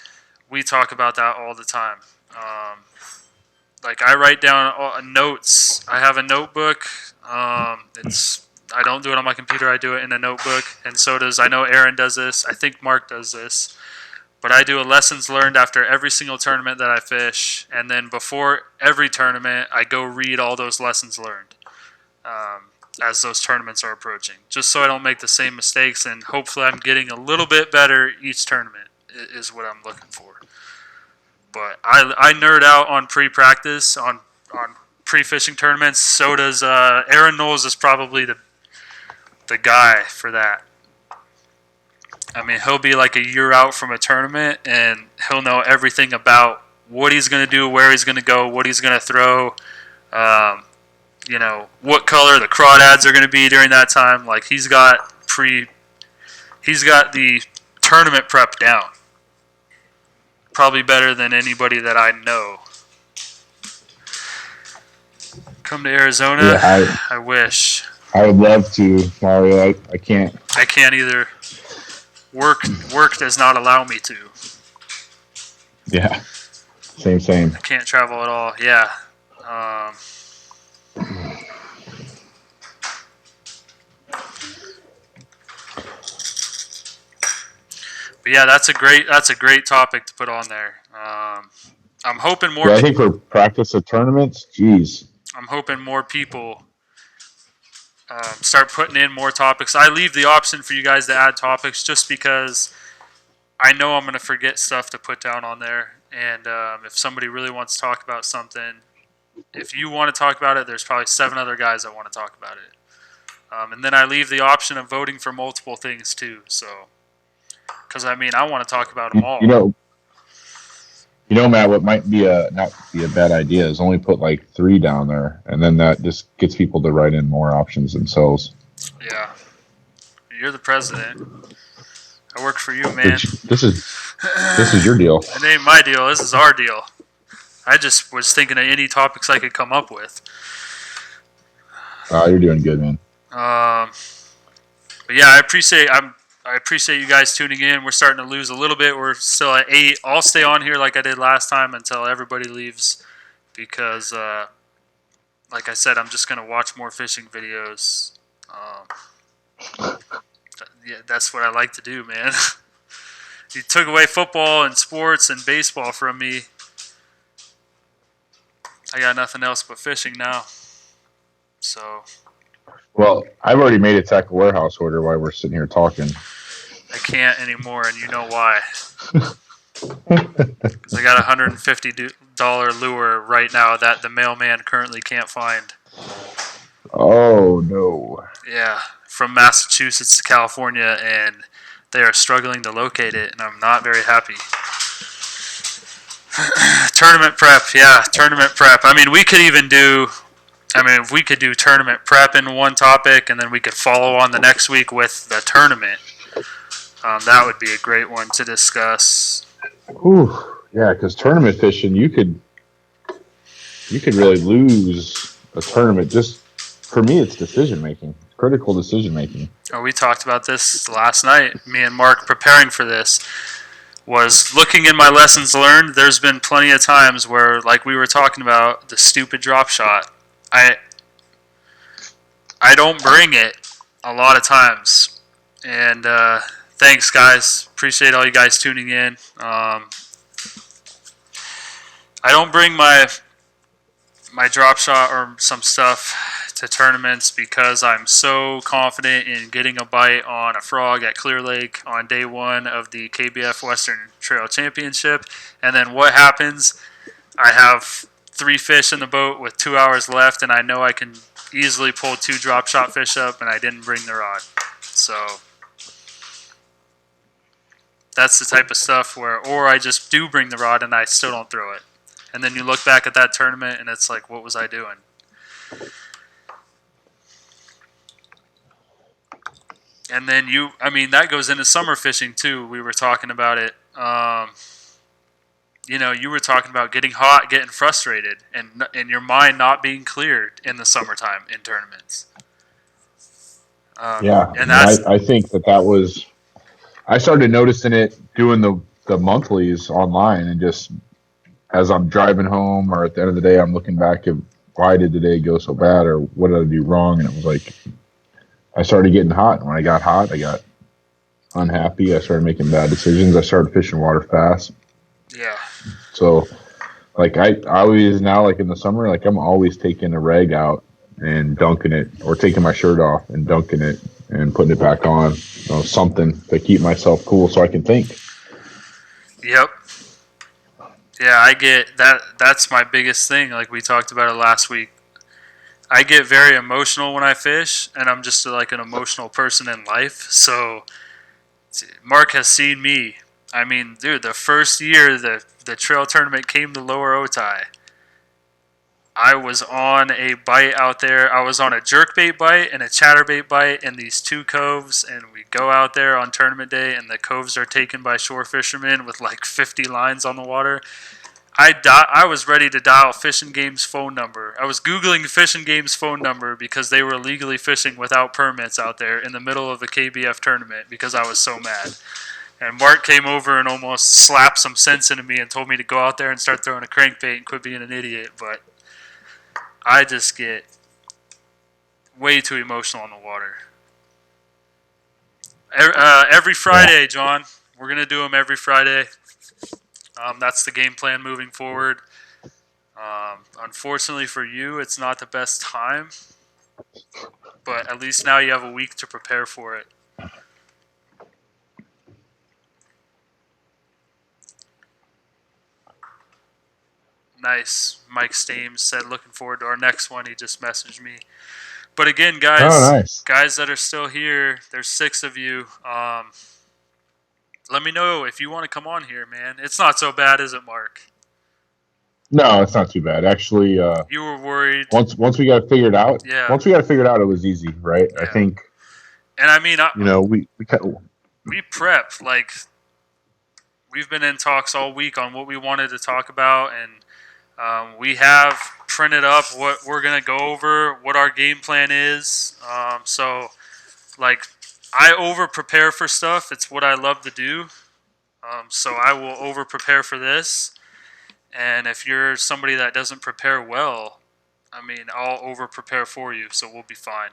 S2: we talk about that all the time. Like I write down notes. I have a notebook. I don't do it on my computer. I do it in a notebook, and so does, I know Aaron does this. I think Mark does this. But I do a lessons learned after every single tournament that I fish, and then before every tournament, I go read all those lessons learned as those tournaments are approaching, just so I don't make the same mistakes, and hopefully I'm getting a little bit better each tournament is what I'm looking for. But I nerd out on pre-practice, on pre-fishing tournaments. So does Aaron Knowles is probably the guy for that. I mean, he'll be like a year out from a tournament, and he'll know everything about what he's going to do, where he's going to go, what he's going to throw, what color the crawdads are going to be during that time. Like he's got the tournament prep down. Probably better than anybody that I know. Come to Arizona?
S1: Yeah,
S2: I wish.
S1: I would love to, Mario. I can't.
S2: I can't either. Work does not allow me to.
S1: Yeah. Same.
S2: I can't travel at all. Yeah. But yeah, that's a great topic to put on there. I'm hoping more.
S1: Yeah, I think for practice of tournaments, geez.
S2: I'm hoping more people start putting in more topics. I leave the option for you guys to add topics just because I know I'm going to forget stuff to put down on there. And if somebody really wants to talk about something, if you want to talk about it, there's probably 7 other guys that want to talk about it. And then I leave the option of voting for multiple things too. So, because I want to talk about them all.
S1: Matt, what might be not be a bad idea is only put like 3 down there, and then that just gets people to write in more options themselves.
S2: Yeah, you're the president. I work for you, man.
S1: This is your deal.
S2: It ain't my deal. This is our deal. I just was thinking of any topics I could come up with.
S1: You're doing good, man.
S2: But yeah, I appreciate you guys tuning in. We're starting to lose a little bit. We're still at 8. I'll stay on here like I did last time until everybody leaves because, like I said, I'm just going to watch more fishing videos. Yeah, that's what I like to do, man. You took away football and sports and baseball from me. I got nothing else but fishing now. So.
S1: Well, I've already made a tackle warehouse order while we're sitting here talking.
S2: I can't anymore, and you know why. Because I got a $150 lure right now that the mailman currently can't find.
S1: Oh, no.
S2: Yeah, from Massachusetts to California, and they are struggling to locate it, and I'm not very happy. Tournament prep, yeah, tournament prep. We could even do... if we could do tournament prep in one topic, and then we could follow on the next week with the tournament. That would be a great one to discuss.
S1: Ooh, yeah, because tournament fishing, you could really lose a tournament. Just for me, it's decision making, critical decision making.
S2: Oh, we talked about this last night. Me and Mark preparing for this was looking in my lessons learned. There's been plenty of times where, like we were talking about, the stupid drop shot. I don't bring it a lot of times, and thanks, guys. Appreciate all you guys tuning in. I don't bring my drop shot or some stuff to tournaments because I'm so confident in getting a bite on a frog at Clear Lake on day 1 of the KBF Western Trail Championship, and then what happens? I have 3 fish in the boat with 2 hours left, and I know I can easily pull 2 drop shot fish up, and I didn't bring the rod. So that's the type of stuff or I just do bring the rod and I still don't throw it. And then you look back at that tournament and it's like, what was I doing? And then that goes into summer fishing too. We were talking about it. You were talking about getting hot, getting frustrated, and your mind not being cleared in the summertime in tournaments.
S1: Yeah, and I think that was. I started noticing it doing the monthlies online, and just as I'm driving home or at the end of the day, I'm looking back at why did today go so bad or what did I do wrong, and it was like I started getting hot. And when I got hot, I got unhappy. I started making bad decisions. I started fishing water fast.
S2: Yeah.
S1: So, like I always now, like in the summer, like I'm always taking a rag out and dunking it, or taking my shirt off and dunking it and putting it back on, something to keep myself cool so I can think.
S2: Yep. Yeah, I get that. That's my biggest thing. Like we talked about it last week. I get very emotional when I fish, and I'm just like an emotional person in life. So Mark has seen me. Dude, the first year, the the trail tournament came to Lower Otay, I was on a bite out there. I was on a jerkbait bite and a chatterbait bite in these two coves, and we go out there on tournament day, and the coves are taken by shore fishermen with like 50 lines on the water. I was ready to dial Fishing Game's phone number. I was Googling Fishing Game's phone number because they were illegally fishing without permits out there in the middle of a KBF tournament because I was so mad. And Mark came over and almost slapped some sense into me and told me to go out there and start throwing a crankbait and quit being an idiot. But I just get way too emotional on the water. Every Friday, John. We're going to do them every Friday. That's the game plan moving forward. Unfortunately for you, it's not the best time. But at least now you have a week to prepare for it. Nice. Mike Stames said, looking forward to our next one. He just messaged me. But again, guys, guys that are still here, there's 6 of you. Let me know if you want to come on here, man. It's not so bad, is it, Mark?
S1: No, it's not too bad. Actually,
S2: you were worried.
S1: Once we got it figured out,
S2: yeah.
S1: Once we got it figured out, it was easy, right?
S2: Yeah.
S1: I think.
S2: And I mean,
S1: we
S2: prep, like, we've been in talks all week on what we wanted to talk about, and we have printed up what we're going to go over, what our game plan is. So, like, I over-prepare for stuff. It's what I love to do. So I will over-prepare for this. And if you're somebody that doesn't prepare well, I mean, I'll over-prepare for you, so we'll be fine.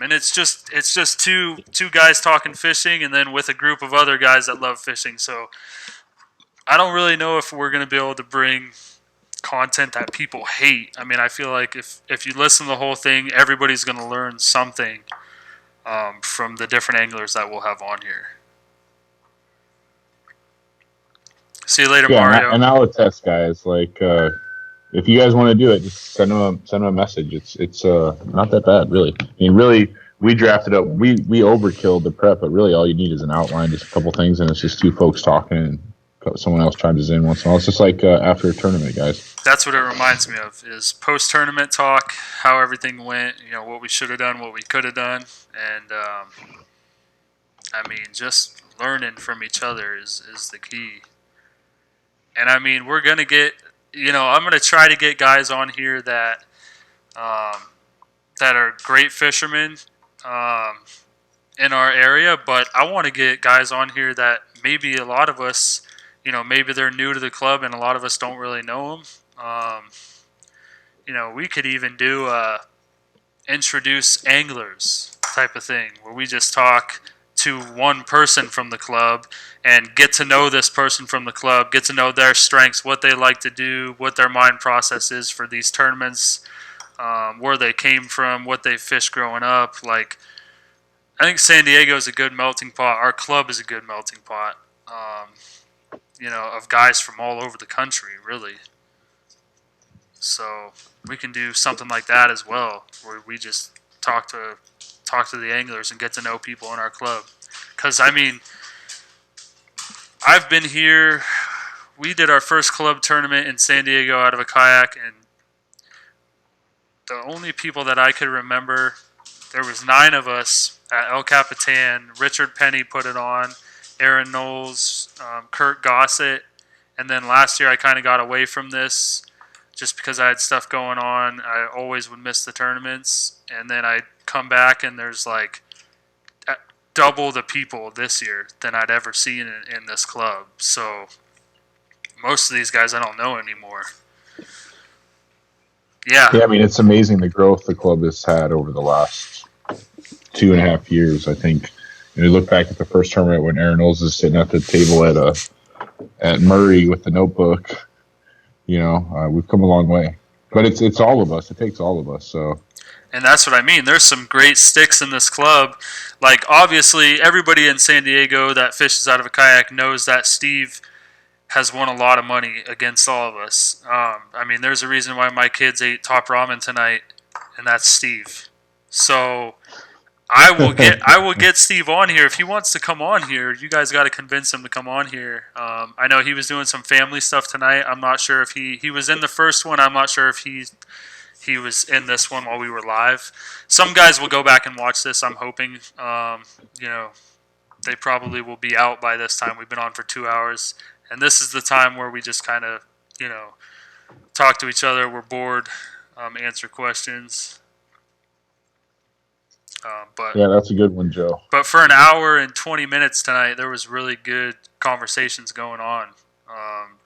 S2: And it's just two guys talking fishing, and then with a group of other guys that love fishing. So I don't really know if we're going to be able to bring content that people hate. I mean, I feel like if you listen to the whole thing, everybody's going to learn something from the different anglers that we'll have on here. See you later, Mario.
S1: And I'll attest, guys. Like, if you guys want to do it, just send them a message. It's not that bad, really. I mean, really, we drafted up. We overkilled the prep, but really, all you need is an outline, just a couple things, and it's just 2 folks talking, and someone else chimes in once in a while. It's just like after a tournament, guys.
S2: That's what it reminds me of: is post-tournament talk, how everything went. You know, what we should have done, what we could have done, and I mean, just learning from each other is the key. And I mean, we're going to get, I'm going to try to get guys on here that are great fishermen in our area, but I want to get guys on here that maybe a lot of us, maybe they're new to the club and a lot of us don't really know them. We could even do a introduce anglers type of thing where we just talk to one person from the club and get to know this person from the club, get to know their strengths, what they like to do, what their mind process is for these tournaments, where they came from, what they fished growing up. Like, I think San Diego is a good melting pot. Our club is a good melting pot, of guys from all over the country, really. So we can do something like that as well, where we just talk to the anglers and get to know people in our club. Because, I mean, I've been here. We did our first club tournament in San Diego out of a kayak, and the only people that I could remember, there was 9 of us at El Capitan. Richard Penny put it on, Aaron Knowles, Kurt Gossett, and then last year I kind of got away from this just because I had stuff going on. I always would miss the tournaments, and then I'd come back and there's like double the people this year than I'd ever seen in this club. So most of these guys I don't know anymore. Yeah,
S1: I mean, it's amazing the growth the club has had over the last 2.5 years. I think you look back at the first tournament when Aaron Knowles is sitting at the table at Murray with the notebook. We've come a long way, but it's all of us. It takes all of us. So.
S2: And that's what I mean. There's some great sticks in this club. Like, obviously, everybody in San Diego that fishes out of a kayak knows that Steve has won a lot of money against all of us. I mean, there's a reason why my kids ate top ramen tonight, and that's Steve. So I will get Steve on here if he wants to come on here. You guys got to convince him to come on here. I know he was doing some family stuff tonight. I'm not sure if he was in the first one. I'm not sure if he was in this one while we were live. Some guys will go back and watch this. I'm hoping. They probably will be out by this time. We've been on for 2 hours, and this is the time where we just kind of talk to each other. We're bored, answer questions.
S1: Yeah, that's a good one, Joe.
S2: But for an hour and 20 minutes tonight, there was really good conversations going on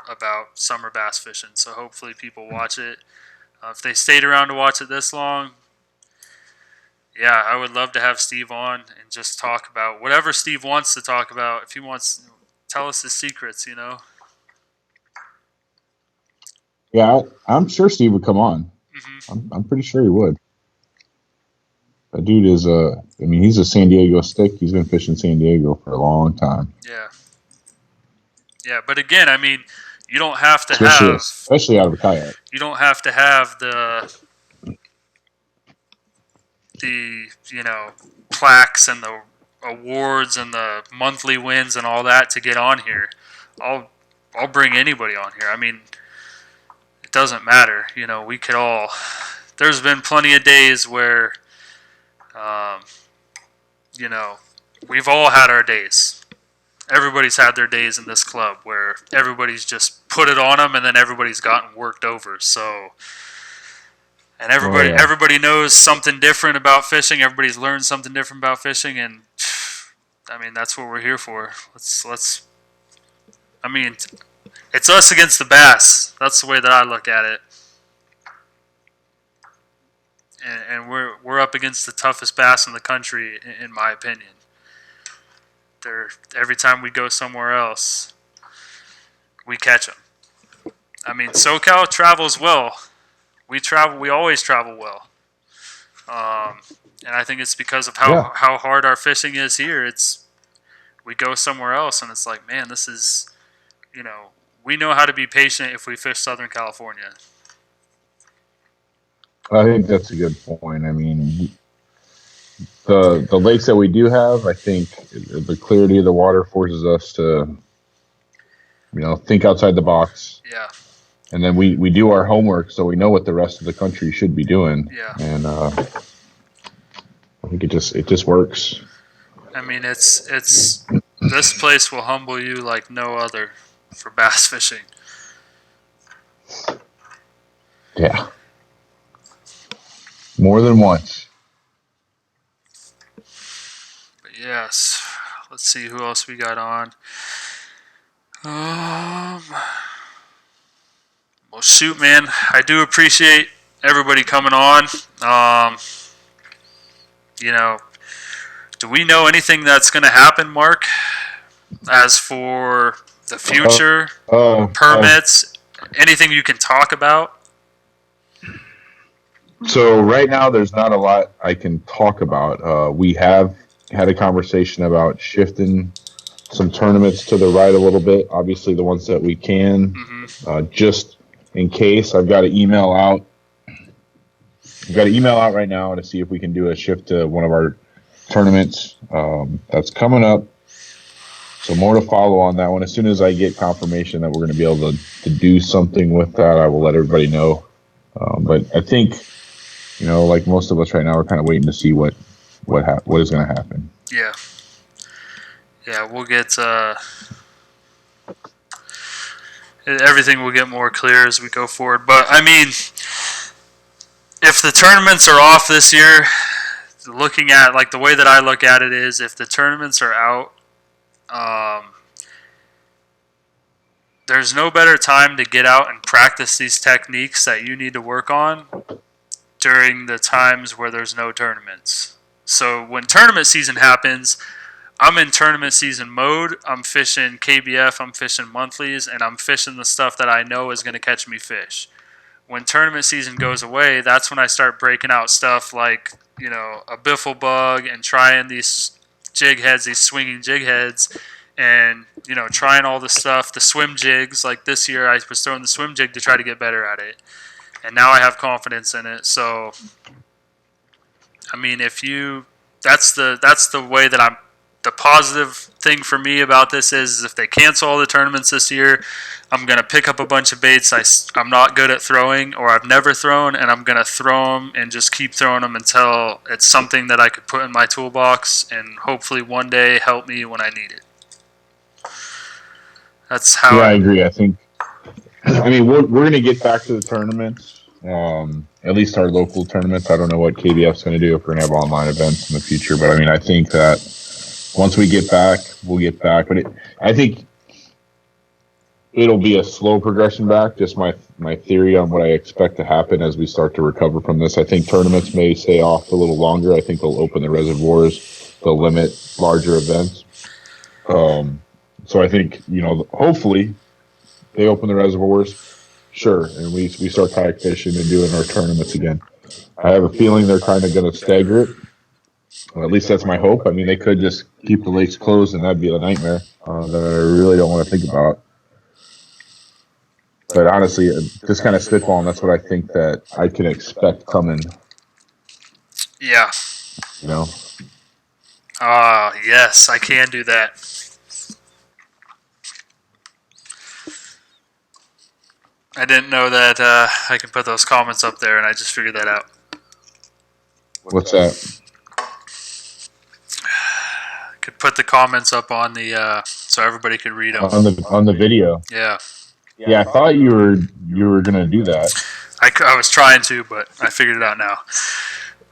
S2: about summer bass fishing. So hopefully people watch it. If they stayed around to watch it this long, yeah, I would love to have Steve on and just talk about whatever Steve wants to talk about. If he wants, tell us his secrets,
S1: Yeah, I'm sure Steve would come on.
S2: Mm-hmm.
S1: I'm pretty sure he would. That dude is he's a San Diego stick. He's been fishing San Diego for a long time.
S2: Yeah. Yeah, but again, you don't have to
S1: especially out of a kayak.
S2: You don't have to have plaques and the awards and the monthly wins and all that to get on here. I'll bring anybody on here. It doesn't matter. We could all. There's been plenty of days where, we've all had our days. Everybody's had their days in this club where everybody's just put it on them and then everybody's gotten worked over. So, and everybody knows something different about fishing. Everybody's learned something different about fishing, and that's what we're here for. It's us against the bass. That's the way that I look at it. And we're up against the toughest bass in the country, in my opinion. Every time we go somewhere else, we catch them. SoCal travels well. We always travel well. And I think it's because of how hard our fishing is here. We go somewhere else, and it's like, man, this is, we know how to be patient if we fish Southern California.
S1: I think that's a good point. The lakes that we do have, I think the clarity of the water forces us to, think outside the box.
S2: Yeah.
S1: And then we do our homework, so we know what the rest of the country should be doing.
S2: Yeah.
S1: And I think it just works.
S2: It's this place will humble you like no other for bass fishing.
S1: Yeah. More than once.
S2: But yes. Let's see who else we got on. Well, shoot, man. I do appreciate everybody coming on. Do we know anything that's going to happen, Mark? As for the future, permits, anything you can talk about?
S1: So right now, there's not a lot I can talk about. We have had a conversation about shifting some tournaments to the right a little bit. Obviously, the ones that we can, just in case. I've got an email out. Right now to see if we can do a shift to one of our tournaments that's coming up. So more to follow on that one. As soon as I get confirmation that we're going to be able to do something with that, I will let everybody know. But I think, like most of us right now, we're kind of waiting to see what is going to happen.
S2: Yeah. Yeah, we'll get everything will get more clear as we go forward. But if the tournaments are off this year, looking at the way that I look at it is, if the tournaments are out, there's no better time to get out and practice these techniques that you need to work on during the times where there's no tournaments. So when tournament season happens, I'm in tournament season mode. I'm fishing KBF, I'm fishing monthlies, and I'm fishing the stuff that I know is going to catch me fish. When tournament season goes away, that's when I start breaking out stuff like, a biffle bug and trying these jig heads, these swinging jig heads, and, trying all the stuff, the swim jigs. Like this year, I was throwing the swim jig to try to get better at it. And now I have confidence in it. So, if you that's the way that I'm. The positive thing for me about this is if they cancel all the tournaments this year, I'm going to pick up a bunch of baits I'm not good at throwing or I've never thrown, and I'm going to throw them and just keep throwing them until it's something that I could put in my toolbox and hopefully one day help me when I need it. That's how.
S1: Yeah, I agree. I mean, we're going to get back to the tournaments, at least our local tournaments. I don't know what KBF's going to do if we're going to have online events in the future, but I mean, I think that once we get back, we'll get back. But I think it'll be a slow progression back. Just my theory on what I expect to happen as we start to recover from this. I think tournaments may stay off a little longer. I think they'll open the reservoirs. They'll limit larger events. So I think, hopefully they open the reservoirs. Sure, and we start kayak fishing and doing our tournaments again. I have a feeling they're kind of going to stagger it. Well, at least that's my hope. I mean, they could just keep the lakes closed, and that'd be a nightmare that I really don't want to think about. But honestly, just kind of spitballing, that's what I think that I can expect coming.
S2: Yeah. Yes, I can do that. I didn't know that I can put those comments up there, and I just figured that out.
S1: What's that?
S2: Could put the comments up on the so everybody could read them
S1: on the video.
S2: Yeah.
S1: Yeah, I thought you were gonna do that.
S2: I was trying to, but I figured it out now.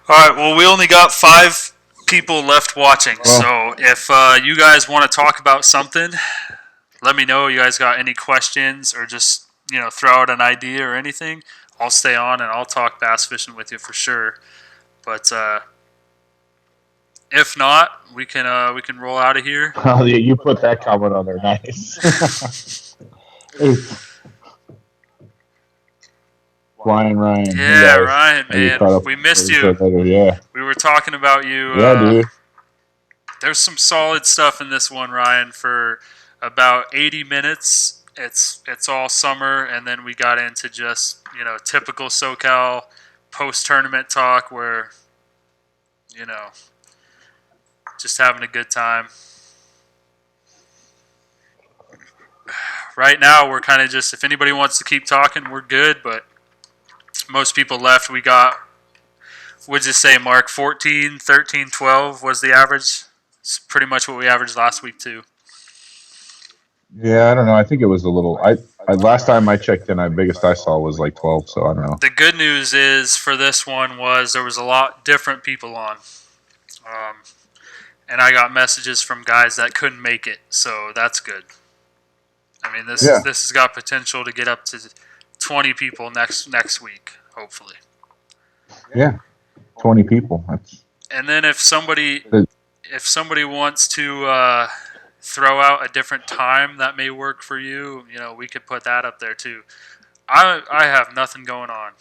S2: All right. Well, we only got 5 people left watching, so if you guys want to talk about something, let me know. You guys got any questions or just throw out an idea or anything? I'll stay on and I'll talk bass fishing with you for sure. But if not, we can roll out of here.
S1: Oh, yeah, you put that comment on there, nice. Flying Ryan.
S2: Yeah, Ryan, man, we missed you.
S1: Yeah,
S2: we were talking about you.
S1: Yeah, dude.
S2: There's some solid stuff in this one, Ryan. For about 80 minutes, it's all summer, and then we got into just typical SoCal post-tournament talk where just having a good time. Right now, we're kind of just, if anybody wants to keep talking, we're good, but most people left. We got, what'd you say, Mark? 14, 13, 12 was the average? It's pretty much what we averaged last week, too.
S1: Yeah, I don't know. I think it was a little, last time I checked in, the biggest I saw was like 12, so I don't know.
S2: The good news is for this one was there was a lot different people on. And I got messages from guys that couldn't make it, so that's good. I mean, this has got potential to get up to 20 people next week, hopefully.
S1: Yeah, 20 people.
S2: And then if somebody wants to throw out a different time that may work for you, we could put that up there too. I have nothing going on,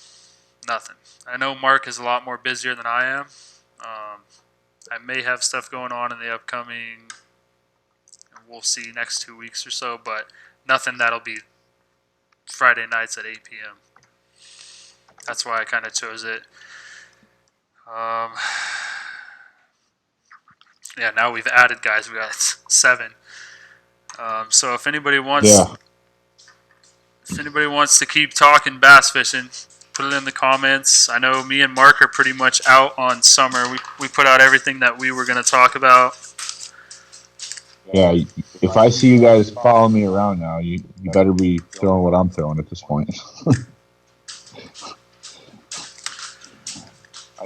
S2: nothing. I know Mark is a lot more busier than I am. I may have stuff going on in the upcoming, we'll see, next 2 weeks or so, but nothing that'll be Friday nights at 8 p.m. That's why I kind of chose it. Yeah, now we've added guys. We got 7. So if anybody wants, to keep talking bass fishing, put it in the comments. I know me and Mark are pretty much out on summer. We put out everything that we were going to talk about.
S1: Yeah, if I see you guys following me around now, you better be throwing what I'm throwing at this point.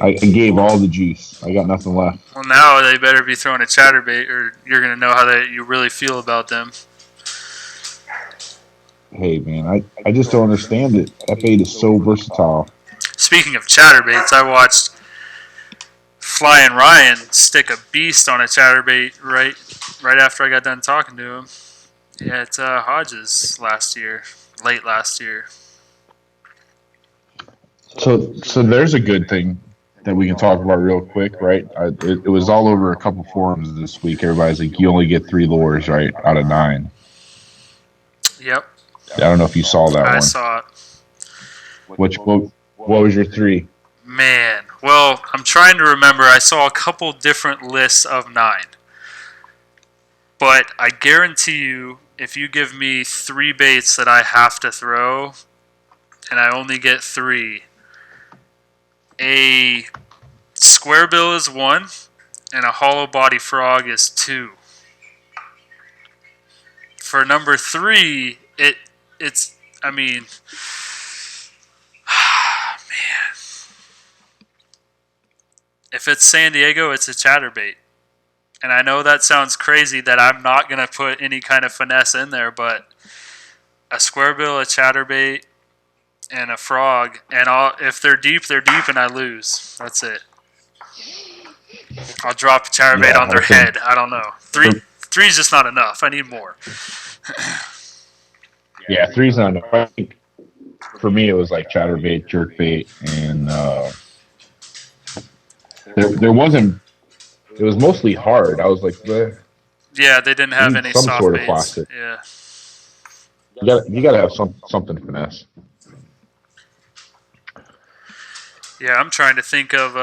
S1: I gave all the juice. I got nothing left.
S2: Well, now they better be throwing a chatterbait, or you're going to know how you really feel about them.
S1: Hey, man, I just don't understand it. That bait is so versatile.
S2: Speaking of chatterbaits, I watched Flying Ryan stick a beast on a chatterbait right after I got done talking to him. Yeah, it's Hodges late last year.
S1: So there's a good thing that we can talk about real quick, right? It was all over a couple forums this week. Everybody's like, you only get 3 lures, right, out of 9.
S2: Yep.
S1: I don't know if you saw that one.
S2: I saw it.
S1: What was your 3?
S2: Man, well, I'm trying to remember. I saw a couple different lists of 9. But I guarantee you, if you give me 3 baits that I have to throw, and I only get 3, a square bill is 1, and a hollow body frog is 2. For number 3, it's I mean, man, if it's San Diego, it's a chatterbait. And I know that sounds crazy that I'm not going to put any kind of finesse in there, but a square bill, a chatterbait, and a frog, and if they're deep, and I lose. That's it. I'll drop a chatterbait on their head. I don't know. Three's just not enough. I need more.
S1: Yeah, 3's not enough. I think for me, it was like chatterbait, jerkbait, and there wasn't. It was mostly hard. I was like,
S2: yeah, they didn't have any
S1: some
S2: soft
S1: sort
S2: baits.
S1: Of plastic.
S2: Yeah,
S1: you gotta have something finesse.
S2: Yeah, I'm trying to think of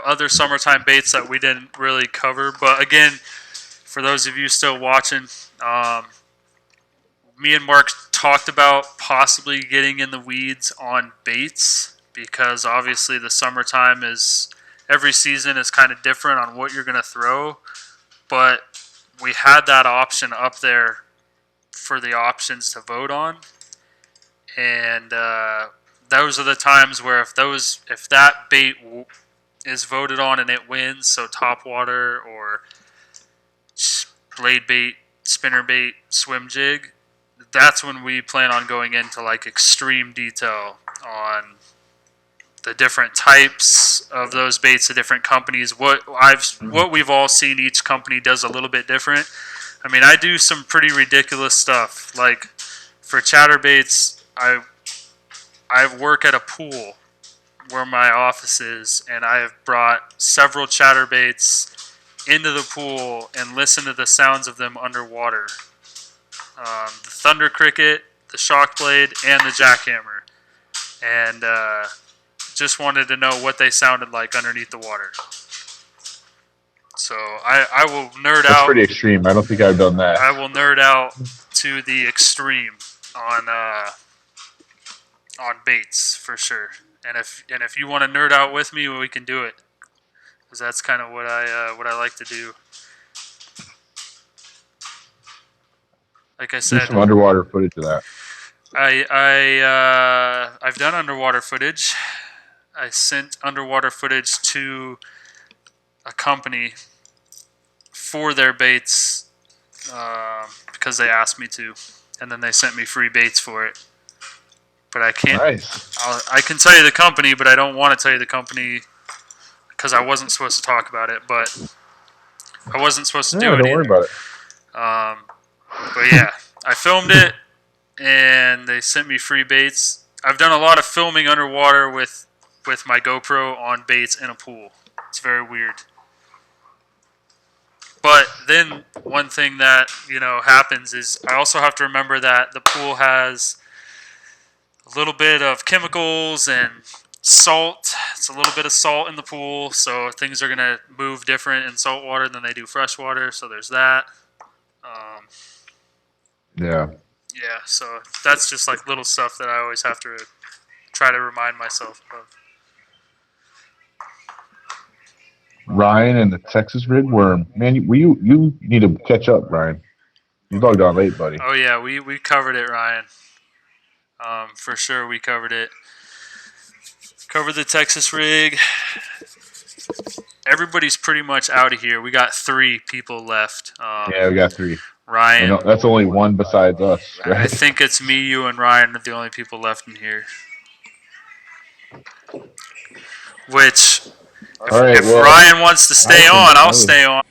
S2: other summertime baits that we didn't really cover. But again, for those of you still watching, me and Mark talked about possibly getting in the weeds on baits, because obviously the summertime is, every season is kind of different on what you're going to throw. But we had that option up there for the options to vote on. And those are the times where if that bait is voted on and it wins, so topwater or blade bait, spinner bait, swim jig, that's when we plan on going into like extreme detail on the different types of those baits, the different companies. What we've all seen, each company does a little bit different. I mean, I do some pretty ridiculous stuff. Like for chatterbaits, I work at a pool where my office is, and I have brought several chatterbaits into the pool and listened to the sounds of them underwater. The thunder cricket, the shock blade, and the jackhammer. And just wanted to know what they sounded like underneath the water. So I will nerd out.
S1: That's pretty extreme. I don't think I've done that.
S2: I will nerd out to the extreme on baits for sure. And if you want to nerd out with me, we can do it, because that's kind of what I like to do. Like I said,
S1: some underwater footage of that.
S2: I've done underwater footage. I sent underwater footage to a company for their baits because they asked me to, and then they sent me free baits for it. But I can't.
S1: Nice.
S2: I can tell you the company, but I don't want to tell you the company because I wasn't supposed to talk about it. But I wasn't supposed to do it.
S1: Don't worry about it.
S2: But yeah, I filmed it, and they sent me free baits. I've done a lot of filming underwater with my GoPro on baits in a pool. It's very weird. But then one thing that happens is I also have to remember that the pool has a little bit of chemicals and salt. It's a little bit of salt in the pool, so things are going to move different in salt water than they do fresh water. So there's that.
S1: Yeah.
S2: Yeah, so that's just like little stuff that I always have to try to remind myself of.
S1: Ryan and the Texas rig worm. Man, you need to catch up, Ryan. You logged on late, buddy.
S2: Oh yeah, we covered it, Ryan. For sure, we covered it. Covered the Texas rig. Everybody's pretty much out of here. We got 3 people left.
S1: Yeah, we got 3.
S2: Ryan.
S1: That's only one besides us, right?
S2: I think it's me, you, and Ryan are the only people left in here. Which, if Ryan wants to stay on, I'll stay on.